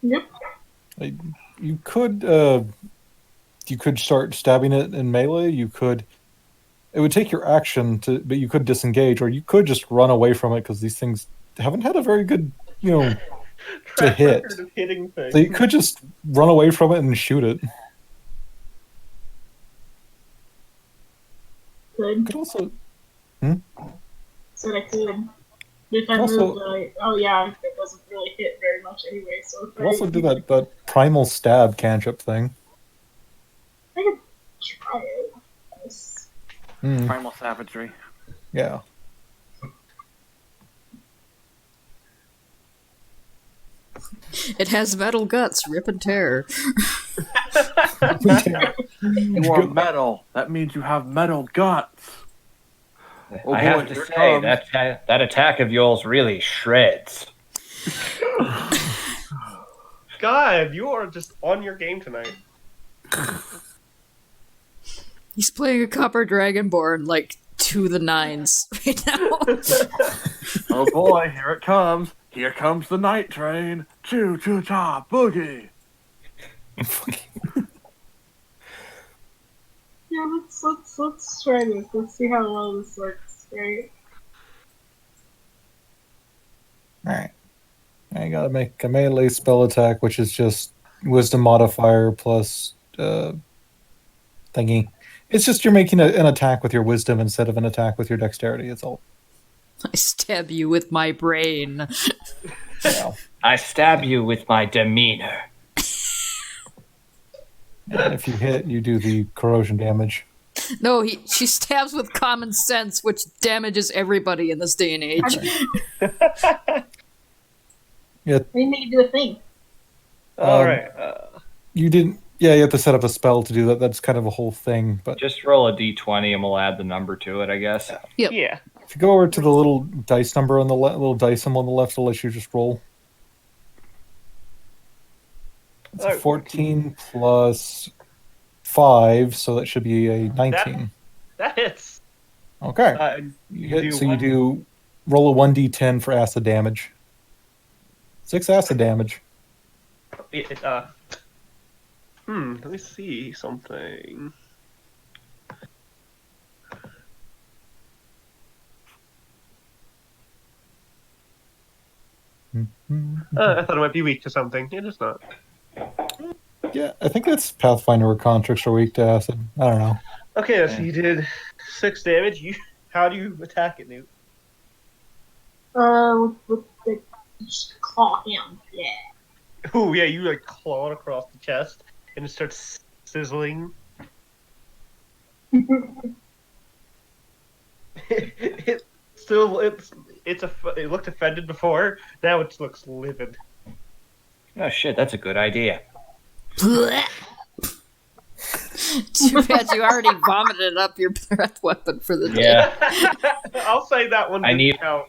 Yep. You could start stabbing it in melee. It would take your action but you could disengage, or you could just run away from it because these things haven't had a very good, to Track hit. record of hitting things. So you could just run away from it and shoot it. You Could. could also, Said I could. If I Also- moved, oh yeah, it doesn't really hit very much anyway, so if you could also do that primal stab cantrip thing. I could try it. Yes. Primal savagery. Yeah. It has metal guts, rip and tear. You are metal. That means you have metal guts. Oh I boy, have to here it say, comes. that attack of yours really shreds. God, you are just on your game tonight. He's playing a copper dragonborn like to the nines right now. Oh boy, here it comes. Here comes the night train. Choo choo cha boogie. Yeah, let's try this. Let's see how well this works, right? Alright. I gotta make a melee spell attack, which is just wisdom modifier plus thingy. It's just you're making an attack with your wisdom instead of an attack with your dexterity. It's all. I stab you with my brain. Yeah. I stab you with my demeanor. And if you hit, you do the corrosion damage. No, she stabs with common sense, which damages everybody in this day and age. Yeah. They need to do a thing. All right. You didn't. Yeah, you have to set up a spell to do that. That's kind of a whole thing. But Just roll a d20 and we'll add the number to it, I guess. Yep. Yeah. if you go over to the little dice number on the little dice symbol on the left, it'll let you just roll. It's a 14 plus 5, so that should be a 19. That hits. Okay. You You hit, do so you one- do roll a 1d10 for acid damage. 6 acid damage. Let me see something. I thought it might be weak to something. It is not. Yeah, I think that's Pathfinder where constructs are weak to acid. I don't know. Okay, so you did 6 damage. How do you attack it, Newt? With the just claw him. Yeah. Oh yeah, you like claw it across the chest, and it starts sizzling. It looked offended before. Now it looks livid. Oh shit, that's a good idea. Too bad you already vomited up your breath weapon for the day. Yeah. I'll say that one. I didn't need- count.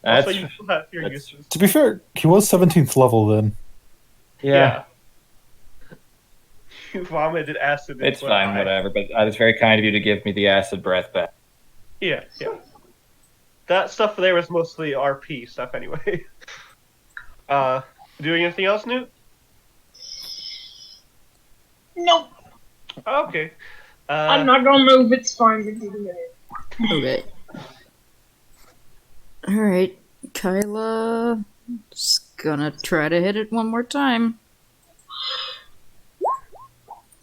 Also, That's, you still have your that's- uses. To be fair, he was 17th level then. yeah, You vomited acid. it's fine, whatever. But it's very kind of you to give me the acid breath back. Yeah. That stuff there was mostly RP stuff anyway. Doing anything else, Newt? Nope. Okay. I'm not gonna move. It's fine. We're doing it. Okay. Alright. Kyla just gonna try to hit it one more time.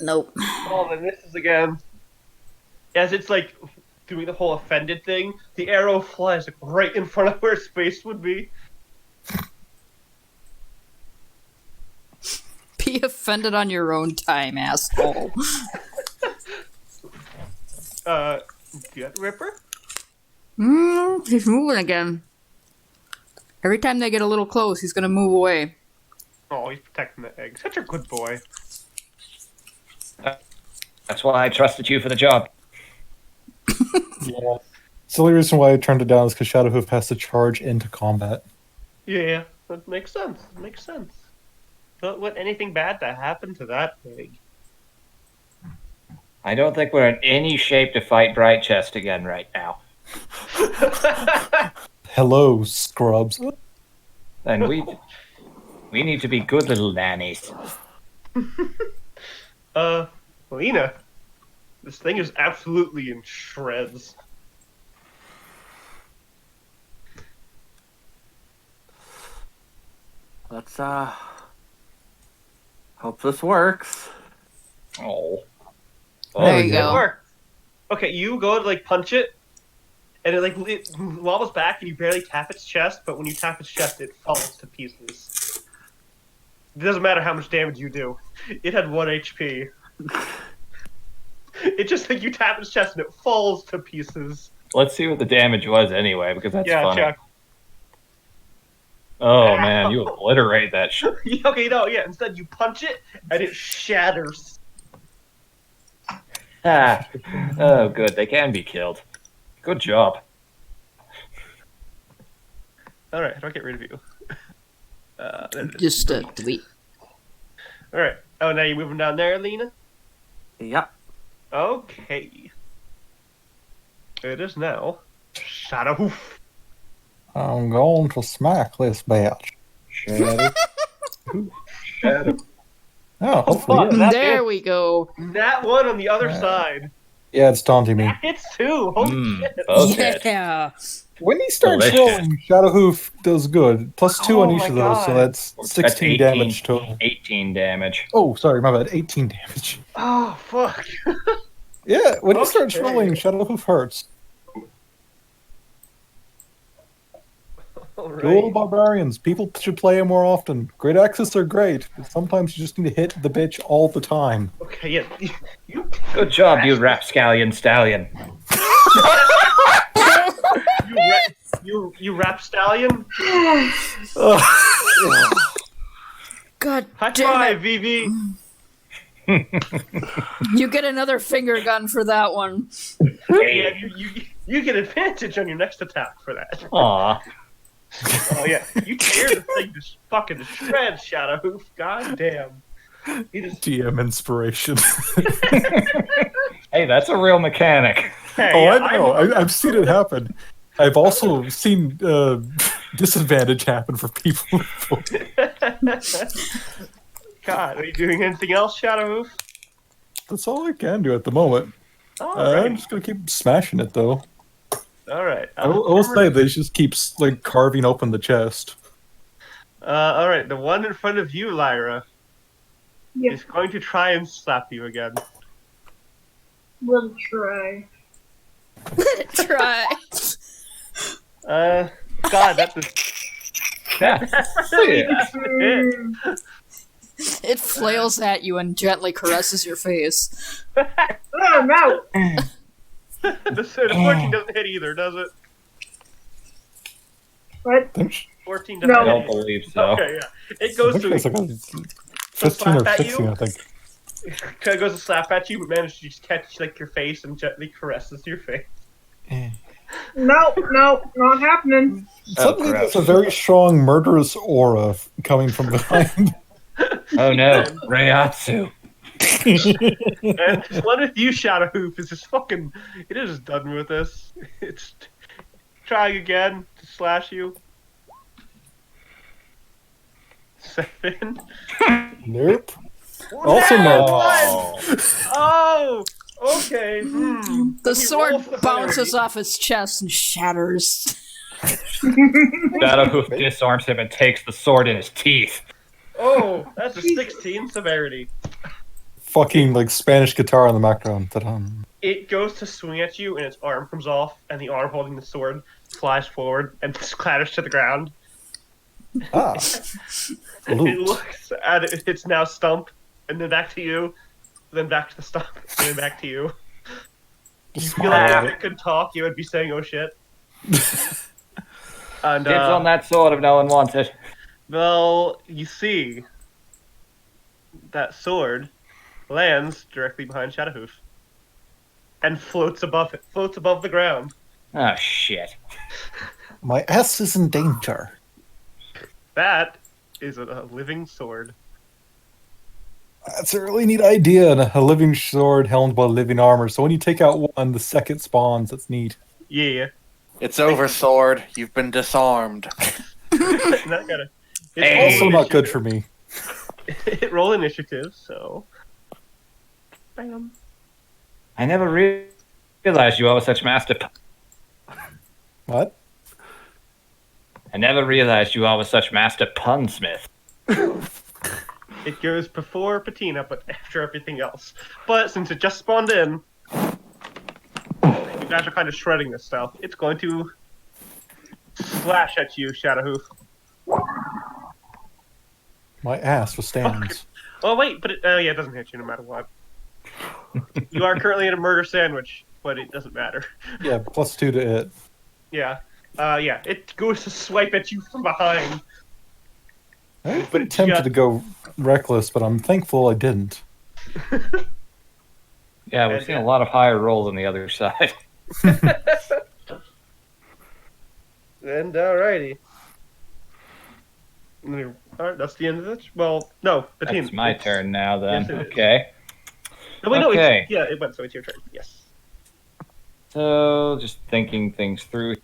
Nope. Oh, then this is again. As it's like doing the whole offended thing, the arrow flies like right in front of where his face would be. Be offended on your own time, asshole. Get Ripper? He's moving again. Every time they get a little close, he's gonna move away. Oh, he's protecting the egg. Such a good boy. That's why I trusted you for the job. Yeah. It's the only reason why I turned it down is because Shadowhoof has to charge into combat. Yeah, that makes sense. Makes sense. Don't want anything bad to happen to that egg. I don't think we're in any shape to fight Bright Chest again right now. Hello, scrubs. And we need to be good little nannies. Lena, this thing is absolutely in shreds. Let's hope this works. Oh. There you It go. worked. Okay, you go to like punch it, and it wobbles back, and you barely tap its chest. But when you tap its chest, it falls to pieces. It doesn't matter how much damage you do. It had 1 HP. It just like you tap its chest and it falls to pieces. Let's see what the damage was anyway, because that's Yeah, funny. check. Oh man, you obliterate that shit. Okay, no, yeah. Instead, you punch it and it shatters. Ah. Oh, good. They can be killed. Good job. All right, how do I get rid of you? There it is. Just delete. All right. Oh, now you're moving down there, Lena. Yep. Okay. It is now Shadowhoof. I'm going to smack this bitch. Shadow. Shadow. Oh, hopefully. That's There it. we go. That one on the other side. Yeah, it's taunting me. That hits too. Holy shit. Okay. Yeah. When he starts Delicious. rolling, Shadowhoof does good. +2 on Oh each my of those, so God. that's That's 16 damage total. 18 damage. Oh, sorry, my bad. 18 damage. Oh, fuck. Yeah, when he starts Okay. rolling, Shadowhoof hurts. All Dual right. Barbarians. People should play them more often. Great axes are great, but sometimes you just need to hit the bitch all the time. Okay, yeah. You, Good job, you rapscallion stallion. you rap stallion. God High damn five, it. VV. You get another finger gun for that one. Yeah, you get advantage on your next attack for that. Aw. Oh yeah, you tear the thing to fucking shreds, Shadowhoof. God damn. He just GM inspiration. Hey, that's a real mechanic. hey, Oh, yeah, I know. I've seen it happen. I've also seen disadvantage happen for people. God, are you doing anything else, Shadowhoof? That's all I can do at the moment. All I'm right, just gonna keep smashing it, though. all right. I will say they just keep like carving open the chest. All right. The one in front of you, Lyra, Yeah, is going to try and slap you again. we'll try. Try. God, that's a Yeah. Mm, It flails at you and gently caresses your face. oh, no! the 14 doesn't hit either, does it? What? 14 doesn't No. I hit don't either. believe so. Okay, yeah. It goes I think it's to like a 15 or slap at 16, you? I think. it goes to slap at you, but manages to just catch like your face and gently caresses your face. No, not happening. Suddenly, gross. there's a very strong murderous aura coming from behind. Oh no, Reiatsu. And this one with you, Shadowhoof, is just fucking. It is just done with this. It's trying again to slash you. 7. Nope. Also no. Oh, okay. The Let me roll sword for the bounces hilarity. off his chest and shatters. Shadowhoof disarms him and takes the sword in his teeth. Oh, that's a 16 severity. Fucking like Spanish guitar in the background. Ta-dum. It goes to swing at you, and its arm comes off, and the arm holding the sword flies forward and clatters to the ground. Ah. It Loot. looks at it, it's now Stump, and then back to you, then back to the Stump, and then back to you. You feel like if it could talk, you would be saying, "Oh shit." And Dibs on that sword if no one wants it. well, you see, that sword lands directly behind Shadowhoof, and floats above the ground. Oh shit. My ass is in danger. That is a living sword. That's a really neat idea. And a living sword helmed by living armor. So when you take out one, the second spawns. That's neat. Yeah. It's over, sword. You've been disarmed. Not gonna. Hey. Also not good for me. Roll initiative, so. Bam. I never realized you all were such master. What? I never realized you all were such master punsmith. It goes before Patina, but after everything else. But since it just spawned in, you guys are kind of shredding this stuff. It's going to slash at you, Shadowhoof. My ass withstands. Oh wait, but it doesn't hit you no matter what. You are currently in a murder sandwich, but it doesn't matter. Yeah, +2 to it. Yeah. It goes to swipe at you from behind. I've But been it tempted just- to go reckless, but I'm thankful I didn't. Yeah, we've seen a lot of higher rolls on the other side. And alrighty. Alright, that's the end of it. Well, no, Patina. It's my turn now then. Yes, it is. Okay. No, wait, no, Okay. it went, so it's your turn. Yes. So, just thinking things through.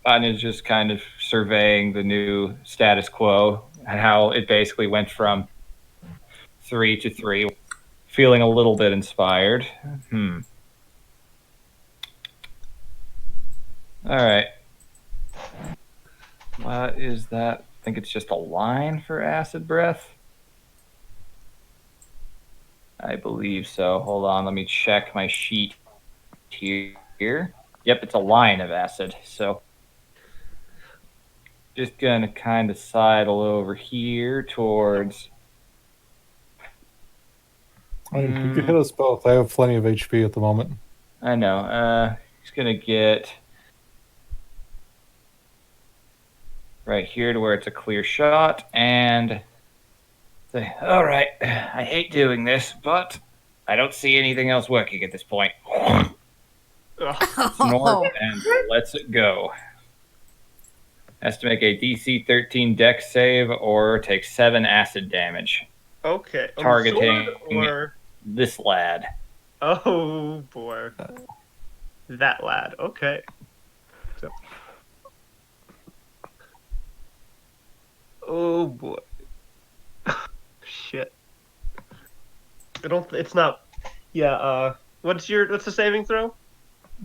Anya's just kind of surveying the new status quo and how it basically went from 3 to 3. Feeling a little bit inspired. Alright. What is that? I think it's just a line for acid breath. I believe so. Hold on, let me check my sheet here. Yep, it's a line of acid. So just gonna kind of sidle over here towards. I mean, you could hit us both. I have plenty of HP at the moment. I know. He's gonna get right here to where it's a clear shot and say, all right, I hate doing this, but I don't see anything else working at this point. Snort and lets it go. Has to make a DC 13 Dex save or take 7 acid damage. Okay. Targeting Or... this lad. Oh boy. That lad. Okay. So... Oh boy. Shit. I don't. It's not. Yeah. What's the saving throw?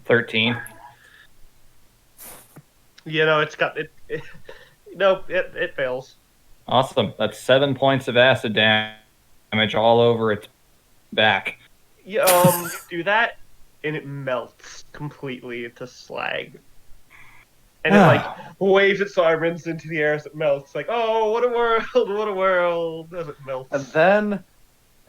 13. You know, it's got it. No, it fails. Awesome. That's 7 points of acid damage all over its back. You do that, and it melts completely into slag. And it like waves its arms into the air as it melts. Like, oh, what a world! What a world! As it melts. And then,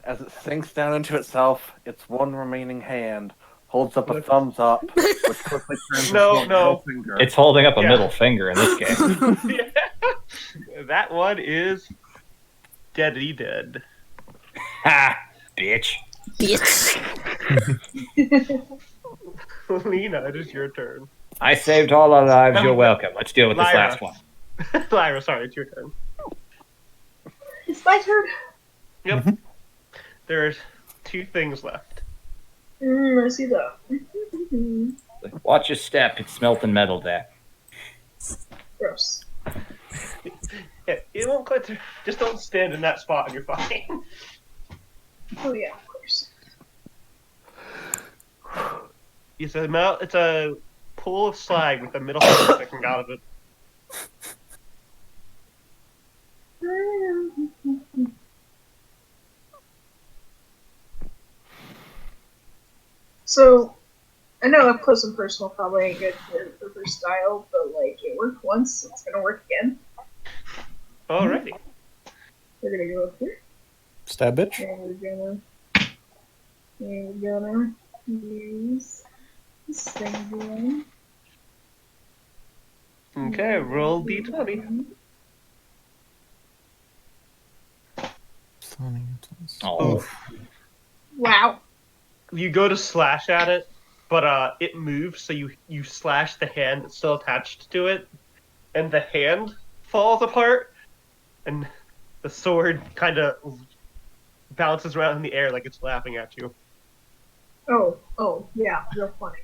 as it sinks down into itself, its one remaining hand holds up a thumbs up, which quickly turns into a middle finger. It's holding up a middle finger in this case. Yeah. That one is deadly dead. Ha! Bitch. Bitch. Lena, it is your turn. I saved all our lives. You're welcome. Let's deal with this Lyra. last one. Lyra, sorry, it's your turn. It's my turn. Yep. Mhm. There's 2 things left. I see that. Watch your step. It's smelting metal there. Gross. Yeah, it won't quite. Just don't stand in that spot and you're fine. Oh yeah, of course. It's a pool of slag with a middle finger sticking out of it. So, I know up close and personal probably ain't good for her style, but like it worked once, so it's gonna work again. Alrighty. We're gonna go up here. Stab bitch. And we're gonna use this thing again. Okay, roll d20. Oh. Wow. You go to slash at it, but it moves, so you slash the hand that's still attached to it, and the hand falls apart, and the sword kind of bounces around in the air like it's laughing at you. Oh, yeah, real funny.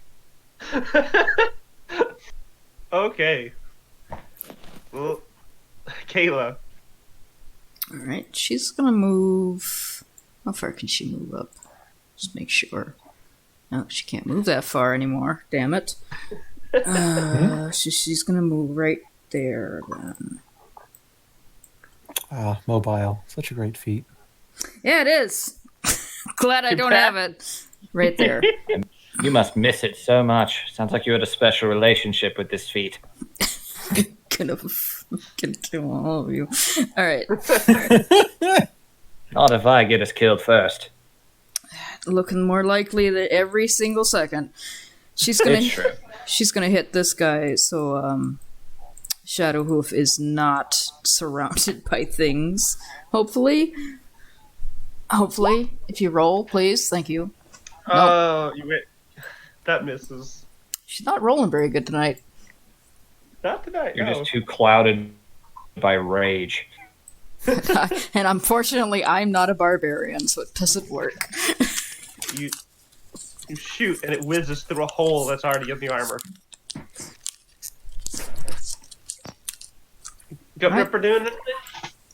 Okay. Well, Kayla. Alright, she's gonna move. How far can she move up? Just make sure. No, she can't move that far anymore. Damn it. So she's gonna move right there then. Ah, mobile. Such a great feat. Yeah, it is. Glad I don't have it. Right there. You must miss it so much. Sounds like you had a special relationship with this feat. Gonna kill all of you. Alright. Not if I get us killed first. Looking more likely that every single second. She's gonna It's true. She's gonna hit this guy, so Shadowhoof is not surrounded by things. Hopefully. If you roll, please. Thank you. Oh, you went. That misses. She's not rolling very good tonight. Not tonight. You're no. just too clouded by rage. And unfortunately, I'm not a barbarian, so it doesn't work. You shoot, and it whizzes through a hole that's already in the armor. Gut Right. Ripper doing anything?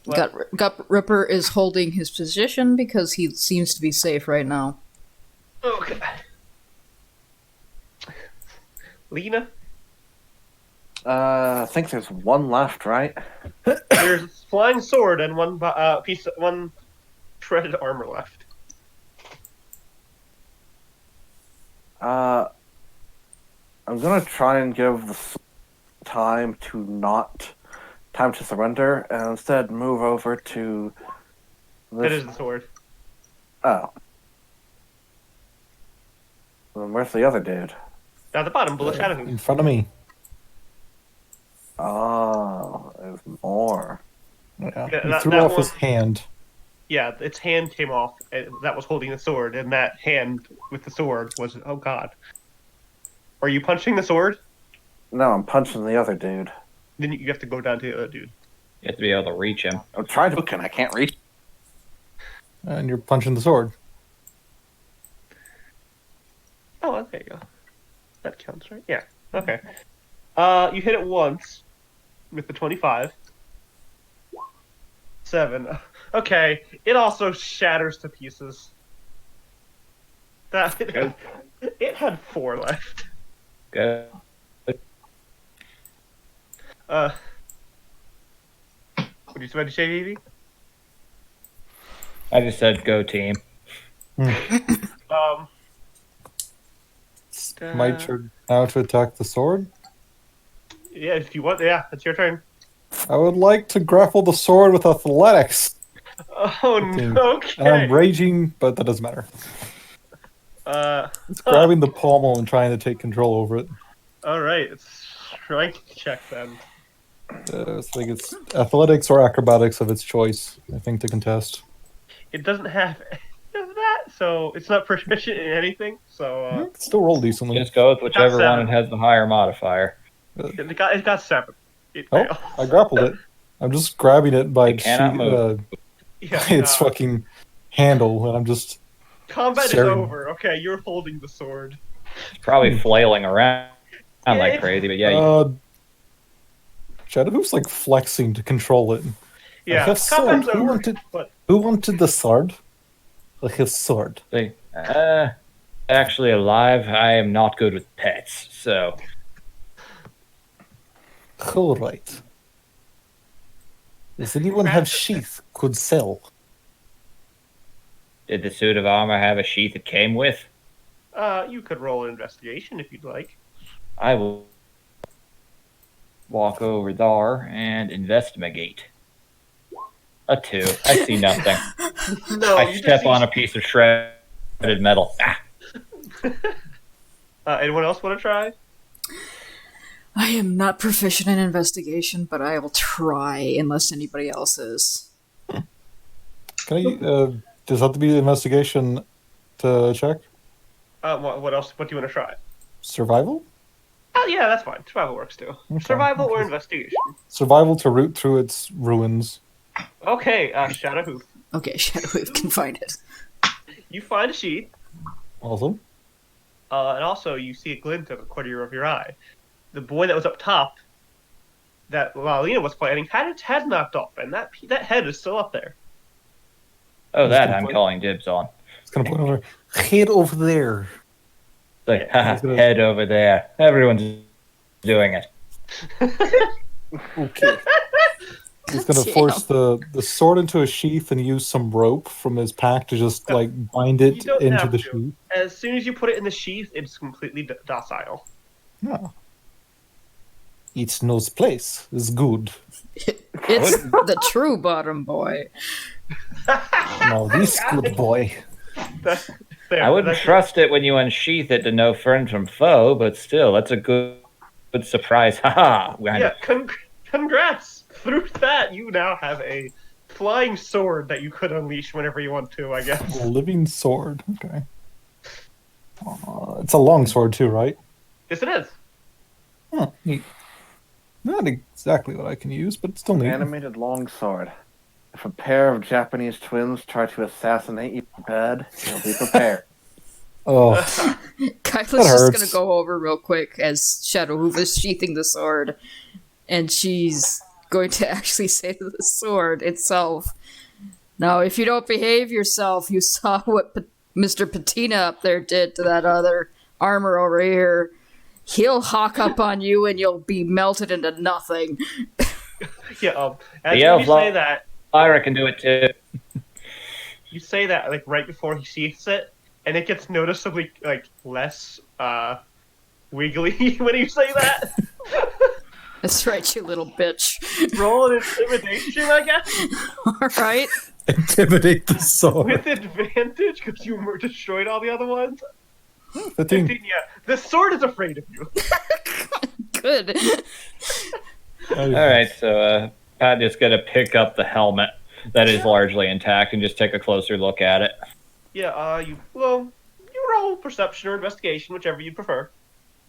What? Gut Ripper is holding his position because he seems to be safe right now. Okay. Lena? I think there's one left, right? There's a flying sword and one shredded armor left. I'm gonna try and give the time to surrender, and instead move over to That this. is the sword. Oh. Then where's the other dude? Down at the bottom, below Shadow In Hoof. front of me. Oh, there's more. Yeah. Yeah, He that- threw that off one- his hand. Yeah, its hand came off, and that was holding the sword, and that hand with the sword was, oh god. Are you punching the sword? No, I'm punching the other dude. Then you have to go down to the other dude. You have to be able to reach him. I'm trying to look and I can't reach. And you're punching the sword. Oh, there you go. That counts, right? Yeah. Okay. You hit it once with the 25. 7. Okay. It also shatters to pieces. That it had 4 left. Go. What do you say, Evie? I just said go team. My turn now to attack the sword. Yeah, if you want, yeah, it's your turn. I would like to grapple the sword with athletics. Oh, team. no, And I'm okay. raging, but that doesn't matter. It's grabbing the pommel and trying to take control over it. Alright, it's strength check then. I think it's athletics or acrobatics of its choice, I think, to contest. It doesn't have any of that, so it's not proficient in anything, so, I can still roll decently. Just go with whichever Got one has the higher modifier. it got 7. It Oh, failed. I grappled it. I'm just grabbing it by It cannot move. Yeah, its fucking handle, and I'm just... combat staring. is over. Okay, you're holding the sword. It's probably flailing around like Yeah. crazy, but yeah, Shadowhoof's like flexing to control it. Yeah, I have sword. combat's over. But Who wanted the sword? I have sword. actually alive. I am not good with pets, so All right. Does anyone have sheath could sell? did the suit of armor have a sheath it came with? you could roll an investigation if you'd like. I will walk over there and investigate. A 2. I see nothing. No, I step on a piece of shredded metal. Ah. Anyone else want to try? I am not proficient in investigation, but I will try unless anybody else is. Can I? Does that have to be the investigation to check? What else? What do you want to try? Survival? Oh, yeah, that's fine. Survival works too. Okay. Survival or investigation. Survival to root through its ruins. Okay, Shadow Hoof. Okay, Shadowwave can find it. You find a sheet, Awesome. and also you see a glint of a corner of your eye. The boy that was up top, that Lalina was fighting, had its head knocked off, and that head is still up there. Oh, that I'm calling dibs on. It's gonna point over. Head over there. Like, Yeah, haha, head over there. Everyone's doing it. Okay. He's gonna force the sword into a sheath and use some rope from his pack to just like bind You it don't into have the to. sheath. As soon as you put it in the sheath, it's completely docile. No. It knows place. It's good. It's the true bottom boy. No, this good boy. There, I wouldn't that's- trust it when you unsheath it to know friend from foe, but still, that's a good surprise. Haha. Yeah, congrats! Through that, you now have a flying sword that you could unleash whenever you want to, I guess. A living sword. Okay. It's a long sword too, right? Yes, it is. Huh, neat. Not exactly what I can use, but still neat. Animated longsword. If a pair of Japanese twins try to assassinate you in bed, you'll be prepared. Oh, Kyla's That just hurts. gonna go over real quick as Shadowhoof is sheathing the sword, and she's going to actually say to the sword itself, "Now, if you don't behave yourself, you saw what Mr. Patina up there did to that other armor over here. he'll hawk up on you and you'll be melted into nothing. Yeah. As The elf you say that, Lyra can do it too. you say that like right before he sees it, and it gets noticeably like less wiggly when you say that. That's right, you little bitch. Roll an intimidation, I guess, All right. Intimidate the sword. with advantage because you destroyed all the other ones. 15. 15, yeah. The sword is afraid of you. Good. All right, so Pat is going to pick up the helmet that is largely intact and just take a closer look at it. Yeah. You roll perception or investigation, whichever you prefer.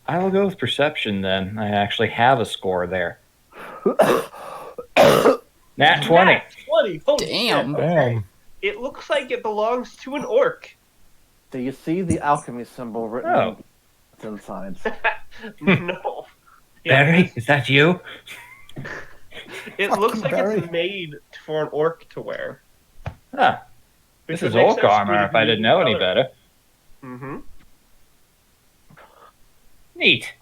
I will go with perception then. I actually have a score there. Nat 20. Nat 20. Holy Damn. shit. Damn. It looks like it belongs to an orc. Do you see the alchemy symbol written Oh. inside? No. Barry, is that you? It looks like Barry. it's made for an orc to wear. Huh. This is orc armor if I didn't know any better. Mm-hmm. Neat.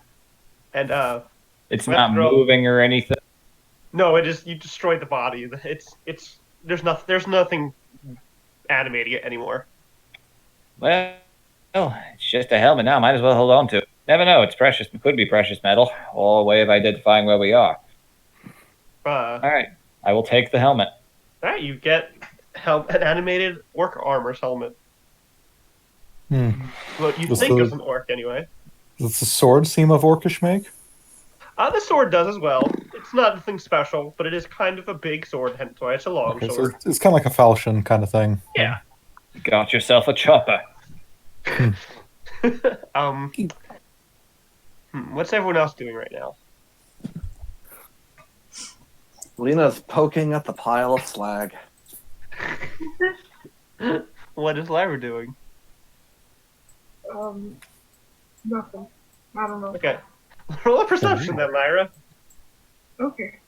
And It's Let's not roll. moving or anything. no, it is you destroyed the body. It's there's nothing animating it anymore. Well, it's just a helmet now. Might as well hold on to it. Never know. It's precious. It could be precious metal. All a way of identifying where we are. All right. I will take the helmet. Alright, you get an animated orc armor helmet. Hmm. Well, you Does think the- it's an orc anyway. Does the sword seem of orcish make? The sword does as well. It's not anything special, but it is kind of a big sword, hence why it's a long Okay, so sword. it's kind of like a falchion kind of thing. Yeah. Got yourself a chopper. What's everyone else doing right now? Lena's poking at the pile of slag. What is Lyra doing? Nothing. I don't know. Okay. Roll a perception then, Lyra. Okay.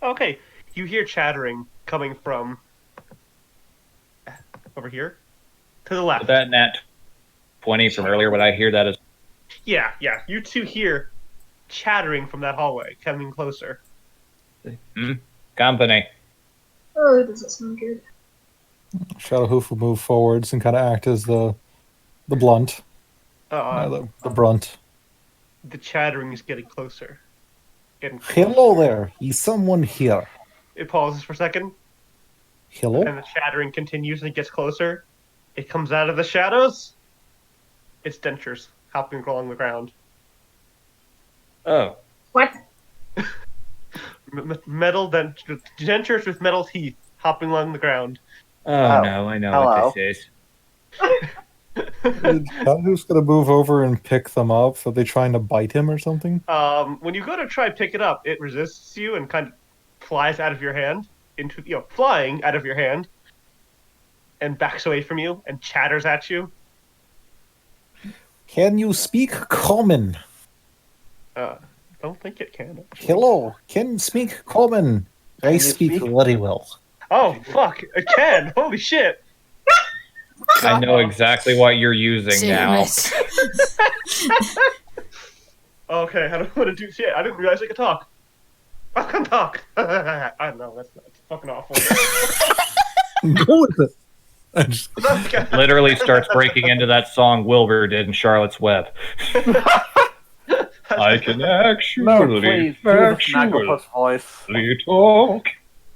Okay. You hear chattering coming from over here to the left. With that nat 20 from earlier, would I hear that as Yeah. You two hear chattering from that hallway coming closer. company? Oh, that doesn't sound good. Shadowhoof will move forwards and kind of act as the blunt, the brunt. The chattering is getting closer. Hello there. Is someone here? It pauses for a second, Hello? and the chattering continues and it gets closer. It comes out of the shadows. It's dentures hopping along the ground. Oh, What? Metal dentures with metal teeth hopping along the ground. oh no, I know Hello. what this is. Who's gonna move over and pick them up? Are they trying to bite him or something? When you go to try pick it up, it resists you and kind of flies out of your hand flying out of your hand, and backs away from you and chatters at you. Can you speak common? Don't think it can. Hello, can speak common? I you speak speak? very well. Oh fuck! It can. Holy shit! I know exactly what you're using Damn now. it. Okay, I don't want to do shit. I didn't realize I could talk. I can talk. I don't know. That's fucking awful. Go with it. I just- Okay. Literally starts breaking into that song Wilbur did in Charlotte's Web. I can actually, No, please, do the Snagglepuss voice. talk.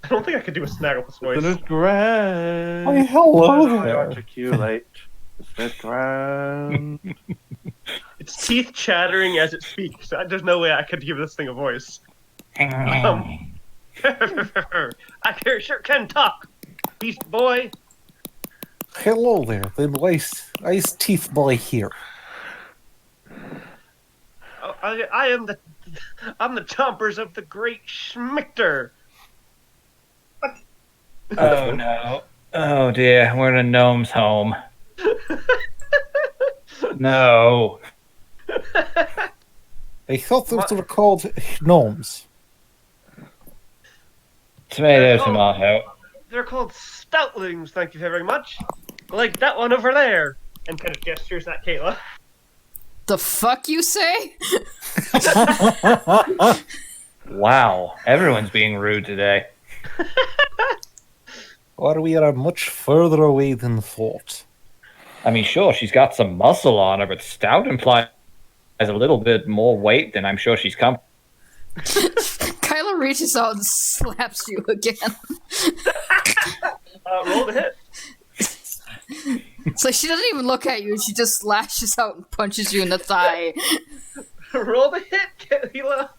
I don't think I could do a Snagglepuss voice. Isn't it grand? Why, hello I there. articulate. Isn't it grand? Its teeth chattering as it speaks. There's no way I could give this thing a voice. I sure can talk, beast boy. Hello there, the nice teeth boy here. Oh, I'm the chompers of the great Schmichter. Oh no. Oh dear, we're in a gnome's home. No. I thought those were called gnomes. Tomato, tomato. They're called stoutlings. Thank you very much. Like that one over there. and kind of gestures at Kayla. The fuck you say? Wow, everyone's being rude today. Or we are much further away than thought. I mean, sure, she's got some muscle on her, but stout implies a little bit more weight than I'm sure she's come. Kyla reaches out and slaps you again. Roll the hit. It's like she doesn't even look at you, she just lashes out and punches you in the thigh. Roll the hit, Kayla.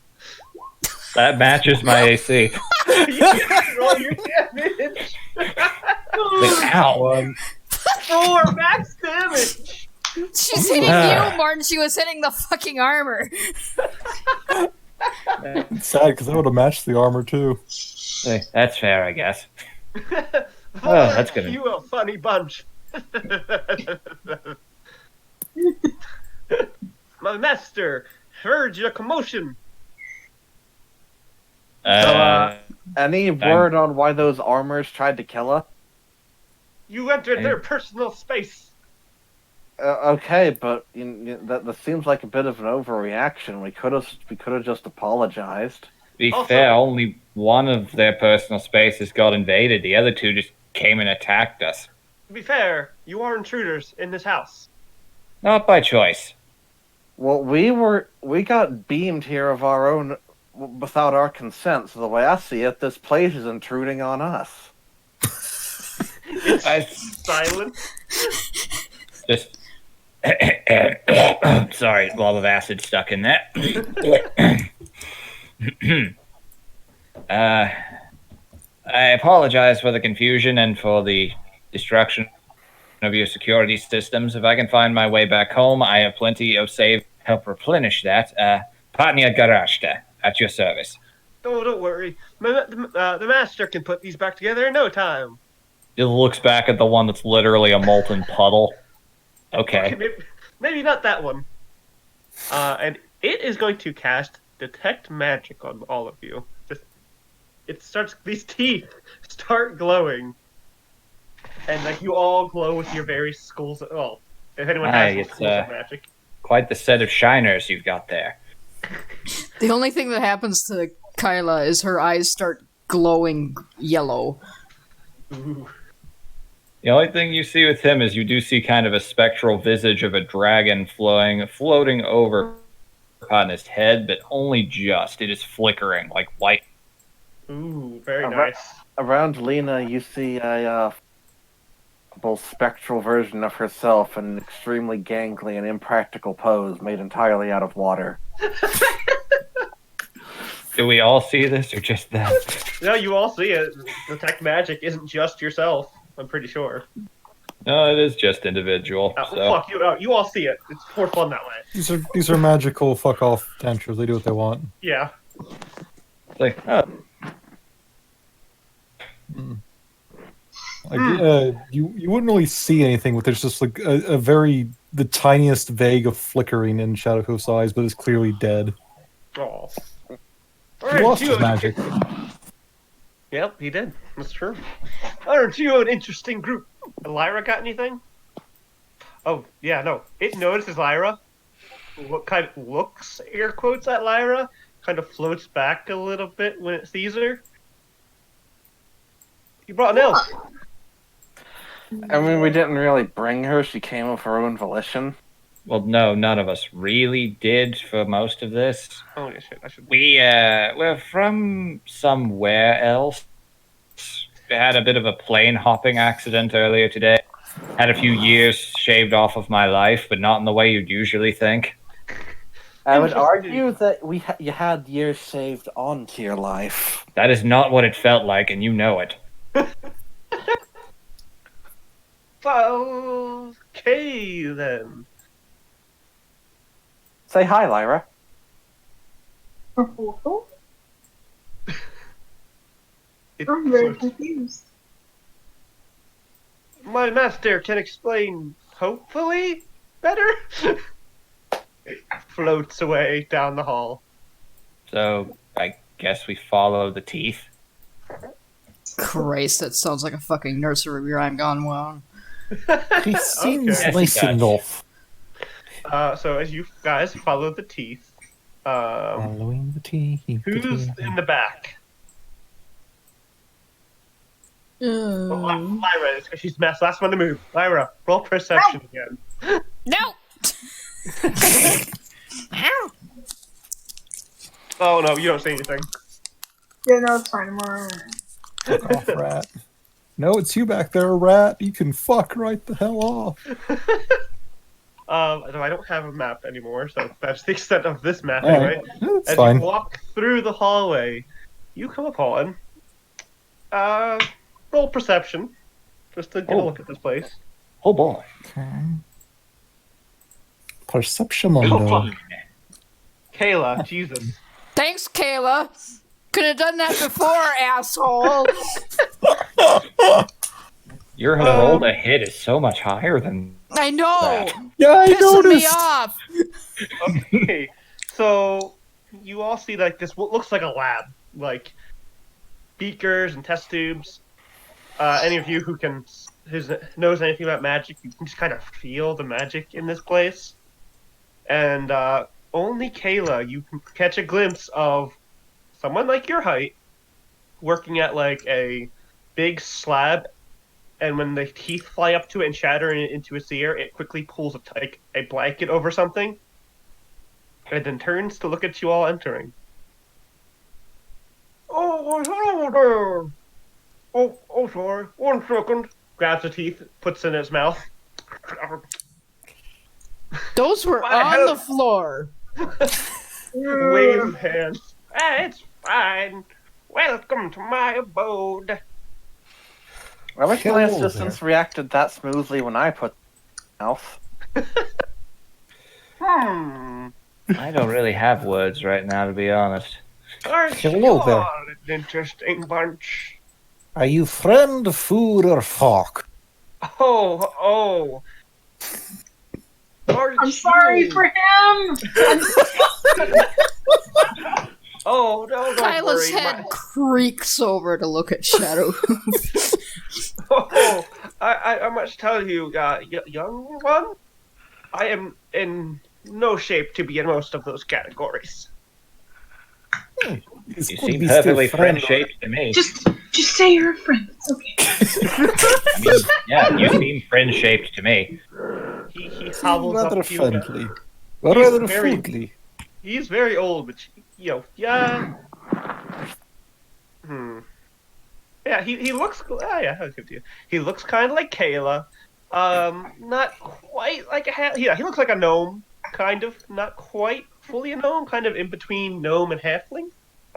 That matches my AC. You can roll your damage. Ow. 4 max damage. She's hitting you more than she was hitting the fucking armor. It's sad because that would have matched the armor too. Hey, that's fair, I guess. That's good. You a funny bunch. My master heard your commotion. Any word on why those armors tried to kill us? You entered their personal space. Okay, but that seems like a bit of an overreaction. We could have just apologized. To be Also- fair, only one of their personal spaces got invaded. The other two just came and attacked us. To be fair, you are intruders in this house. Not by choice. Well, we got beamed here of our own without our consent. So the way I see it, this place is intruding on us. Silent. Just sorry, a lot of acid stuck in that. I apologize for the confusion and for the destruction of your security systems. If I can find my way back home, I have plenty of save help replenish that. Patnia Garashta, at your service. Oh, don't worry. The master can put these back together in no time. It looks back at the one that's literally a molten puddle. Okay. Maybe not that one. And it is going to cast Detect Magic on all of you. These teeth start glowing. And like you all glow with your various schools. Well, if anyone has schools of magic. Quite the set of shiners you've got there. The only thing that happens to Kyla is her eyes start glowing yellow. Ooh. The only thing you see with him is you do see kind of a spectral visage of a dragon floating over on his head, but only just. It is flickering like white. Ooh, very nice. Around Lena, you see a spectral version of herself in an extremely gangly and impractical pose made entirely out of water. Do we all see this, or just them? No, you all see it. Detect Magic isn't just yourself. I'm pretty sure. No, it is just individual. So. Fuck you! You all see it. It's more fun that way. These are magical fuck off tantrums. They do what they want. Yeah. Like, oh. Like, you wouldn't really see anything, but there's just like the tiniest vague of flickering in Shadowhoof's eyes, but it's clearly dead. Oh. He lost his magic. Yep, he did. That's true. Aren't you an interesting group? Lyra got anything? Oh, yeah, no. It notices Lyra. What kind of looks, air quotes, at Lyra. Kind of floats back a little bit when it sees her. You brought an elf. I mean, we didn't really bring her. She came of her own volition. Well, no, none of us really did for most of this. Oh, yeah, shit. I should... We're from somewhere else. We had a bit of a plane hopping accident earlier today. Had a few years shaved off of my life, but not in the way you'd usually think. I would argue that you had years saved onto your life. That is not what it felt like, and you know it. Okay, then. Say hi, Lyra. I'm It very floats. confused. My master can explain, hopefully, better? It floats away down the hall. So, I guess we follow the teeth. Christ, that sounds like a fucking nursery rhyme gone wrong. He seems Okay. nice Touch. enough. So as you guys follow the teeth, Following the teeth. who's in the back? Mm. Lyra, she's the last one to move. Lyra, roll perception again. No! Oh no, you don't say anything. Yeah, no, it's fine. I'm alright. Fuck off, rat. No, it's you back there, rat. You can fuck right the hell off. I don't have a map anymore, so that's the extent of this map All anyway. right. That's As fine. you walk through the hallway, you come upon roll perception. Just to get a look at this place. Oh boy. Okay. Perception Oh, mundo. fuck. Kayla, Jesus. Thanks, Kayla. Could have done that before, asshole. Your roll to hit is so much higher than I know. that. Yeah, I Pissing me noticed. off. Okay, so you all see like this what looks like a lab, like beakers and test tubes. Any of you who knows anything about magic, you can just kind of feel the magic in this place. And only Kayla, you can catch a glimpse of someone like your height working at like a big slab, and when the teeth fly up to it and shatter into its ear, it quickly pulls a blanket over something, and then turns to look at you all entering. Oh, hello there. Oh, sorry. 1 second. Grabs the teeth, puts it in his mouth. Those were What on hell? the floor. Waves hands. It's fine. Welcome to my abode. I wish my Hello assistants reacted that smoothly when I put mouth. Hmm. I don't really have words right now, to be honest. Aren't Hello you there. all an interesting bunch? Are you friend, food, or fuck? Oh. Aren't I'm sorry you? for him. Oh, no, don't Kyla's worry. head creaks over to look at Shadow. Oh, I must tell you, young one, I am in no shape to be in most of those categories. This You could seem be still perfectly friend. friend-shaped to me. Just say you're a friend. It's okay. I mean, yeah, you seem friend-shaped to me. He Seem hobbles rather up to you. friendly. Or He's rather very- foodly. He's very old, but yeah. Yeah, he looks. Yeah, I'll give it to you. He looks kind of like Kayla. Not quite like yeah, he looks like a gnome, kind of. Not quite fully a gnome, kind of in between gnome and halfling.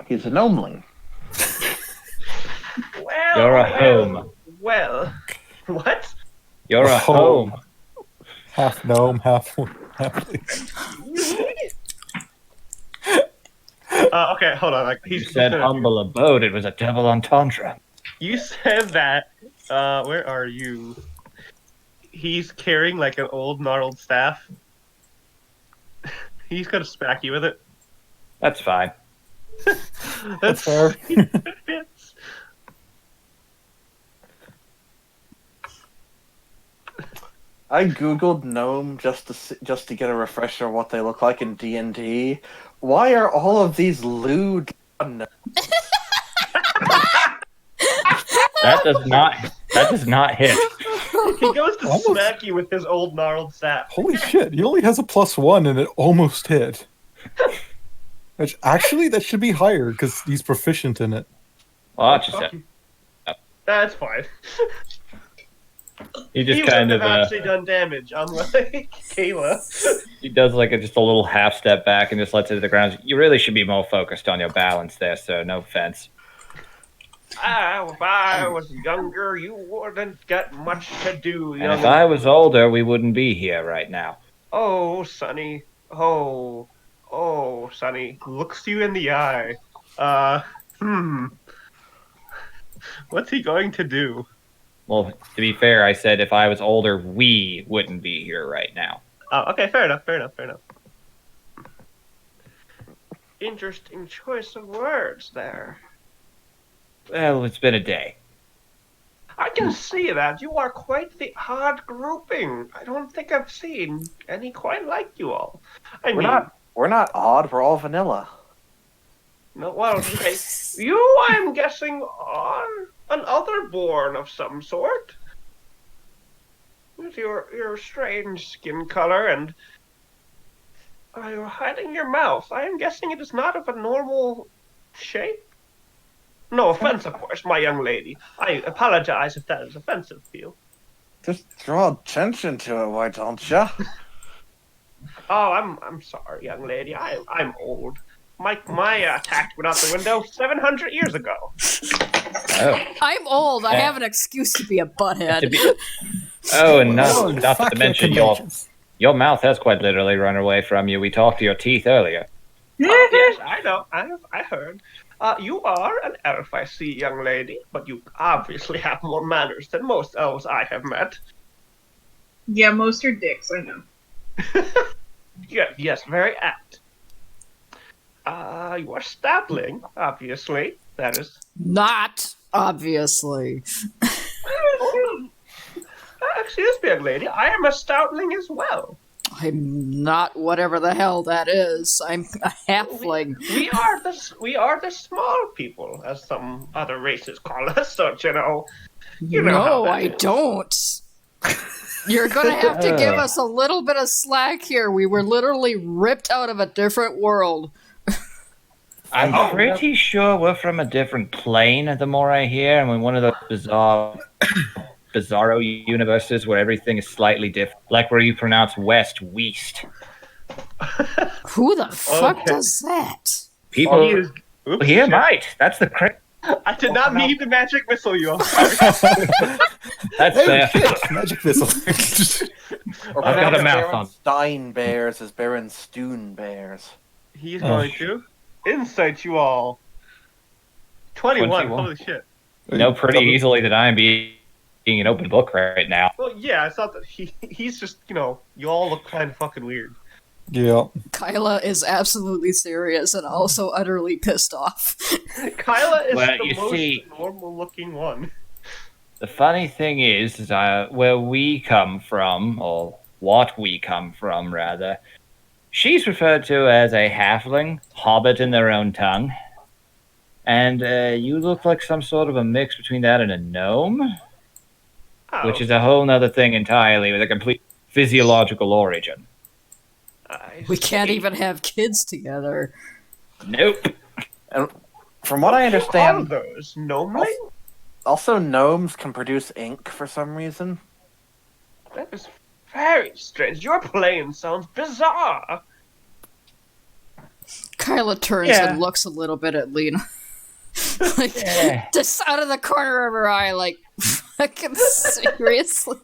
He's a gnomeling. Well, You're a home. Well, what? You're a home. Half gnome, half halfling. Okay, hold on. Like You said humble abode. It was a double entendre. You said that. Where are you? He's carrying like an old gnarled staff. He's gonna smack you with it. That's fine. That's fair. Fits. I googled gnome just to get a refresher of what they look like in D&D. Why are all of these lewd gnomes? That does not hit. He goes to Almost. smack you with his old gnarled staff. Holy shit, he only has a +1 and it almost hit. Which actually, that should be higher because he's proficient in it. Watch yourself. That's fine. He just He kind wouldn't of have actually done damage, unlike Kayla. he does like just a little half step back and just lets it to the ground. You really should be more focused on your balance there, sir. No offense. If I was younger, you wouldn't get much to do, And young. if I was older, we wouldn't be here right now. Oh, Sonny. Oh, Sonny. Looks you in the eye. What's he going to do? Well, to be fair, I said if I was older, we wouldn't be here right now. Oh, okay, fair enough. Interesting choice of words there. Well, it's been a day. I can see that. You are quite the odd grouping. I don't think I've seen any quite like you all. We're not odd. We're all vanilla. No, well, okay. You, I'm guessing, are an otherborn of some sort. With your strange skin color and you're hiding your mouth. I am guessing it is not of a normal shape. No offense, of course, my young lady. I apologize if that is offensive to you. Just draw attention to it, why don't you? Oh, I'm sorry, young lady. I'm old. My tact went out the window 700 years ago. Oh. I'm old. I have an excuse to be a butthead. And Oh, not fuck to your mention conventions. your mouth has quite literally run away from you. We talked to your teeth earlier. Yes, I know. I heard. You are an elf, I see, young lady, but you obviously have more manners than most elves I have met. Yeah, most are dicks, I know. Yes, very apt. You are startling, obviously. That is. Not obviously. Excuse me, young lady. I am a stoutling as well. I'm not whatever the hell that is. I'm a halfling. We are the small people, as some other races call us. Don't you know? You know how No, that I is. don't. You're gonna have to give us a little bit of slack here. We were literally ripped out of a different world. I'm pretty sure we're from a different plane, the more I hear, and we're one of those bizarro universes where everything is slightly different. Like where you pronounce west, weast. Who the fuck Okay. does that? People Oops, here shit. might. That's the crazy. I did not mean to magic missile you. I'm sorry. That's Oh, fair. shit, magic missile. Or I've got a mouth Baron on. Stein bears as Baron Stoon bears. He's going to insight you all. 21. 21. Holy shit. Know pretty easily that I'm being an open book right now. Well, yeah, I thought that he's just, you all look kind of fucking weird. Yeah. Kyla is absolutely serious and also utterly pissed off. Kyla is Well, the you most see- normal-looking one. The funny thing is where we come from, or what we come from, rather, she's referred to as a halfling, hobbit in their own tongue. And you look like some sort of a mix between that and a gnome, Oh, which is a whole nother thing entirely with a complete physiological origin. I We can't see. even have kids together. Nope. And from what I All understand, those gnomely? also gnomes can produce ink for some reason. That is very strange. Your plane sounds bizarre. Kyla turns Yeah. and looks a little bit at Lena. Like, Yeah. just out of the corner of her eye, like, fucking seriously?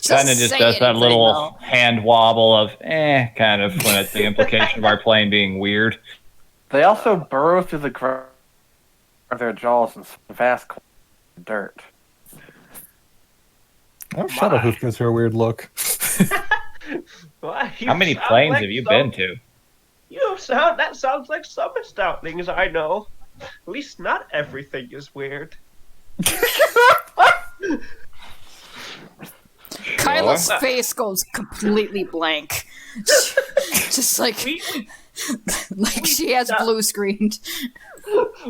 Kind of just say does that anything, little though. hand wobble of kind of when it's the implication of our plane being weird. They also burrow through the ground of their jaws and vast dirt. Oh, Shadowhoof gives her a weird look. Well, How many planes have you been to? That sounds like some stoutlings I know. At least not everything is weird. Kyla's face goes completely blank. Just like she has blue screened.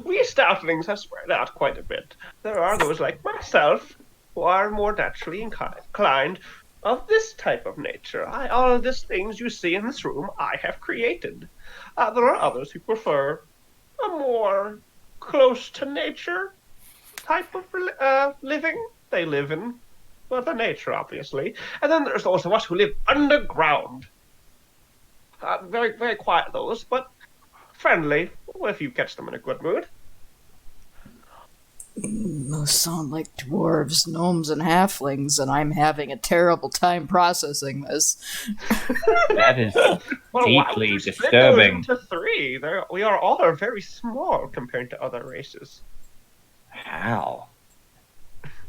We stoutlings have spread out quite a bit. There are those like myself who are more naturally inclined of this type of nature. All of these things you see in this room, I have created. There are others who prefer a more close to nature type of living. They live in Mother Nature, obviously. And then there's those of us who live underground. Very, very quiet, those, but friendly if you catch them in a good mood. Those sound like dwarves, gnomes, and halflings, and I'm having a terrible time processing this. That is Well, why would deeply you split those disturbing. into three? We are all are very small compared to other races. How?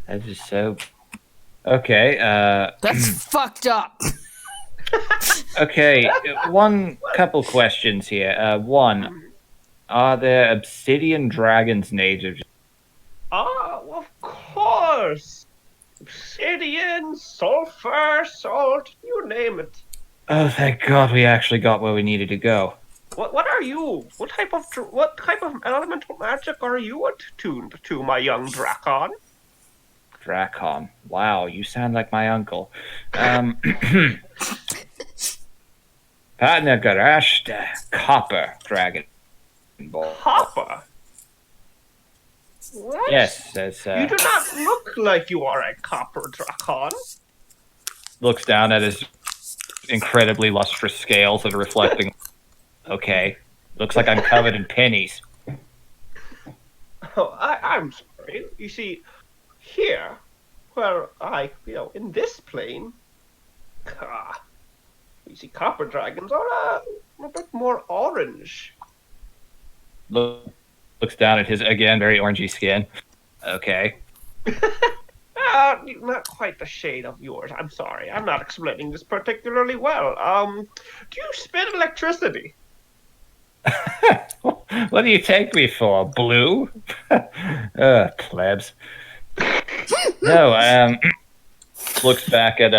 That is so. Okay. That's fucked up. Okay. One couple questions here. One, are there obsidian dragons native? Of course. Obsidian, sulfur, salt, you name it. Oh, thank God we actually got where we needed to go. What are you? What type of elemental magic are you attuned to, my young Drakon? Dracon. Wow, you sound like my uncle. Patna Garashta, Copper Dragon Ball. Copper? What? Yes, as You do not look like you are a copper Drakon. looks down at his incredibly lustrous scales that are reflecting. Okay, looks like I'm covered in pennies. Oh, I'm sorry. You see, here, where in this plane, you see, copper dragons are a bit more orange. Looks down at his, again, very orangey skin. Okay. Not quite the shade of yours. I'm sorry. I'm not explaining this particularly well. Do you spit electricity? What do you take me for? Blue? Plebs. No, looks back at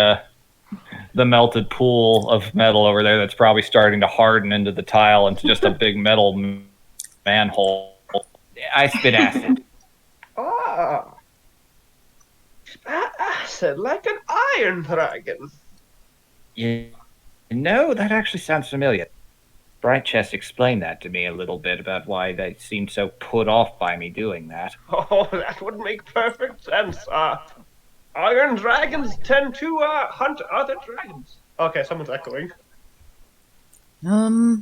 the melted pool of metal over there that's probably starting to harden into the tile into just a big metal manhole. I spit acid. Ah. Acid like an iron dragon. No, that actually sounds familiar. Bright Chest explained that to me a little bit about why they seemed so put off by me doing that. Oh, that would make perfect sense. Iron dragons tend to hunt other dragons. Okay, someone's echoing. Hello.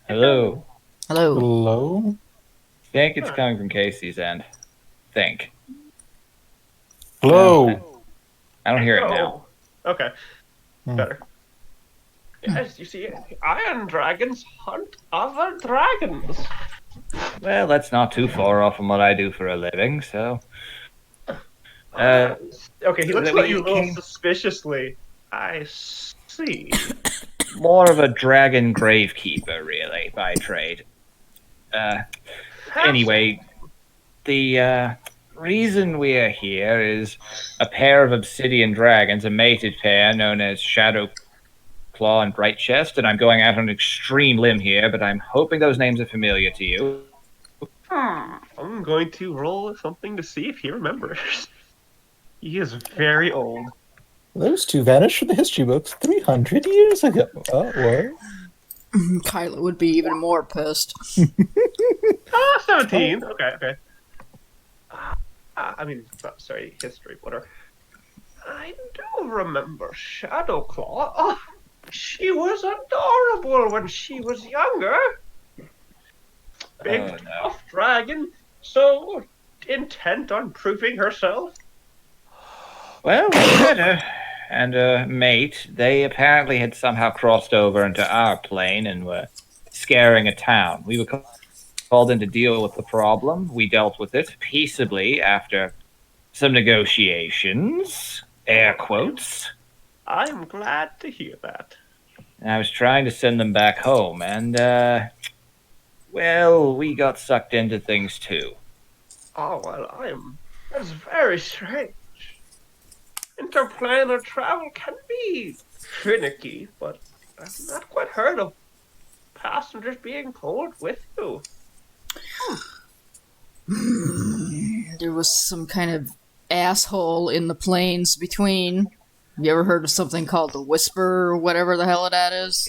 Hello. Hello? Think it's coming from Casey's end. Think. Hello? I don't hear it now. Okay, Hmm. better. Yes, you see, iron dragons hunt other dragons. Well, that's not too far off from what I do for a living, so. Okay, he looks we at you a little came- suspiciously. I see. More of a dragon gravekeeper, really, by trade. Anyway, the reason we are here is a pair of obsidian dragons, a mated pair known as Shadow Claw and Bright Chest, and I'm going out on an extreme limb here, but I'm hoping those names are familiar to you. I'm going to roll something to see if he remembers. He is very old. Those two vanished from the history books 300 years ago. Oh, what? Kyla would be even more pissed. 17. Okay. Sorry, history, whatever. I do remember Shadowclaw. Oh, she was adorable when she was younger. Big, tough dragon, so intent on proving herself. Well, Shadow and a mate, they apparently had somehow crossed over into our plane and were scaring a town. We were called in to deal with the problem. We dealt with it peaceably after some negotiations, air quotes. I'm glad to hear that. And I was trying to send them back home, and, well, we got sucked into things too. Oh, well, that's very strange. Interplanar travel can be finicky, but I've not quite heard of passengers being pulled with you. There was some kind of asshole in the plains between. You ever heard of something called the Whisper or whatever the hell that is?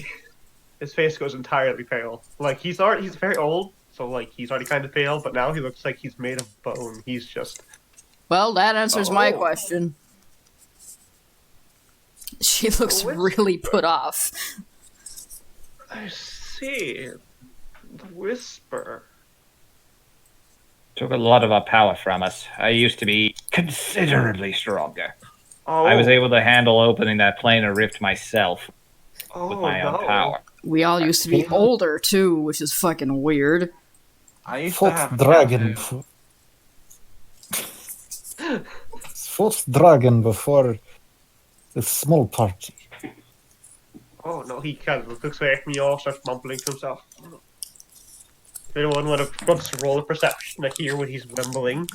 His face goes entirely pale. Like, he's very old, so, like, he's already kind of pale, but now he looks like he's made of bone. He's just... Well, that answers my Oh. question. She looks Whisper. really put off. I see. The Whisper. Took a lot of our power from us. I used to be considerably stronger. Oh, I was able to handle opening that planar rift myself oh, with my own no. power. We all used to be older, too, which is fucking weird. I used to Fourth have dragon. tattoos. Fourth dragon before the small party. Oh, no, he kind of looks away from you all, starts mumbling to himself. If anyone wants to roll a perception to hear what he's mumbling.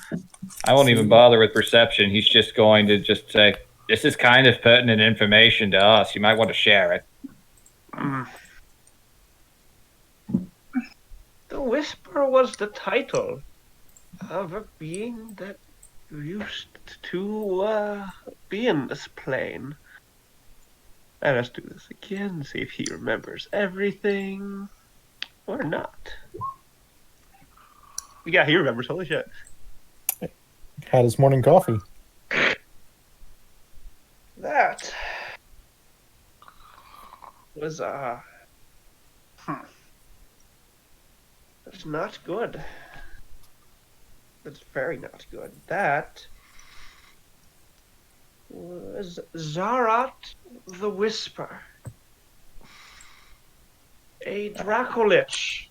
I won't even bother with perception. He's just going to just say, "This is kind of pertinent information to us. You might want to share it." The Whisper was the title of a being that used to be in this plane. Let us do this again, see if he remembers everything or not. Yeah, he remembers. Holy shit. Had his morning coffee. That was that's not good. That's very not good. That was Zarat the Whisper, a Dracolich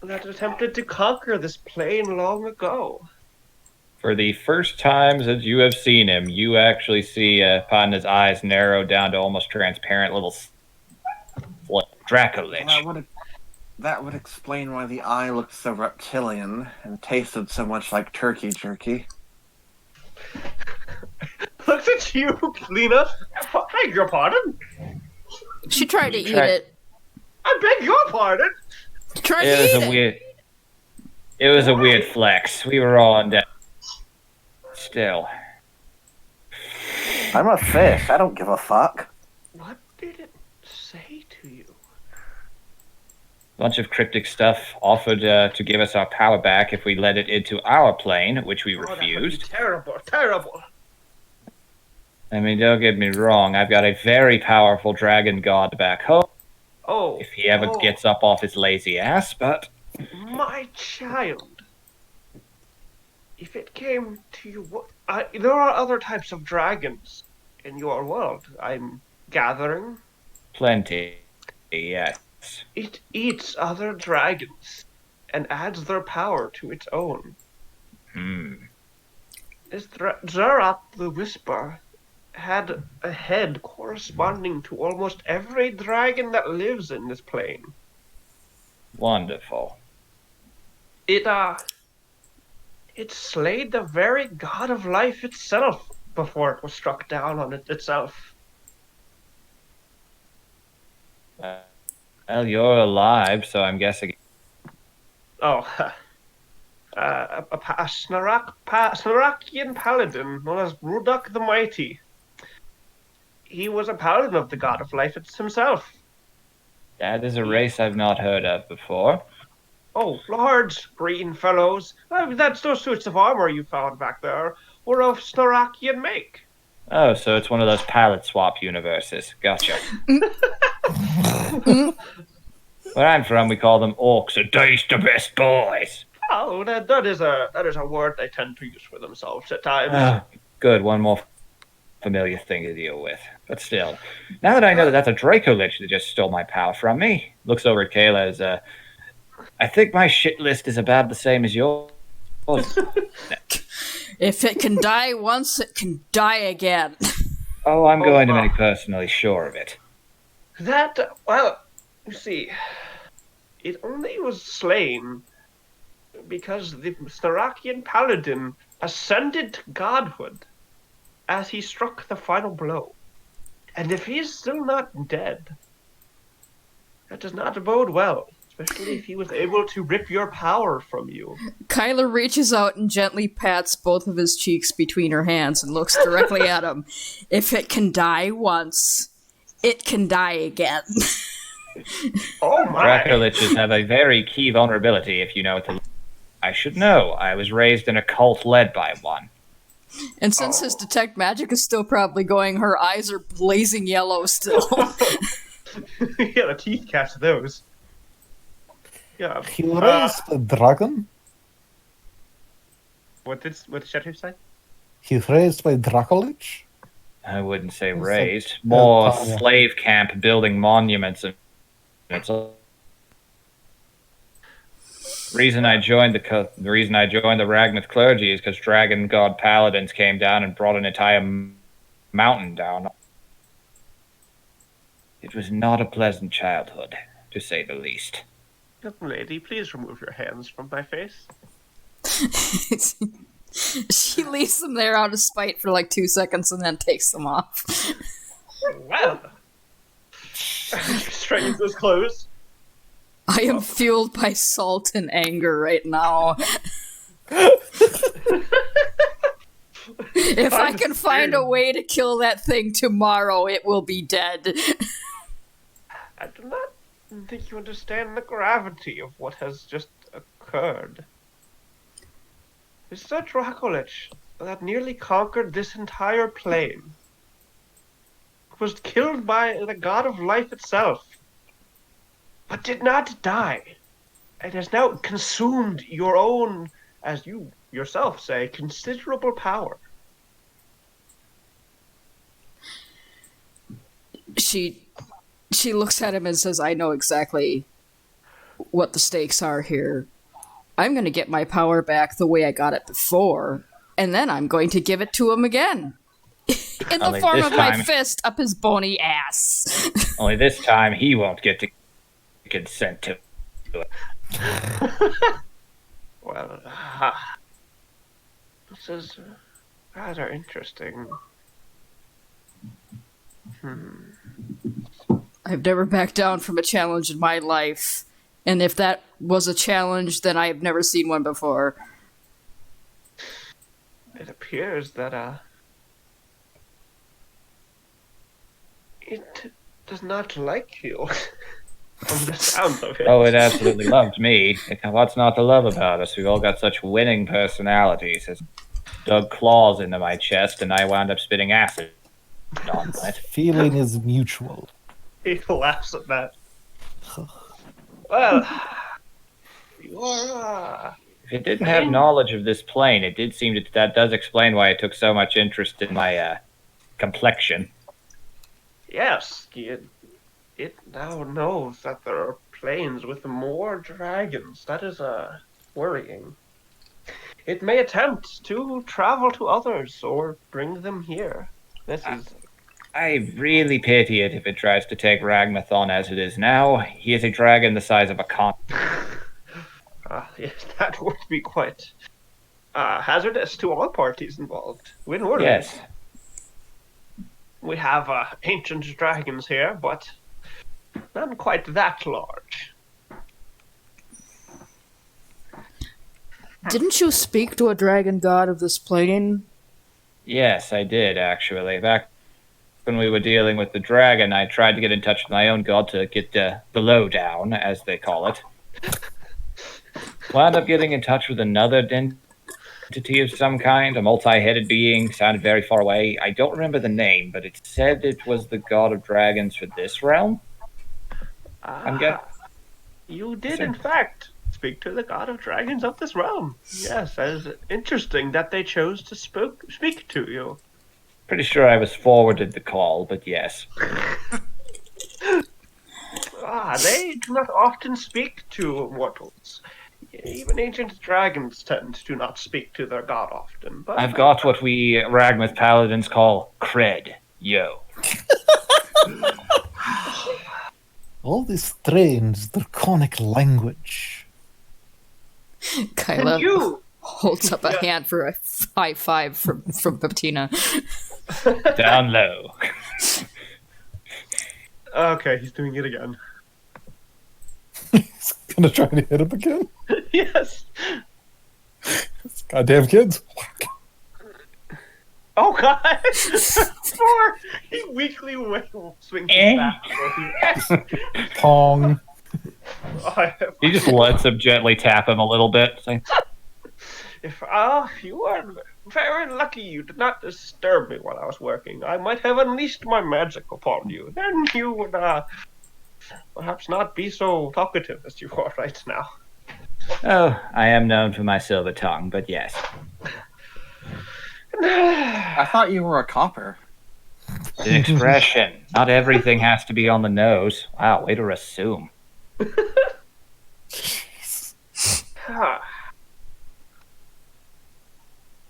that attempted to conquer this plane long ago. For the first time since you have seen him, you actually see Panda's eyes narrow down to almost transparent little Dracolich. That would explain why the eye looked so reptilian and tasted so much like turkey jerky. Looks at you, Lena. Beg your pardon? She tried to eat it. I beg your pardon? Tried to eat it. It was a weird flex. We were all on deck. Still. I'm a fish. I don't give a fuck. What did it say to you? Bunch of cryptic stuff, offered to give us our power back if we let it into our plane, which we refused. That would be terrible, terrible. I mean, don't get me wrong, I've got a very powerful dragon god back home. Oh. If he ever gets up off his lazy ass, but... My child. If it came to you... there are other types of dragons in your world, I'm gathering. Plenty, yes. It eats other dragons and adds their power to its own. This Zarat the Whisper had a head corresponding to almost every dragon that lives in this plane. Wonderful. It slayed the very god of life itself before it was struck down on it itself. Well, you're alive, so I'm guessing... Oh, a Snarakian paladin known as Rudak the Mighty. He was a paladin of the god of life himself. That is a race I've not heard of before. Oh, large green fellows. That's those suits of armor you found back there were of Snarakian make. Oh, so it's one of those palette swap universes. Gotcha. Where I'm from, we call them orcs. They's the best boys. Oh, that is a word they tend to use for themselves at times. Good, one more familiar thing to deal with. But still, now that I know that that's a Dracolich that just stole my power from me, looks over at Kayla as, I think my shit list is about the same as yours. If it can die once, it can die again. Oh, I'm going to make personally sure of it. Well, you see, it only was slain because the Snarakian paladin ascended to godhood as he struck the final blow. And if he is still not dead, that does not bode well, especially if he was able to rip your power from you. Kyla reaches out and gently pats both of his cheeks between her hands and looks directly at him. If it can die once, it can die again. Oh my! Dracoliches have a very key vulnerability, if you know what to... I should know. I was raised in a cult led by one. And since his detect magic is still probably going, her eyes are blazing yellow still. Yeah, the teeth catch those. Yeah. He raised a dragon? What did Shatter say? He's raised by Dracolich? I wouldn't say It's raised. like- More yeah. slave camp building monuments. And it's the reason I joined the Ragnath clergy is because Dragon God Paladins came down and brought an entire mountain down. It was not a pleasant childhood, to say the least. Young lady, please remove your hands from my face. She leaves them there out of spite for like 2 seconds and then takes them off. Well, she straightens those clothes. I am fueled by salt and anger right now. If I can find a way to kill that thing tomorrow, it will be dead. I do not think you understand the gravity of what has just occurred. It's a Dracolich that nearly conquered this entire plane. Was killed by the god of life itself, but did not die. It has now consumed your own, as you yourself say, considerable power. She looks at him and says, I know exactly what the stakes are here. I'm going to get my power back the way I got it before, and then I'm going to give it to him again. In the form of my fist up his bony ass. Only this time he won't get to consent to it. Well, this is rather interesting. I've never backed down from a challenge in my life. And if that was a challenge, then I have never seen one before. It appears that, it does not like you. From the sound of it. Oh, it absolutely loved me. What's not to love about us? We've all got such winning personalities. It's dug claws into my chest, and I wound up spitting acid on it. Feeling is mutual. He laughs at that. Well, If it didn't have knowledge of this plane, it did seem that does explain why it took so much interest in my complexion. yes, it now knows that there are planes with more dragons. That is worrying. It may attempt to travel to others or bring them here. This is. I really pity it if it tries to take Ragmathon as it is now. He is a dragon the size of a continent. Yes, that would be quite hazardous to all parties involved. Win-win. Yes. We have ancient dragons here, but none quite that large. Didn't you speak to a dragon god of this plane? Yes, I did, actually. Back when we were dealing with the dragon, I tried to get in touch with my own god to get the lowdown, as they call it. Wound up getting in touch with another entity of some kind, a multi-headed being, sounded very far away. I don't remember the name, but it said it was the god of dragons for this realm. You did, in fact, speak to the god of dragons of this realm. Yes, that is interesting that they chose to speak to you. Pretty sure I was forwarded the call, but yes. They do not often speak to mortals. Even ancient dragons tend to not speak to their god often. But I've got what we Ragmath paladins call cred, yo. All this strange, draconic language. Kyla you holds up a hand for a high five from Bettina. Down low. Okay, he's doing it again. He's gonna try to hit him again. Yes. Goddamn kids. Oh god! Poor, he weakly swings his bat. Pong. He just lets him gently tap him a little bit. Saying, If you are very lucky you did not disturb me while I was working. I might have unleashed my magic upon you. Then you would perhaps not be so talkative as you are right now. oh, I am known for my silver tongue, but yes. I thought you were a copper. The expression. Not everything has to be on the nose. Wow, way to assume.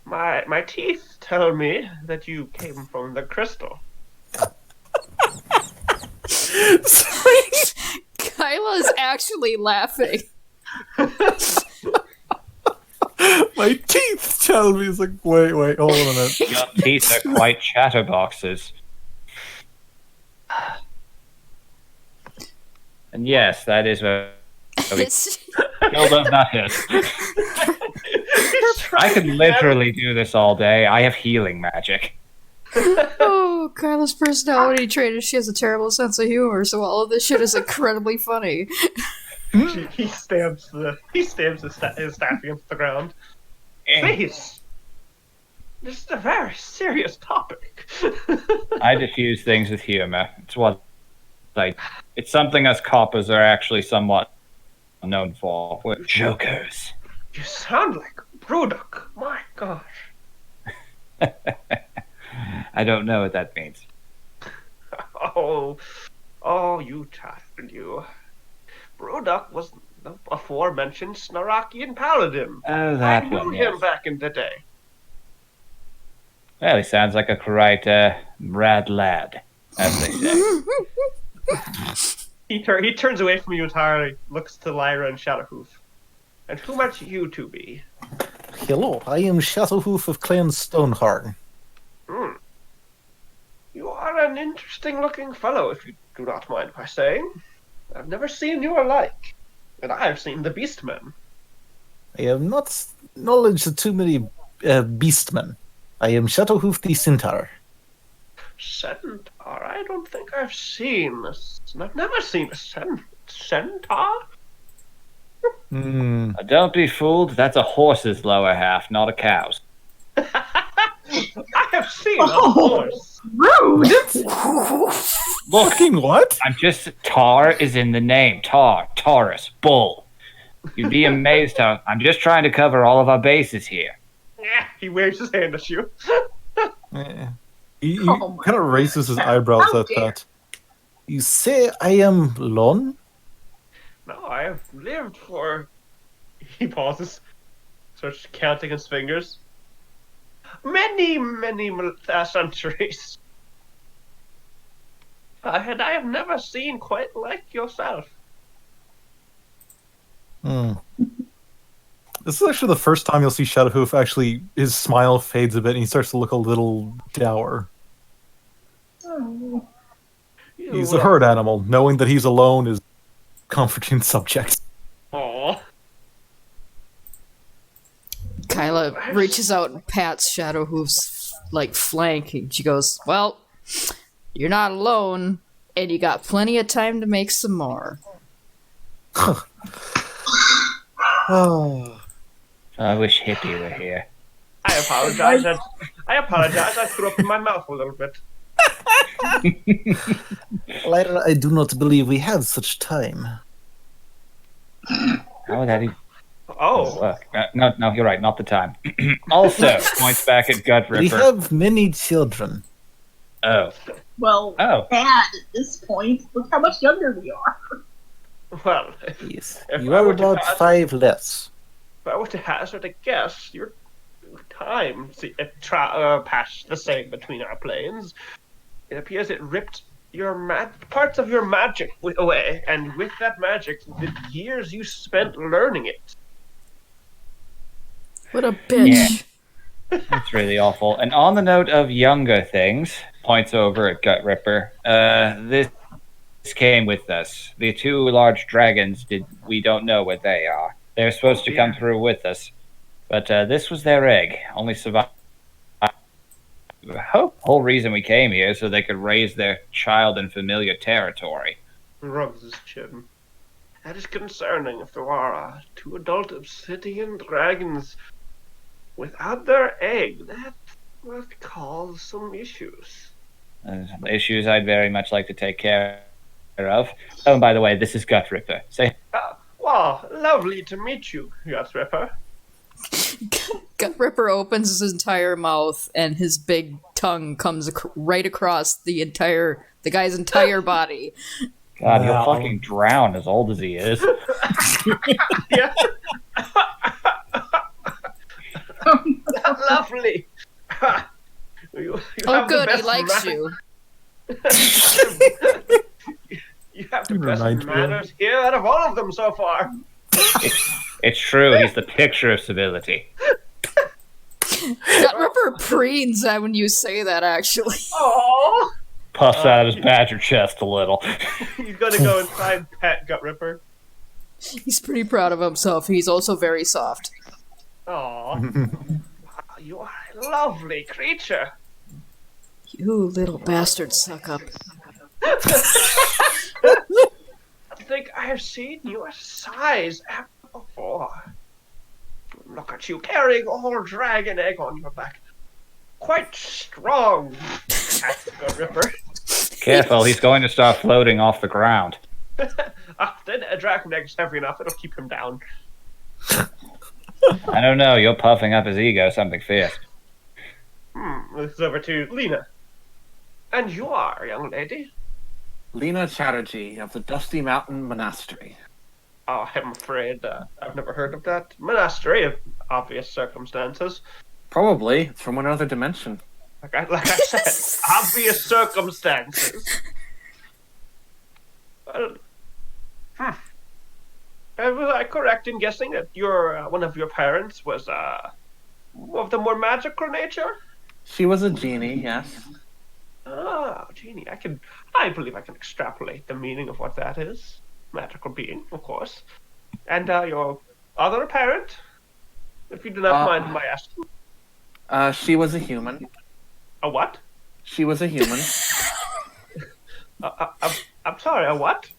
My teeth tell me that you came from the crystal. Kyla Kyla is actually laughing. My teeth tell me. It's like, wait, hold on a minute. Your teeth are quite chatterboxes. And yes, that is where we killed them, not his. I could literally do this all day. I have healing magic. Oh, Kyla's personality trait is she has a terrible sense of humor, so all of this shit is incredibly funny. He stamps his staff against the ground. Please, this is a very serious topic. I diffuse things with humor. It's something us coppers are actually somewhat known for. We're jokers. You sound like Brudok. My gosh. I don't know what that means. Oh, you Taffin, you. Brudok was the aforementioned Snarakian paladin. Oh, that I knew one, him yes. back in the day. Well, he sounds like a quite rad lad, as they say. He turns away from you entirely, looks to Lyra and Shadowhoof. And who might you two be? Hello, I am Shadowhoof of Clan Stoneheart. You are an interesting-looking fellow, if you do not mind my saying. I've never seen your like, and I have seen the Beastmen. I have not knowledge of too many beastmen. I am Shadowhoof the Centaur. Centaur? I don't think I've seen this. I've never seen a centaur. Don't be fooled. That's a horse's lower half, not a cow's. I have seen a horse. Rude! Fucking what? I'm just... Tar is in the name. Taurus, bull. You'd be amazed how... I'm just trying to cover all of our bases here. Yeah, he waves his hand at you. He Oh my kind of raises his eyebrows How at dare. that. You say I am Lon? No, I have lived for... He pauses. Starts counting his fingers. Many centuries. And I have never seen quite like yourself. This is actually the first time you'll see Shadowhoof actually, his smile fades a bit and he starts to look a little dour. Oh. He's a herd animal. Knowing that he's alone is comforting subject. Aww. Kyla reaches out and pats Shadowhoof's flank, and she goes, "Well, you're not alone, and you got plenty of time to make some more." Oh. I wish Hippie were here. I apologize. I threw up in my mouth a little bit. Lyra, I do not believe we have such time. How would that even Oh. work? No, you're right. Not the time. Also, points back at Gut Ripper. We have many children. Oh. Well, Oh. bad at this point. Look how much younger we are. Well, Yes. If You I are were to about hazard- 5 less. if I were to hazard a guess, your time passed the same between our planes. It appears it ripped your parts of your magic away, and with that magic, the years you spent learning it. What a bitch. That's really awful. And on the note of younger things, points over at Gut Ripper. This came with us. The two large dragons we don't know what they are. They're supposed to come through with us. But this was their egg. Only survived. The whole reason we came here is so they could raise their child in familiar territory. Rubs his chin. That is concerning if there are two adult obsidian dragons without their egg. That would cause some issues. Issues I'd very much like to take care of. Oh, and by the way, this is Gut Ripper. Say, Wow, lovely to meet you, Gut Ripper. Gut Ripper opens his entire mouth, and his big tongue comes right across the guy's entire body. God, he'll Wow. fucking drown as old as he is. Yeah. Lovely. You Oh, have the good, he best likes ma- you. You have the best Remind me. manners here out of all of them so far. It's true. He's the picture of civility. Gut Ripper preens when you say that, actually. Oh, Puffs out his badger chest a little. he's gonna go and try and pet Gut Ripper. He's pretty proud of himself. He's also very soft. Oh, you are a lovely creature. You little bastard suck up. I think I have seen your size ever before. Look at you carrying a whole dragon egg on your back. Quite strong. That's Gut Ripper. Careful, he's going to start floating off the ground. Then a dragon egg's heavy enough, it'll keep him down. I don't know, you're puffing up his ego something fierce. This is over to Lena. And you are, young lady. Lena Chatterjee of the Dusty Mountain Monastery. Oh, I'm afraid I've never heard of that monastery of obvious circumstances. Probably. It's from another dimension. Like I said, obvious circumstances. Well, was I correct in guessing that one of your parents was of the more magical nature? She was a genie, yes. Ah, genie. I believe I can extrapolate the meaning of what that is. Magical being, of course. And your other parent, if you do not mind my asking. She was a human. A what? She was a human. I'm sorry, a what?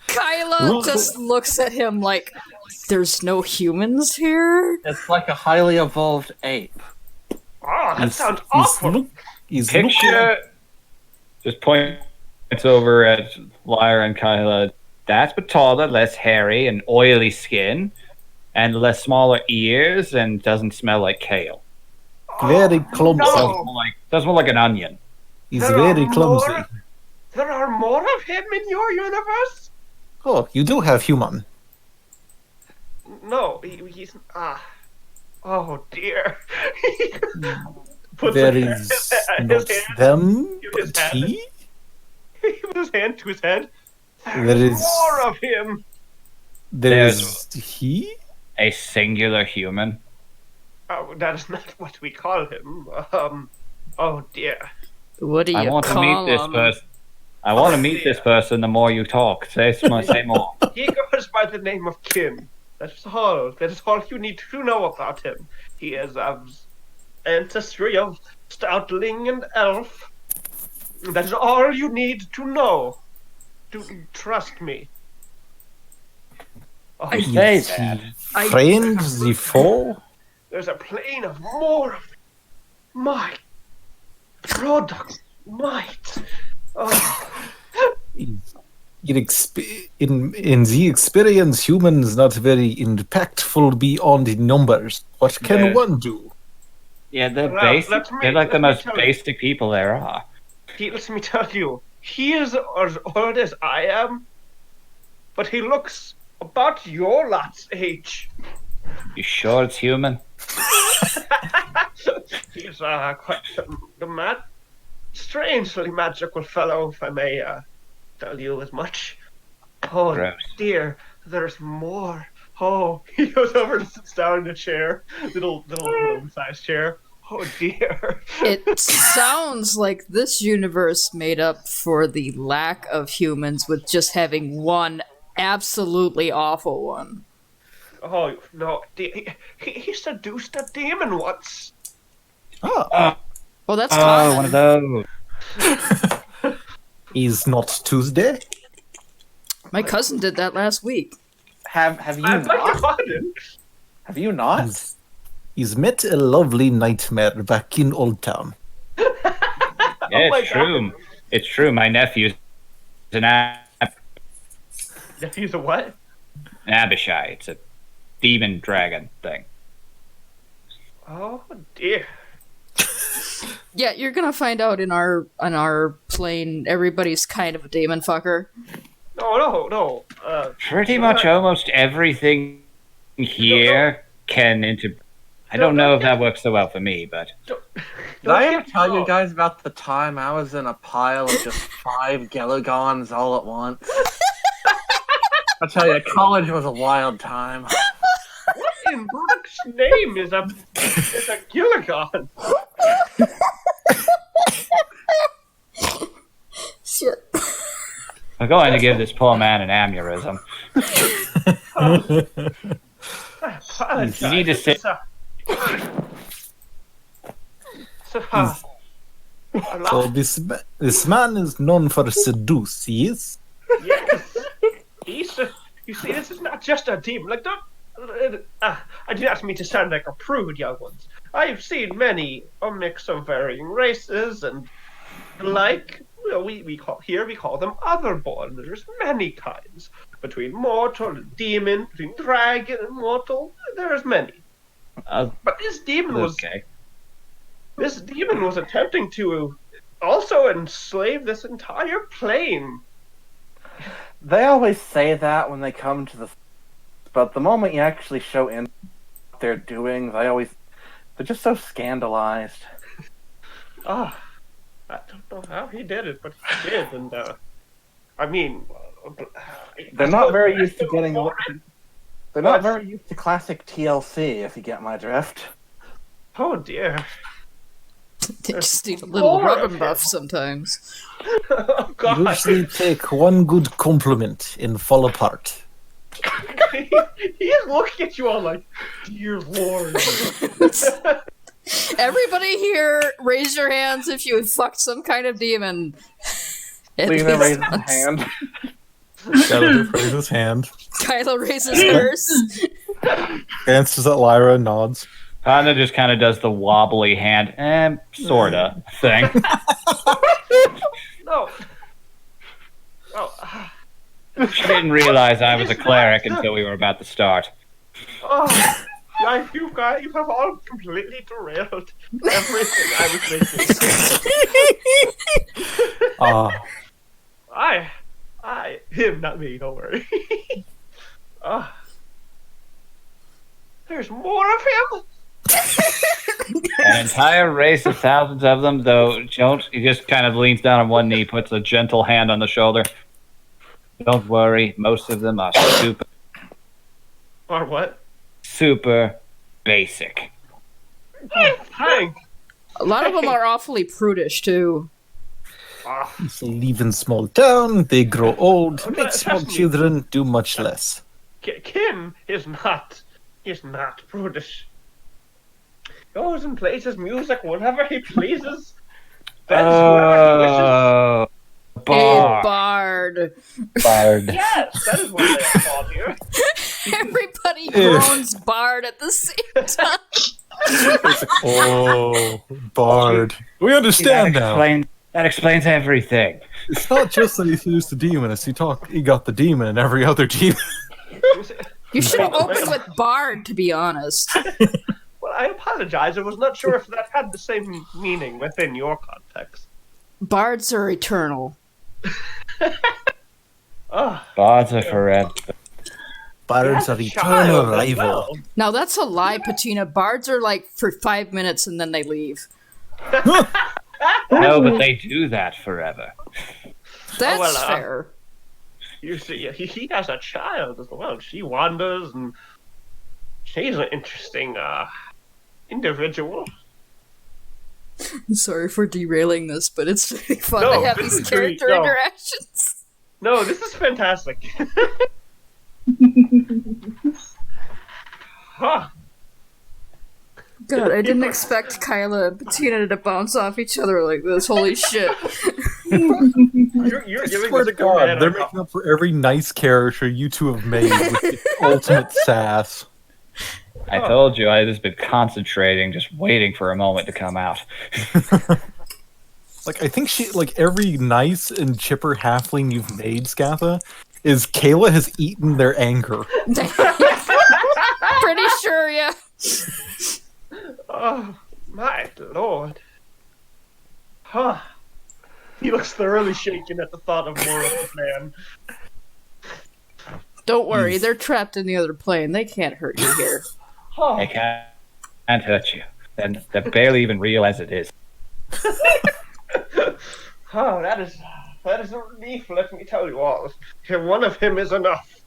Kyla just looks at him like, there's no humans here? It's like a highly evolved ape. Oh, that sounds awful. Picture, just points over at Lyra and Kyla. That's but taller, less hairy, and oily skin, and less smaller ears, and doesn't smell like kale. Very clumsy. No. Does smell like an onion. He's There very are clumsy. There are more of him in your universe? Oh, you do have human. No, he's oh dear. There is not them, but he? He put his hand to his head. There is More of him. There's he? A singular human. Oh, that is not what we call him. Oh dear. What do you I want to call meet this him? person. I want to meet this person the more you talk. Say more. He goes by the name of Kim. That's all. That is all you need to know about him. He is of ancestry of Stoutling and Elf. That is all you need to know. To trust me. Oh, You say that. Friends, the four? there's a plane of more of my product might. Oh. In the experience, humans not very impactful beyond numbers. What can Yeah. one do? Yeah, they're Well, basic. They're like the let me most tell you. basic people there are. Let me tell you, he is as old as I am, but he looks about your lot's age. You sure it's human? He's quite a strangely magical fellow, if I may tell you as much. Oh Gross. dear, there's more. Oh, he goes over and sits down in a chair, little sized chair. Oh dear. It sounds like this universe made up for the lack of humans with just having one absolutely awful one. Oh no, he seduced a demon once. Ah, Well, that's Oh, common. one of those. is not Tuesday? My cousin did that last week. Have you I beg your not? pardon. Have you not? He's met a lovely nightmare back in Old Town. Yeah, my it's true. It's true. My nephew's an Nephew's a what? Abishai. It's a demon dragon thing. Oh dear. Yeah, you're gonna find out in our plane. Everybody's kind of a demon fucker. No. Pretty much almost everything here can I don't know if that works so well for me, but Did I ever tell you guys about the time I was in a pile of just 5 Gelagons all at once? I tell you, college was a wild time. What in Brook's name is a Gilligan? Shit. I'm going to give this poor man an aneurysm. I apologize. You need to sit. So this man is known for seduce, yes? Yes. You see, this is not just a demon. Like, don't. I do not mean to sound like a prude, young ones. I've seen many, a mix of varying races and like. Well, we call them otherborn. There's many kinds. Between mortal and demon, between dragon and mortal, there's many. But this demon was Okay. This demon was attempting to also enslave this entire plane. They always say that when they come to the... But the moment you actually show in what they're doing, they're just so scandalized. I don't know how he did it, but he did, and I mean, They're not very used to getting... They're not very used to classic TLC, if you get my drift. Oh dear. They just need a little rub and buff sometimes. Oh God. Usually take one good compliment and fall apart. He is looking at you all like, dear Lord. Everybody here, raise your hands if you had fucked some kind of demon. Lena raises a hand. Kylo raises his hand, Kylo raises hers. glances at Lyra and nods. Panda just kind of does the wobbly hand, sorta thing. No. Oh. She didn't realize I was a cleric until we were about to start. Oh. You have all completely derailed everything I was thinking. Him, not me, don't worry. There's more of him? An entire race of thousands of them, though. He just kind of leans down on one knee, puts a gentle hand on the shoulder. Don't worry, most of them are super. Or what? Super basic. Hank. A lot of them are awfully prudish too. So live in small town, they grow old, Okay, make small trust me. children, do much less. Kim is not prudish. Goes and plays his music whenever he pleases. Bends whoever he wishes. Oh, A bar. bard. Bard. Yes, that is what they are called here. Everybody groans bard at the same time. Oh, Bard. We understand now. That explains everything. It's not just that he seduced the demon, it's he got the demon and every other demon. You should have opened with bard, to be honest. Well, I apologize. I was not sure if that had the same meaning within your context. Bards are eternal. Oh, Bards are forever. Bards are eternal rival. Now that's a lie, Patina. Bards are like for 5 minutes and then they leave. No, but they do that forever. That's fair. You see, he has a child as well. She wanders, and she's an interesting individual. I'm sorry for derailing this, but it's really fun No, to have this these is great. character No. interactions. No, this is fantastic. Huh. God, I didn't expect Kyla and Patina to bounce off each other like this. Holy shit. You're I giving swear this to God, man they're a- making up for every nice character you two have made with the ultimate sass. I told you, I just been concentrating, just waiting for a moment to come out. Like, I think every nice and chipper halfling you've made, Scatha, is Kayla has eaten their anger. Pretty sure, yeah. Oh, my lord. Huh. He looks thoroughly shaken at the thought of more of this man. Don't worry, they're trapped in the other plane. They can't hurt you here. Huh. They can't hurt you. And they're barely even real as it is. Oh, that is a relief, let me tell you all. One of him is enough.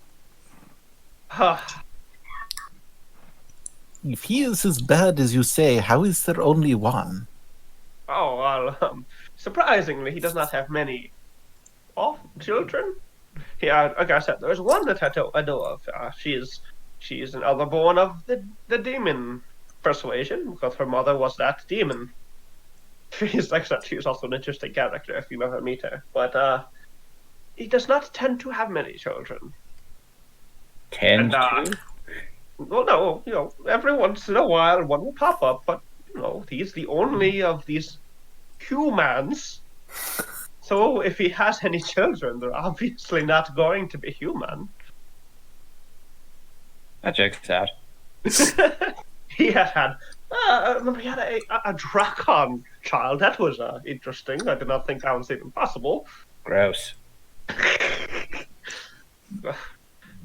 If he is as bad as you say, how is there only one? Oh, well, surprisingly, he does not have many children. Yeah, like I said, there's one that I know of. She is another born of the demon persuasion, because her mother was that demon. She's also an interesting character if you ever meet her. But he does not tend to have many children. Tend to? Well, no, every once in a while one will pop up, but he's the only of these humans. So if he has any children, they're obviously not going to be human. That checks out. He had a Drakon child. That was interesting. I did not think that was even possible. Gross.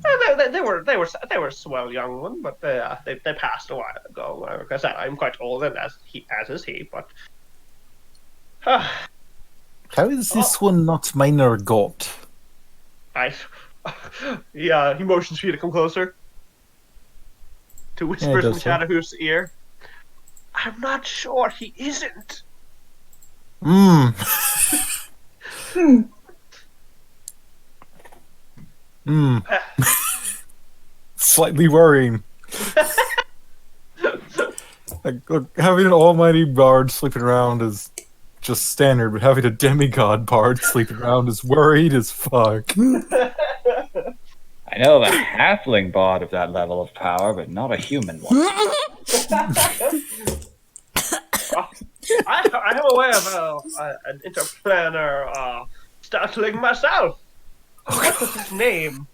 They were swell young one, but they passed a while ago. Like I said, I'm quite old, and as is he. But How is this one not minor goat? He motions for you to come closer. To whispers in Shadowhoof's ear. I'm not sure he isn't. Slightly worrying. Look, having an almighty bard sleeping around is just standard, but having a demigod bard sleeping around is worried as fuck. I know of a halfling bard of that level of power, but not a human one. I am aware of an interplanar startling myself. What was his name?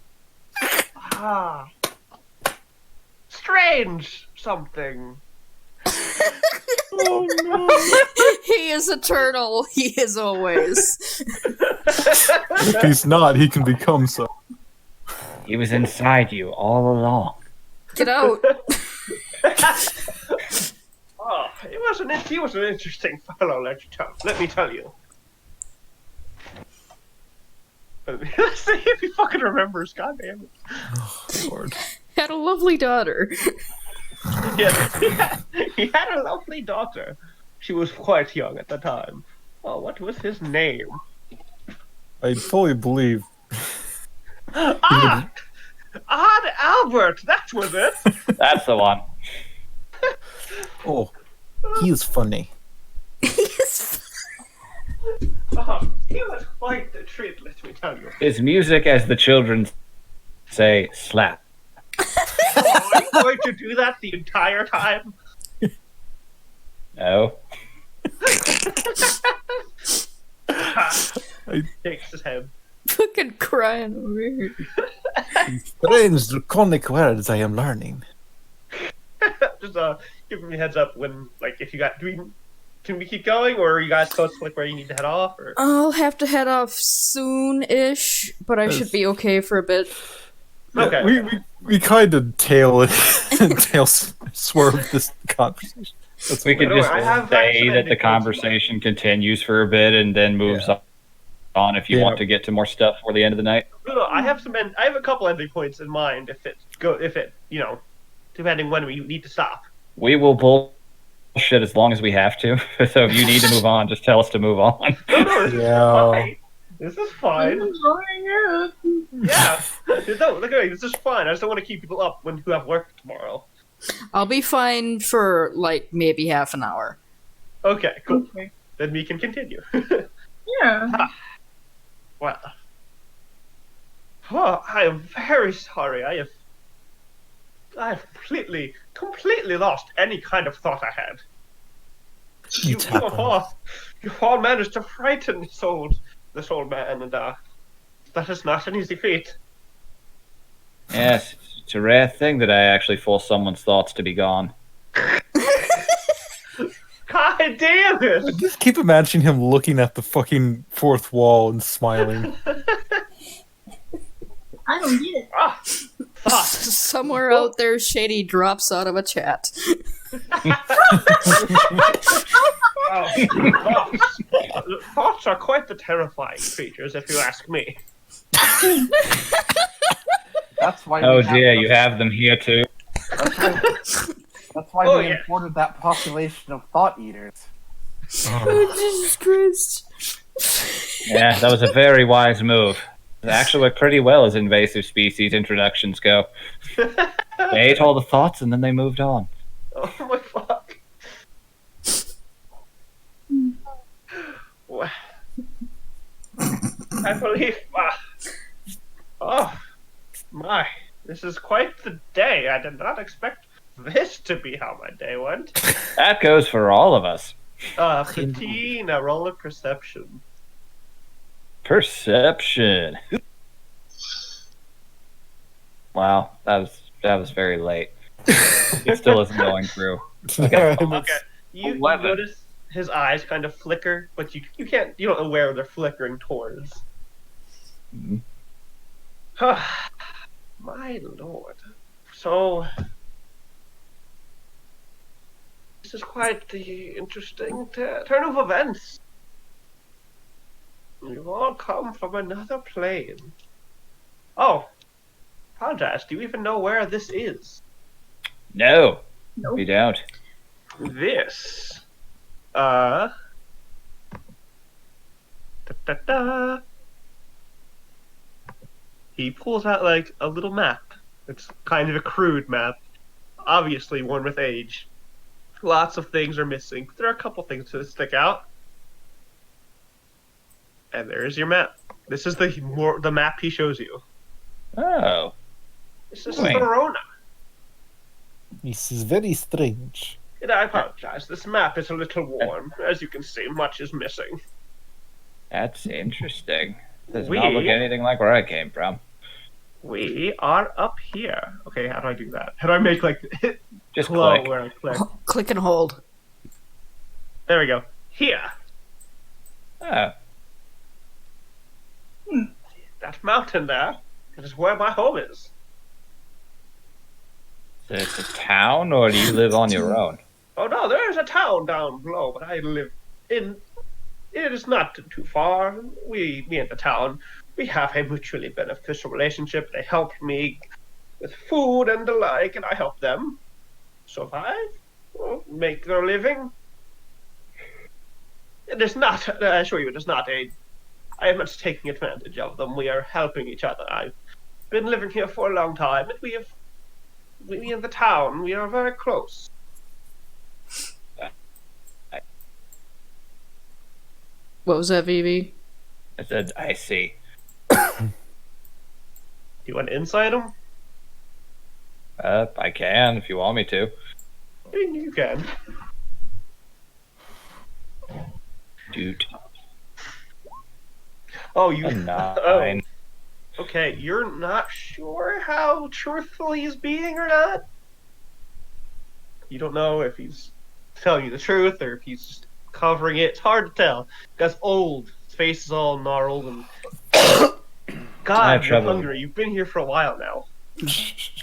Strange something. Oh no. He is eternal. He is always. If he's not, he can become so. He was inside you all along. Get out. He was an interesting fellow, let me tell you. Let's see if he fucking remembers, goddamn it. Oh, Lord. Had a lovely daughter. Yes, he had a lovely daughter. She was quite young at the time. Oh, what was his name? I fully believe. Odd Albert, that was it. That's the one. Oh, he is funny. He was quite the treat, let me tell you. His music, as the children say, slap. Oh, are you going to do that the entire time? No. Shakes his head. Fucking crying over here. Strange draconic words I am learning. Just giving me a heads up when, if you got, can we keep going, or are you guys close to where you need to head off? Or? I'll have to head off soon-ish, but I should be okay for a bit. Okay. We kind of tail swerve this conversation. We could just say that the conversation continues for a bit and then moves on if you want to get to more stuff for the end of the night. No, I have a couple ending points in mind if it depending when we need to stop. We will bullshit as long as we have to. So if you need to move on, just tell us to move on. No, this is fine. Yeah. No, look at me. This is fine. I just don't want to keep people up who have work tomorrow. I'll be fine for, maybe half an hour. Okay, cool. Okay. Then we can continue. Yeah. Well. Oh, I am very sorry. I have completely lost any kind of thought I had. You all managed to frighten this old man, and that is not an easy feat. Yes, it's a rare thing that I actually force someone's thoughts to be gone. God damn it! I just keep imagining him looking at the fucking fourth wall and smiling. I don't get it. Somewhere out there, Shady drops out of a chat. Oh, Thoughts are quite the terrifying creatures, if you ask me. That's why. Oh dear, you have them here too. That's why Oh, we yeah. imported that population of thought eaters. Jesus Christ. Yeah, that was a very wise move. It actually worked pretty well as invasive species introductions go. They ate all the thoughts and then they moved on. Oh my fuck. Well, I believe. Oh my, this is quite the day. I did not expect this to be how my day went. That goes for all of us. Patina, roll of perception. Perception. Wow, that was very late. It still isn't going through. Okay, you 11. notice his eyes kind of flicker, but you don't know where they're flickering towards. Mhm. My lord. So this is quite the interesting turn of events. You've all come from another plane. Oh, apologize. Do you even know where this is? No, Nope. we don't. This, da, da, da. He pulls out like a little map. It's kind of a crude map, obviously worn with age. Lots of things are missing, but there are a couple things that stick out. And there's your map. This is the map he shows you. Oh, This is Wait. Therona. This is very strange. And I apologize. This map is a little worn. As you can see, much is missing. that's interesting. Does not look anything like where I came from. We are up here. Okay, how do I do that? How do I make like Just glow click. where I click? Click and hold. There we go. Here. Oh, That mountain there. That is where my home is. is this a town or do you live on your own? Oh no, there is a town down below, but I live in. It is not too far. Me and the town, we have a mutually beneficial relationship. They help me with food and the like, and I help them survive, make their living. It is not. I assure you, it is not a. I am not taking advantage of them. We are helping each other. I've been living here for a long time, and we in the town, we are very close. What was that, Vivi? I said, I see. Do you want to insight them? I can if you want me to. You can. Dude, Oh, you. a 9. Oh, okay. You're not sure how truthful he's being or not. You don't know if he's telling you the truth or if he's just covering it. It's hard to tell. Guy's old. His face is all gnarled and. I God, have you're trouble. hungry. You've been here for a while now.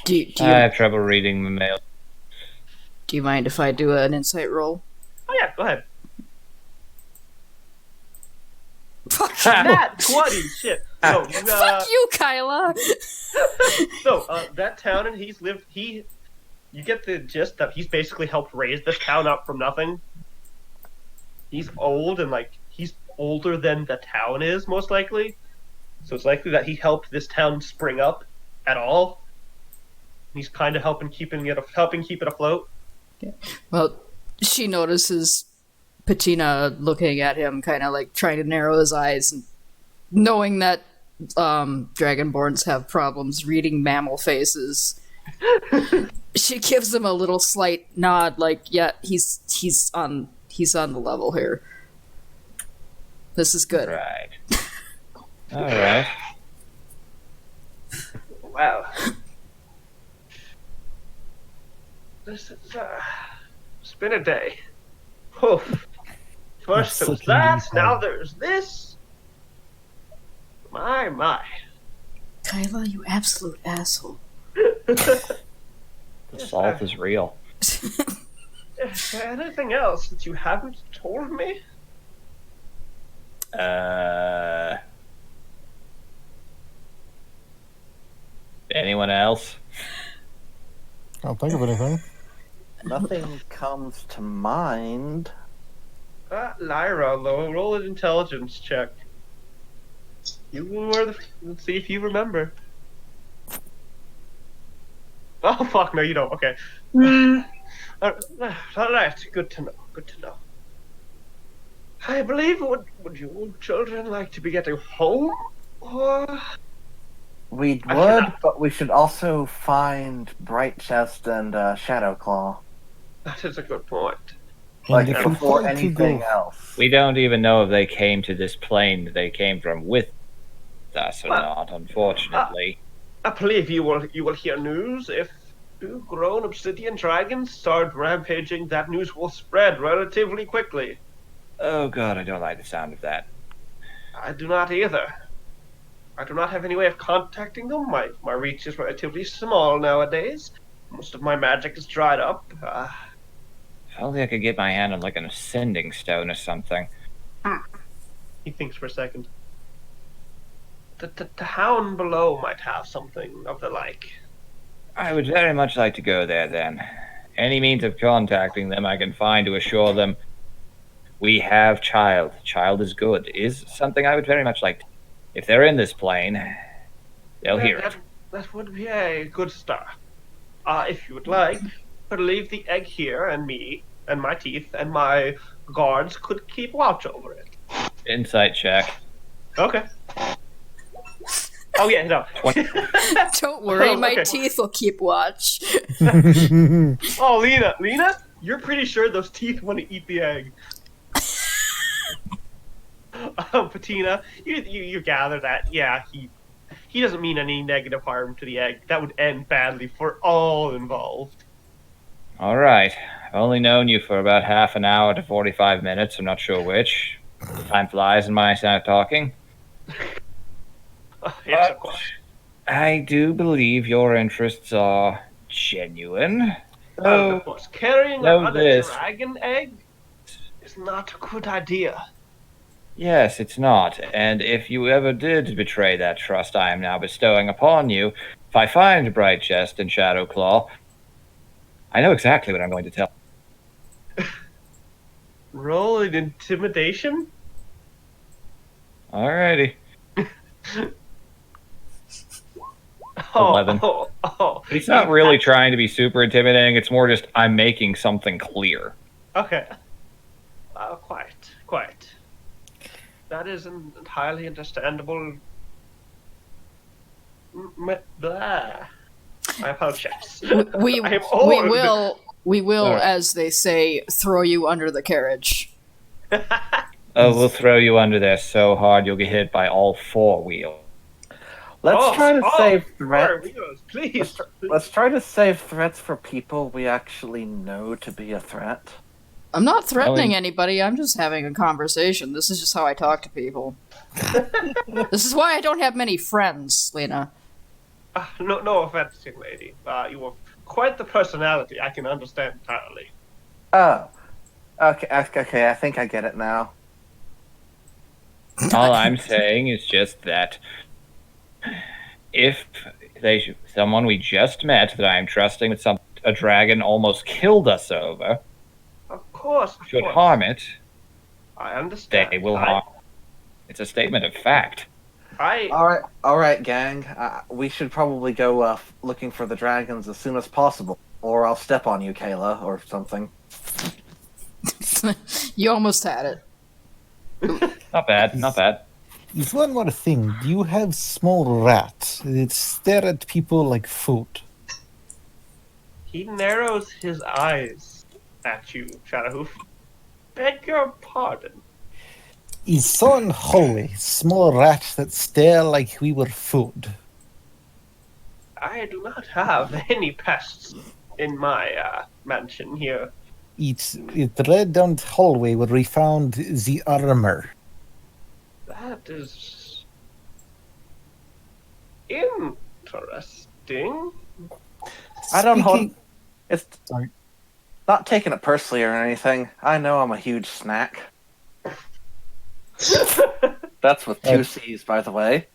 Do I have trouble reading the mail. you mind if I do an insight roll? Oh yeah, go ahead. Fuck Nat 20, shit. So, Fuck you, Kyla! That town and you get the gist that he's basically helped raise this town up from nothing. He's old and he's older than the town is, most likely. So it's likely that he helped this town spring up at all. He's kind of helping keep it afloat. Well, she notices Patina looking at him, kind of like trying to narrow his eyes, and knowing that Dragonborns have problems reading mammal faces. She gives him a little slight nod, like, "Yeah, he's on the level here. This is good." Right. Alright. Wow. This is it's been a day. Oof. First It's it was such a that, neat now time. there's this. My. Kyla, you absolute asshole. The salt is real. Is there anything else that you haven't told me? Anyone else? Can't think of anything. Nothing comes to mind. Lyra, roll an intelligence check. Let's see if you remember. Oh fuck, no you don't. Okay. Alright, good to know. Good to know. I believe would you children like to be getting home? Or We I would, cannot- but we should also find Bright Chest and Shadow Claw. that is a good point. Like, And if you before plan to anything go, else. We don't even know if they came to this plane they came from with us or Well, not, unfortunately. I believe you will hear news if two grown obsidian dragons start rampaging. That news will spread relatively quickly. Oh god, I don't like the sound of that. I do not either. I do not have any way of contacting them. My reach is relatively small nowadays. Most of my magic is dried up. If only I could get my hand on like an ascending stone or something. He thinks for a second. The town below might have something of the like. I would very much like to go there then. Any means of contacting them I can find to assure them we have child. Child is good. Is something I would very much like to. If they're in this plane, they'll hear it. That would be a good start. If you would like, could leave the egg here, and me, and my teeth, and my guards could keep watch over it. Insight check. Okay. Oh yeah, no. Don't worry, Oh, my okay. teeth will keep watch. Oh, Lena, you're pretty sure those teeth want to eat the egg. Patina, you gather that, yeah, he doesn't mean any negative harm to the egg. That would end badly for all involved. Alright. I've only known you for about half an hour to 45 minutes. I'm not sure which. Time flies in my side talking. Yes, of course. I do believe your interests are genuine. Oh, Of course. Carrying know another this. dragon egg is not a good idea. yes, it's not. And if you ever did betray that trust I am now bestowing upon you, if I find Bright Chest and Shadow Claw, I know exactly what I'm going to tell. Roll an intimidation? Alrighty. 11. Oh. He's not really trying to be super intimidating. It's more just I'm making something clear. Okay. Quite. That is an entirely understandable. Blah. I apologize. We I am old. we will, Alright. as they say, throw you under the carriage. Oh, we'll throw you under there so hard you'll get hit by all four wheels. Let's try to save Lord, threats. please. Let's try to save threats for people we actually know to be a threat. I'm not threatening Ellen. anybody. I'm just having a conversation. This is just how I talk to people. This is why I don't have many friends, Lena. No offense, young lady. You have quite the personality. I can understand entirely. Oh. Okay, I think I get it now. All I'm saying is just that if someone we just met that I'm trusting that a dragon almost killed us over Of course. should harm it, I understand. they will harm. It's a statement of fact. I All right, gang. We should probably go looking for the dragons as soon as possible, or I'll step on you, Kayla, or something. You almost had it. Not bad, not bad. There's one more thing. You have small rats that stare at people like food. He narrows his eyes at you, Shadowhoof. Beg your pardon. Is so unholy. Small rats that stare like we were food. I do not have any pests in my mansion here. It led down the hallway where we found the armor. That is interesting. I don't hold. Speaking- It's Sorry. Not taking it personally or anything. I know I'm a huge snack. That's with 2 C's, by the way.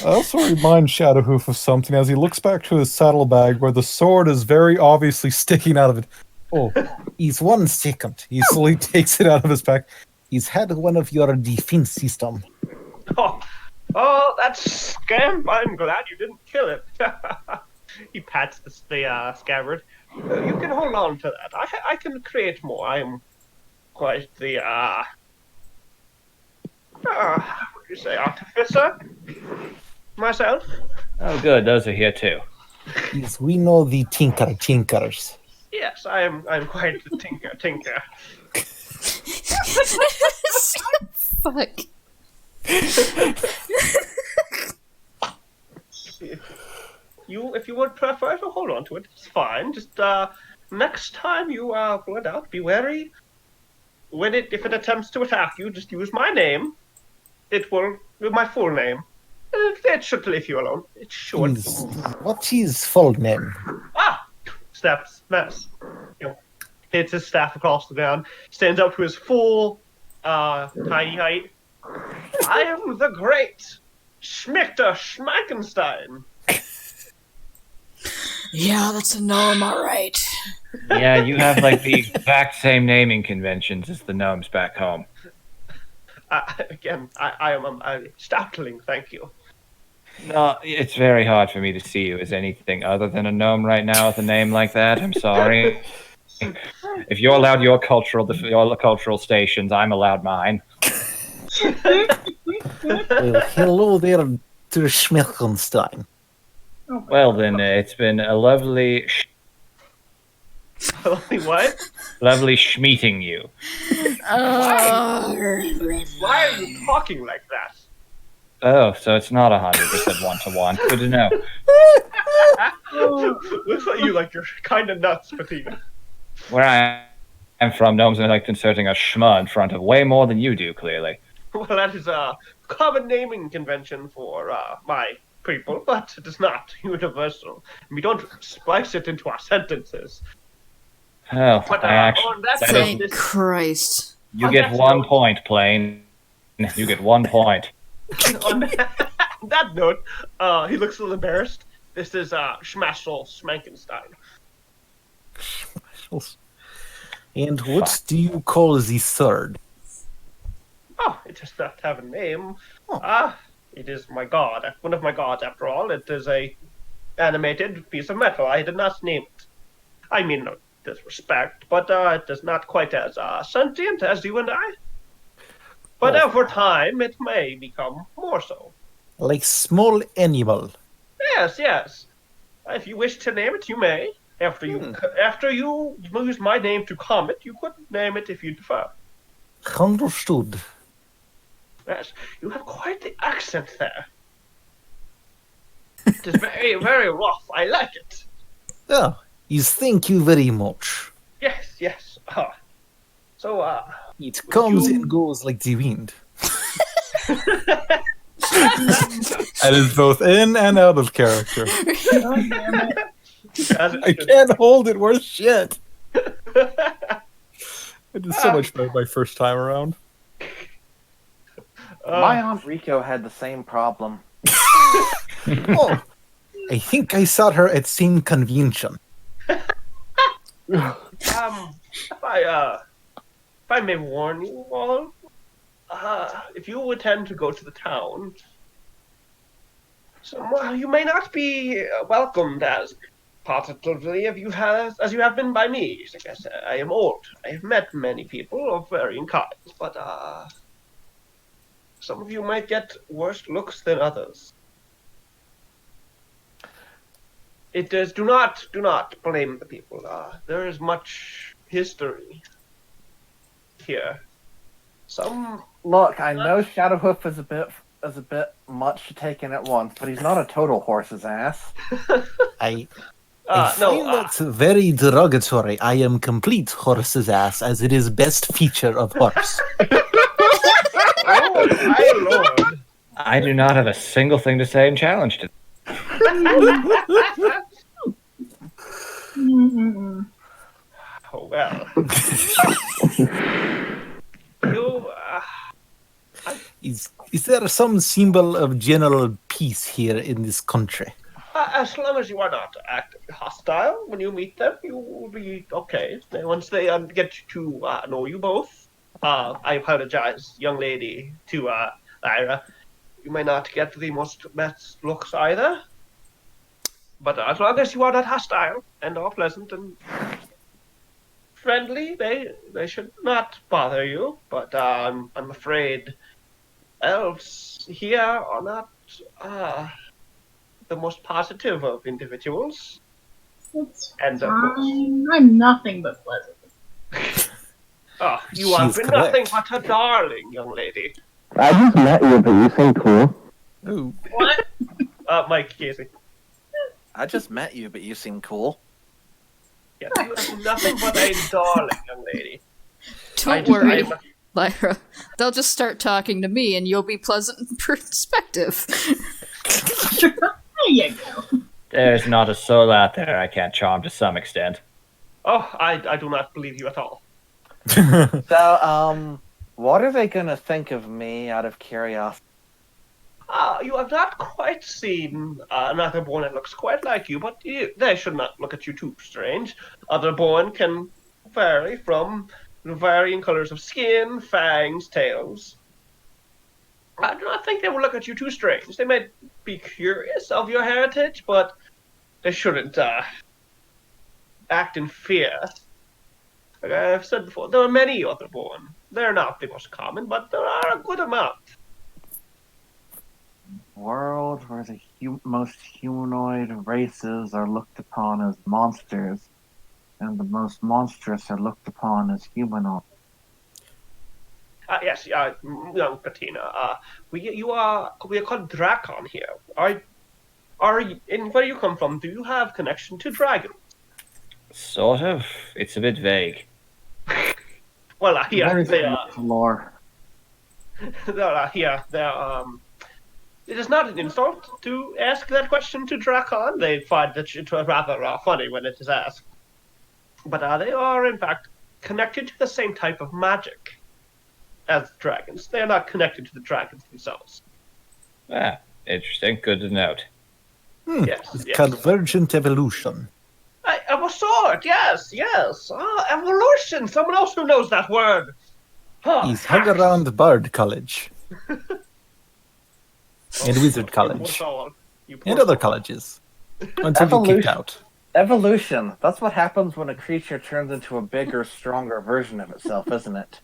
I also remind Shadowhoof of something as he looks back to his saddlebag where the sword is very obviously sticking out of it. Oh, he's 1 second. He slowly takes it out of his pack. He's had one of your defense system. Oh, that scamp! I'm glad you didn't kill it. He pats the scabbard. You can hold on to that. I can create more. I am quite the what would you say, artificer myself. Oh, good. Those are here too. Yes, we know the tinkers. Yes, I'm quite the tinker. Fuck. If you would prefer to hold on to it, it's fine. Just next time you pull it out, be wary. If it attempts to attack you, just use my name. It will my full name. It should leave you alone. It should. What's his full name? Steps, mess. Hits his staff across the ground, stands up to his full tiny height. I am the great Schmichter Schmackenstein. Yeah, that's a gnome, alright. Yeah, you have like the exact same naming conventions as the gnomes back home. I am startling, thank you. No, it's very hard for me to see you as anything other than a gnome right now with a name like that. I'm sorry. If you're allowed your cultural stations, I'm allowed mine. Well, hello there to Schmeckenstein. Well then, it's been a lovely Lovely what? lovely schmeeting you. Why are you talking like that? Oh, so it's not 100% one-to-one. Good to know. Looks like you you're kind of nuts, Patina. Where I am from, gnomes are like inserting a schma in front of way more than you do, clearly. Well, that is a common naming convention for my people, but it is not universal. We don't splice it into our sentences. Oh, But I actually... on that Thank note, Christ. You get 1 point, Plain. You get 1 point. on that note, he looks a little embarrassed. This is Schmaschel Schmankenstein. And what do you call the third? Oh, it does not have a name. It is my god. One of my gods, after all. It is a animated piece of metal. I did not name it. I mean, no disrespect, but it is not quite as sentient as you and I. But over time, it may become more so. Like small animal. Yes. If you wish to name it, you may. After you use my name to Comet, you could name it if you prefer. Understood. Yes, you have quite the accent there. It is very, very rough. I like it. Oh, thank you very much. Yes. So, It comes and goes like the wind. That is both in and out of character. Oh, damn it. I can't hold it worth shit. I did so much better my first time around. My Aunt Rico had the same problem. Oh, I think I saw her at same convention. If I may warn you all, if you intend to go to the town, you may not be welcomed as positively as you have been by me. Like I said, I am old. I have met many people of varying kinds, but some of you might get worse looks than others. It is do not blame the people. There is much history here. Look, I know Shadowhoof is a bit much to take in at once, but he's not a total horse's ass. I find that very derogatory. I am complete horse's ass, as it is best feature of horse. Oh my lord! I do not have a single thing to say in challenge to. Mm-mm. Oh well. You, Is there some symbol of general peace here in this country? as long as you are not actively hostile when you meet them, you will be okay. Once they get to know you both, I apologize, young lady, to Lyra. You may not get the best looks either, but as long as you are not hostile and are pleasant and friendly, they should not bother you. But I'm afraid elves here are not the most positive of individuals. It's And fine. I'm nothing but pleasant. oh, you have She's been correct. nothing but a darling, young lady. I just met you, but you seem cool. Ooh. What? Mike Casey. I just met you, but you seem cool. Yes, you have nothing but a darling, young lady. Don't worry, Lyra. They'll just start talking to me, and you'll be pleasant in perspective. There you go. There's not a soul out there I can't charm to some extent. Oh, I do not believe you at all. So, what are they gonna think of me out of curiosity? You have not quite seen another born that looks quite like you, but they should not look at you too strange. Other born can vary from varying colors of skin, fangs, tails. I do not think they will look at you too strange. They may be curious of your heritage, but they shouldn't act in fear. Like I've said before, there are many other born. They're not the most common, but there are a good amount. World where the most humanoid races are looked upon as monsters, and the most monstrous are looked upon as humanoid. Yes, young Patina. We are called Drakon here. Where you come from? Do you have connection to dragons? Sort of. It's a bit vague. Well, here Very they are. lore. Here they are. It is not an insult to ask that question to Drakon. They find it rather funny when it is asked. But they are, in fact, connected to the same type of magic as dragons. They are not connected to the dragons themselves. Ah, interesting. Good to note. Yes. Convergent evolution. Of a sort, yes. Evolution. Someone else who knows that word. He's hung around Bard College. And Wizard College. And other colleges. Until you kicked out. Evolution. That's what happens when a creature turns into a bigger, stronger version of itself, isn't it?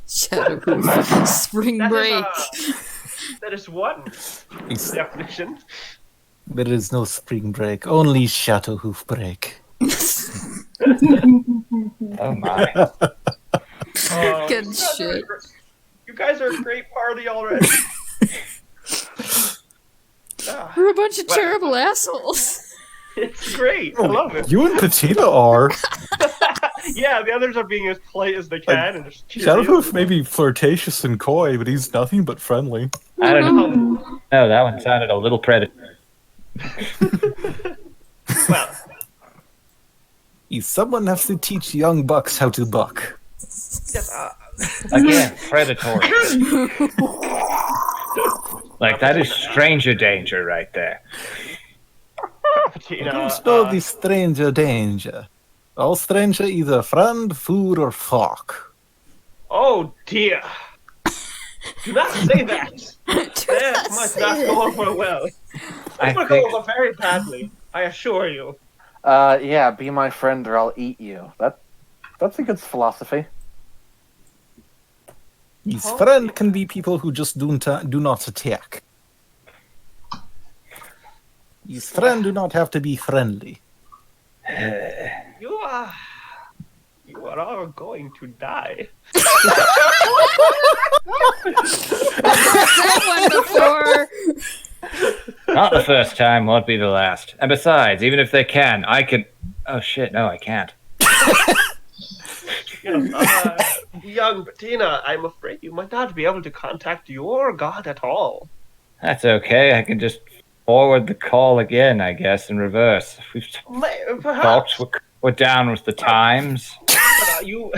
Shadowhoof. Spring break. That is one definition. There is no spring break, only Shadowhoof break. Oh my. Good shit. You guys are a great party already. We're a bunch of terrible assholes. It's great. I love it. You and Patina are. Yeah, the others are being as polite as they can. And just Shadowhoof may be flirtatious and coy, but he's nothing but friendly. I don't know. No, that one sounded a little predatory. Well, Someone has to teach young bucks how to buck. yes, Again, predatory. Like, that is stranger danger right there. Patina, Who's know the stranger danger? All stranger either friend, food, or fuck. oh dear. Do not say that. That might not go over well. It will go over very badly, I assure you. Yeah, be my friend or I'll eat you. That's a good philosophy. His friend can be people who just do not attack. His friend do not have to be friendly. You are all going to die. That one before. Not the first time, won't be the last. And besides, even if they can, I can... Oh shit, no, I can't. Young Bettina, I'm afraid you might not be able to contact your god at all. That's okay, I can just forward the call again, I guess, in reverse. We've Perhaps. talked, we're down with the times. But, you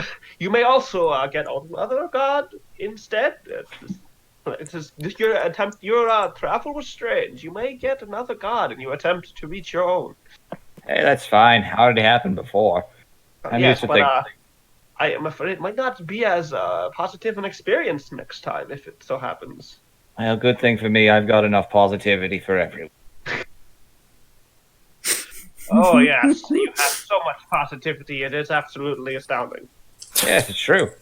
may also get another god instead. Your travel was strange. You may get another god in your attempt to reach your own. Hey, that's fine. Already happened before. I'm Yes, used to but think. I am afraid it might not be as positive an experience next time if it so happens. Well, good thing for me, I've got enough positivity for everyone. Oh yes, you have so much positivity. It is absolutely astounding. Yes, it's true.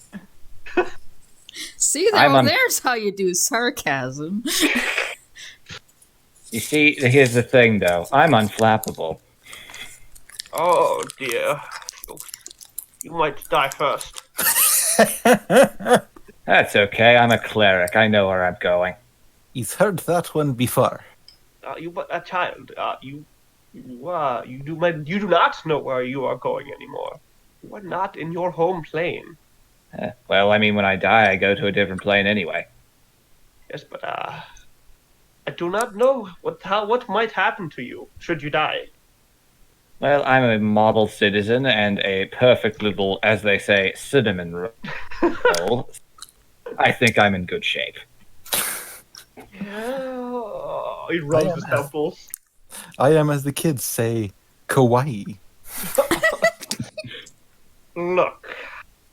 See, there's how you do sarcasm. You see, here's the thing, though. I'm unflappable. Oh dear, you might die first. That's okay. I'm a cleric. I know where I'm going. He's heard that one before. A child. You do not know where you are going anymore. You are not in your home plane. Well, I mean, when I die, I go to a different plane anyway. Yes, but I do not know what might happen to you should you die. Well, I'm a model citizen and a perfect little, as they say, cinnamon roll. I think I'm in good shape. Yeah. He rubs his temples. I am, as the kids say, kawaii. Look.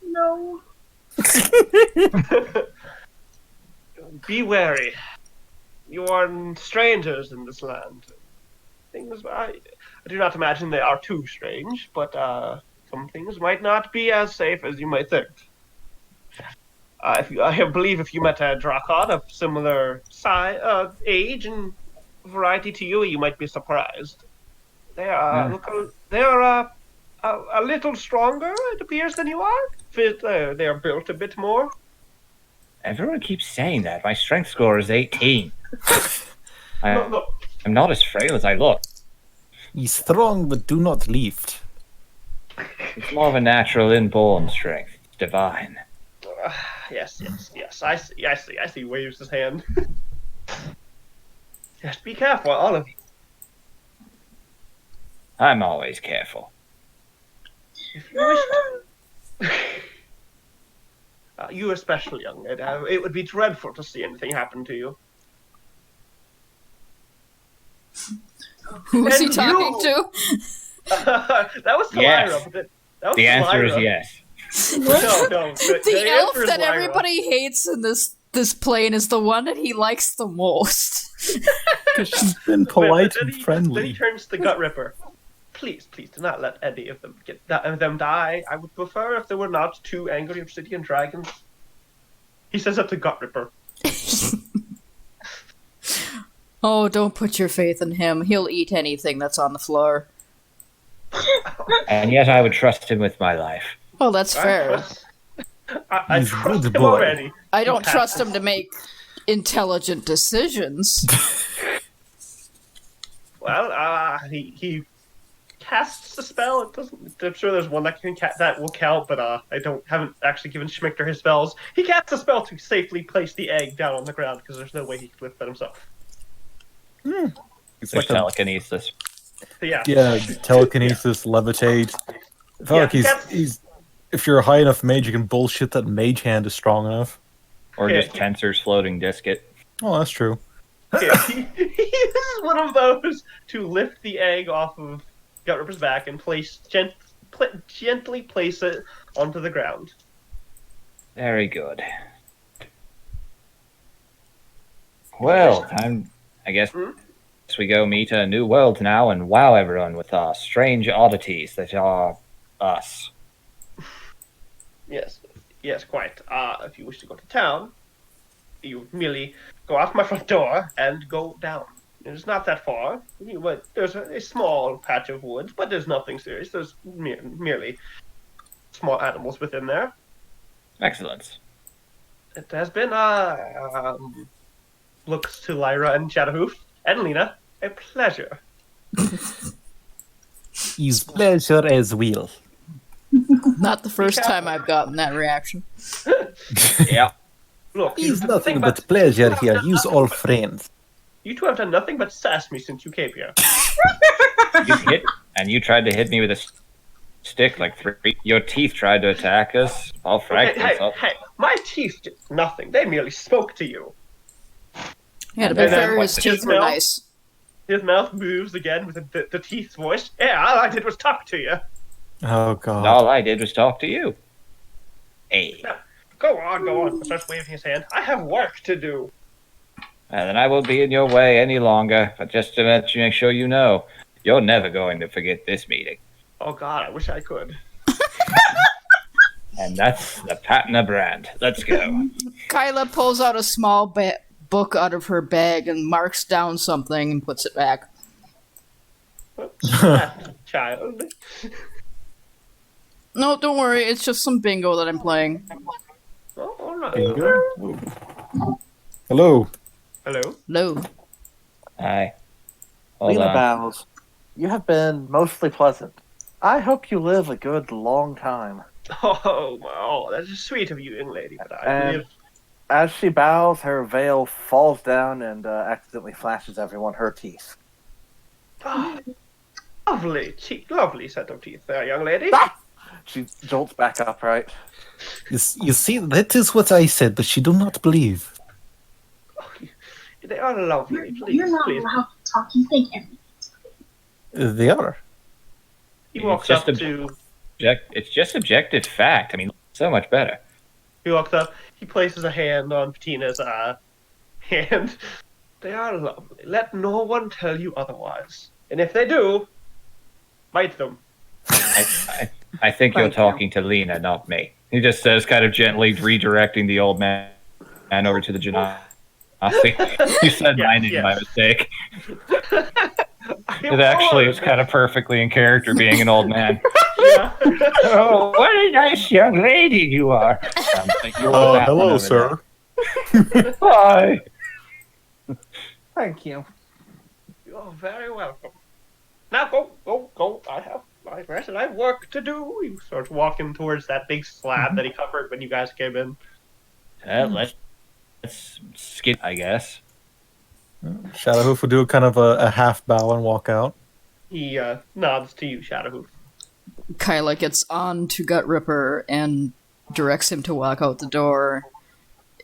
No. Be wary. You are strangers in this land. I do not imagine they are too strange, but some things might not be as safe as you might think. I believe if you met a Drakon of similar age and variety to you, you might be surprised. They are a little stronger, it appears, than you are. They are built a bit more. Everyone keeps saying that. My strength score is 18. No. I'm not as frail as I look. He's strong, but do not lift. It's more of a natural inborn strength. It's divine. Yes. I see. He waves his hand. Yes, be careful, all of you. I'm always careful. If you wish you especially, young lady. It would be dreadful to see anything happen to you. Who's he talking to? That was Therona. Yes. That was The answer is Therona. yes. No. The elf answer is that Lyra. everybody hates in this plane is the one that he likes the most. Because she's been But polite then and he friendly. turns to the Gut Ripper. Please do not let any of them die. I would prefer if there were not two angry obsidian dragons. He says that to Gut Ripper. Oh, don't put your faith in him. He'll eat anything that's on the floor. And yet I would trust him with my life. Oh, that's fair. I He's a trust good him boy. already. I don't trust him to make intelligent decisions. Well, he casts a spell. It doesn't. I'm sure there's one that that will count, but I haven't actually given Schmichter his spells. He casts a spell to safely place the egg down on the ground because there's no way he could lift that himself. It's There's like a, telekinesis. So yeah. telekinesis, levitate. I feel Yeah, like he's if you're a high enough mage, you can bullshit that mage hand is strong enough. Or Yeah. just Tensor's floating disc it. Oh, that's true. Yeah, he uses one of those to lift the egg off of Gut Ripper's back and gently place it onto the ground. Very good. Well, I guess we go meet a new world now and wow everyone with our strange oddities that are us. Yes, quite. If you wish to go to town, you merely go out my front door and go down. It's not that far. There's a small patch of woods, but there's nothing serious. There's merely small animals within there. Excellent. It has been, looks to Lyra and Shadowhoof and Lena, a pleasure. His pleasure as will. Not the first time I've gotten that reaction. Yeah. Look, He's nothing but pleasure here. He's all friends. You two have done nothing but sass me since you came here. You tried to hit me with a stick like 3. Your teeth tried to attack us. All Hey, fragments. hey, my teeth did nothing. They merely spoke to you. Yeah, to be And then fair, what his the- teeth were No. nice. His mouth moves again with the teeth's voice. Yeah, all I did was talk to you. Oh god. All I did was talk to you. Hey. Go on. Starts waving his hand. I have work to do. And then I won't be in your way any longer. But just to make sure you know, you're never going to forget this meeting. Oh God, I wish I could. And that's the Patna brand. Let's go. Kyla pulls out a small book out of her bag and marks down something and puts it back. What's that, child? No, don't worry. It's just some bingo that I'm playing. Oh, all right. Bingo? Hello. Hello. Hello. Hi. Hold Lena on. bows. You have been mostly pleasant. I hope you live a good long time. Oh, that is sweet of you, young lady. But I And believe as she bows, her veil falls down and accidentally flashes everyone her teeth. lovely set of teeth there, young lady. She jolts back upright. You see, that is what I said, but you do not believe. They are lovely. Please, You're not please. allowed to talk. You think everything. They are. He walks It's up just to. It's just objective fact. I mean, so much better. He walks up. He places a hand on Patina's hand. They are lovely. Let no one tell you otherwise. And if they do, bite them. I think you're Thank you. talking to Lena, not me. He just says, kind of gently redirecting the old man over to the Janai. You said my name yes. by mistake. It actually was kind of perfectly in character being an old man. Yeah. Oh, what a nice young lady you are. Oh, hello, sir. Bye. Thank you. You're very welcome. Now go. I have my rest and I have work to do. He starts walking towards that big slab that he covered when you guys came in. Let's skip, I guess. Shadowhoof will do kind of a half bow and walk out. He nods to you, Shadowhoof. Kyla gets on to Gut Ripper and directs him to walk out the door.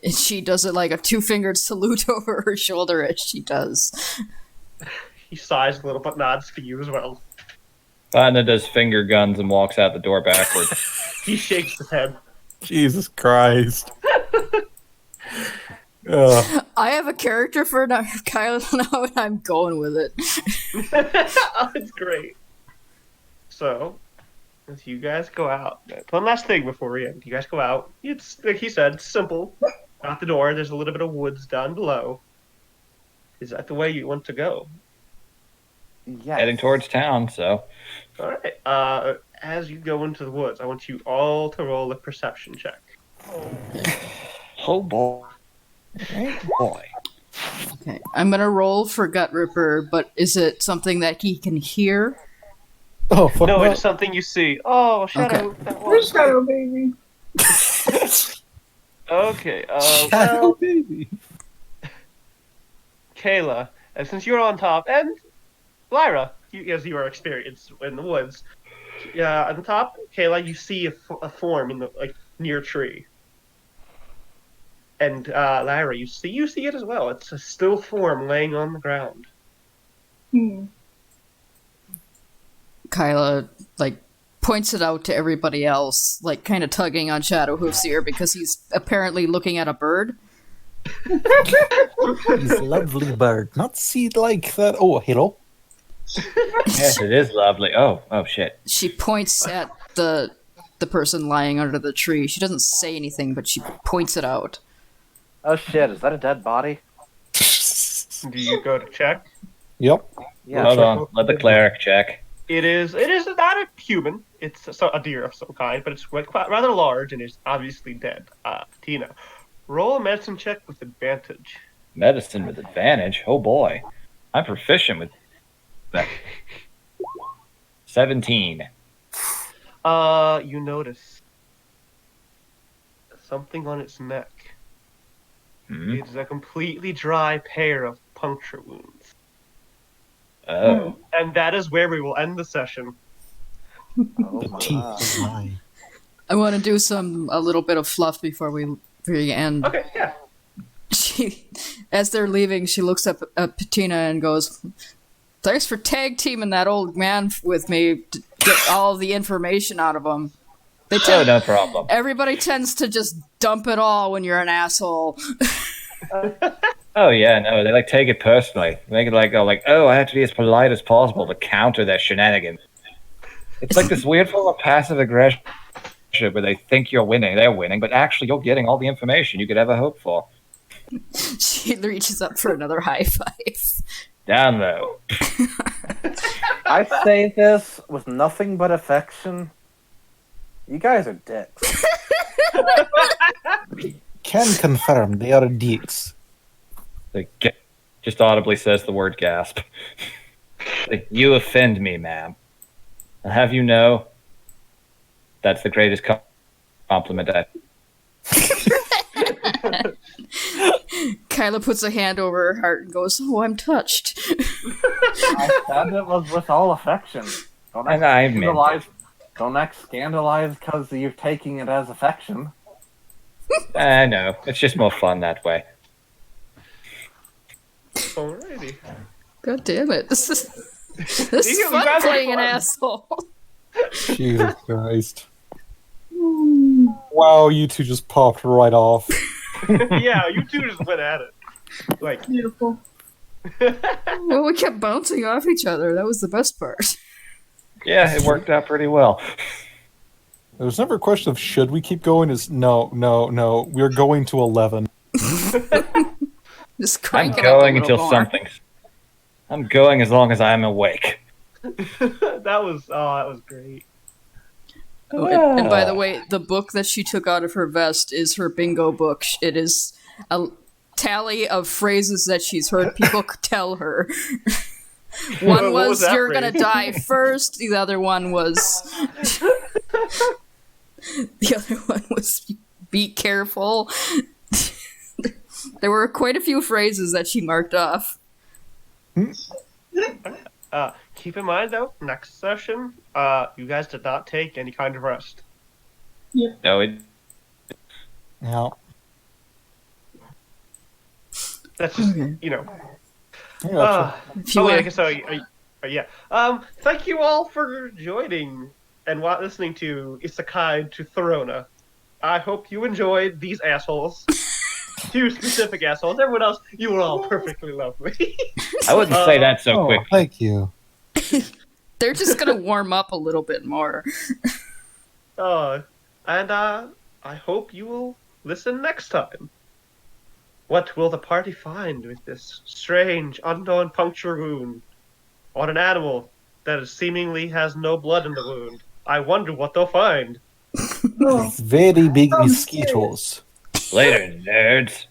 And she does it like a 2-fingered salute over her shoulder as she does. He sighs a little but nods to you as well. Patna does finger guns and walks out the door backwards. He shakes his head. Jesus Christ. Ugh. I have a character for Kyla now, and I'm going with it. Oh, it's great. So, as you guys go out, one last thing before we end. You guys go out. It's like he said, simple. Out the door. There's a little bit of woods down below. Is that the way you want to go? Yes. Heading towards town, so. All right. As you go into the woods, I want you all to roll a perception check. Oh boy. Oh boy. Okay, I'm gonna roll for Gut Ripper, but is it something that he can hear? Oh, fuck No, no. it's something you see. Oh, Shadow. That Where's was... Shadow Baby? Okay. Shadow Well, baby. Kayla, and since you're on top, and Lyra, as you are experienced in the woods, on the top, Kayla, you see a form in the near a tree. And Lyra, you see it as well. It's a still form laying on the ground. Kyla, points it out to everybody else, kind of tugging on Shadowhoof's ear because he's apparently looking at a bird. This lovely bird. Not see like that. Oh, hello. Yes, it is lovely. Oh shit. She points at the person lying under the tree. She doesn't say anything, but she points it out. Oh shit, is that a dead body? Do you go to check? Yep. Yeah. Hold on. Let the cleric check. It is not a human. It's a deer of some kind, but it's quite rather large and is obviously dead. Tina, roll a medicine check with advantage. Medicine with advantage. Oh boy. I'm proficient with that. 17. You notice something on its neck. Hmm? It is a completely dry pair of puncture wounds. Oh. And that is where we will end the session. Oh The teeth my. of lie. I want to do a little bit of fluff before we end. Okay, yeah. As they're leaving, she looks up at Patina and goes, "Thanks for tag teaming that old man with me to get all the information out of him." Oh, no problem. Everybody tends to just dump it all when you're an asshole. Oh yeah, no, they like take it personally. They make it like, oh, I have to be as polite as possible to counter their shenanigans. It's like this weird form of passive aggression where they think they're winning, but actually you're getting all the information you could ever hope for. She reaches up for another high five. Down low. I say this with nothing but affection. You guys are dicks. Can confirm they are dicks. Just audibly says the word gasp. You offend me, ma'am. I'll have you know, that's the greatest compliment I... Kyla puts a hand over her heart and goes, "Oh, I'm touched." I said it was with all affection. Don't And act I meant scandalized. Don't act scandalized because you're taking it as affection. I know. It's just more fun that way. Alrighty. God damn it. This is You fun guys are playing an fun. asshole. Jesus Christ. Wow, you two just popped right off. Yeah, you two just went at it. Like, Beautiful. Well, we kept bouncing off each other. That was the best part. Yeah, it worked out pretty well. There was never a question of should we keep going. Is no. We're going to 11. Just I'm crank it up a going little until more. something's... I'm going as long as I'm awake. that was great. Oh, and by the way, the book that she took out of her vest is her bingo book. It is a tally of phrases that she's heard people tell her. One What was that "You're phrase? gonna die first." The other one was "Be careful." There were quite a few phrases that she marked off. Keep in mind though, next session, you guys did not take any kind of rest. No, it... Yeah. That's just Okay. I gotcha. If you yeah, want- I guess so. Yeah. Thank you all for joining and listening to Isekai to Therona. I hope you enjoyed these assholes. Two specific assholes. Everyone else, you were all perfectly lovely. I wouldn't say that so Oh, quick. thank you. They're just gonna warm up a little bit more. And I hope you will listen next time. What will the party find with this strange, unknown puncture wound on an animal that seemingly has no blood in the wound? I wonder what they'll find. Oh, Very big I'm mosquitoes. Later, nerds.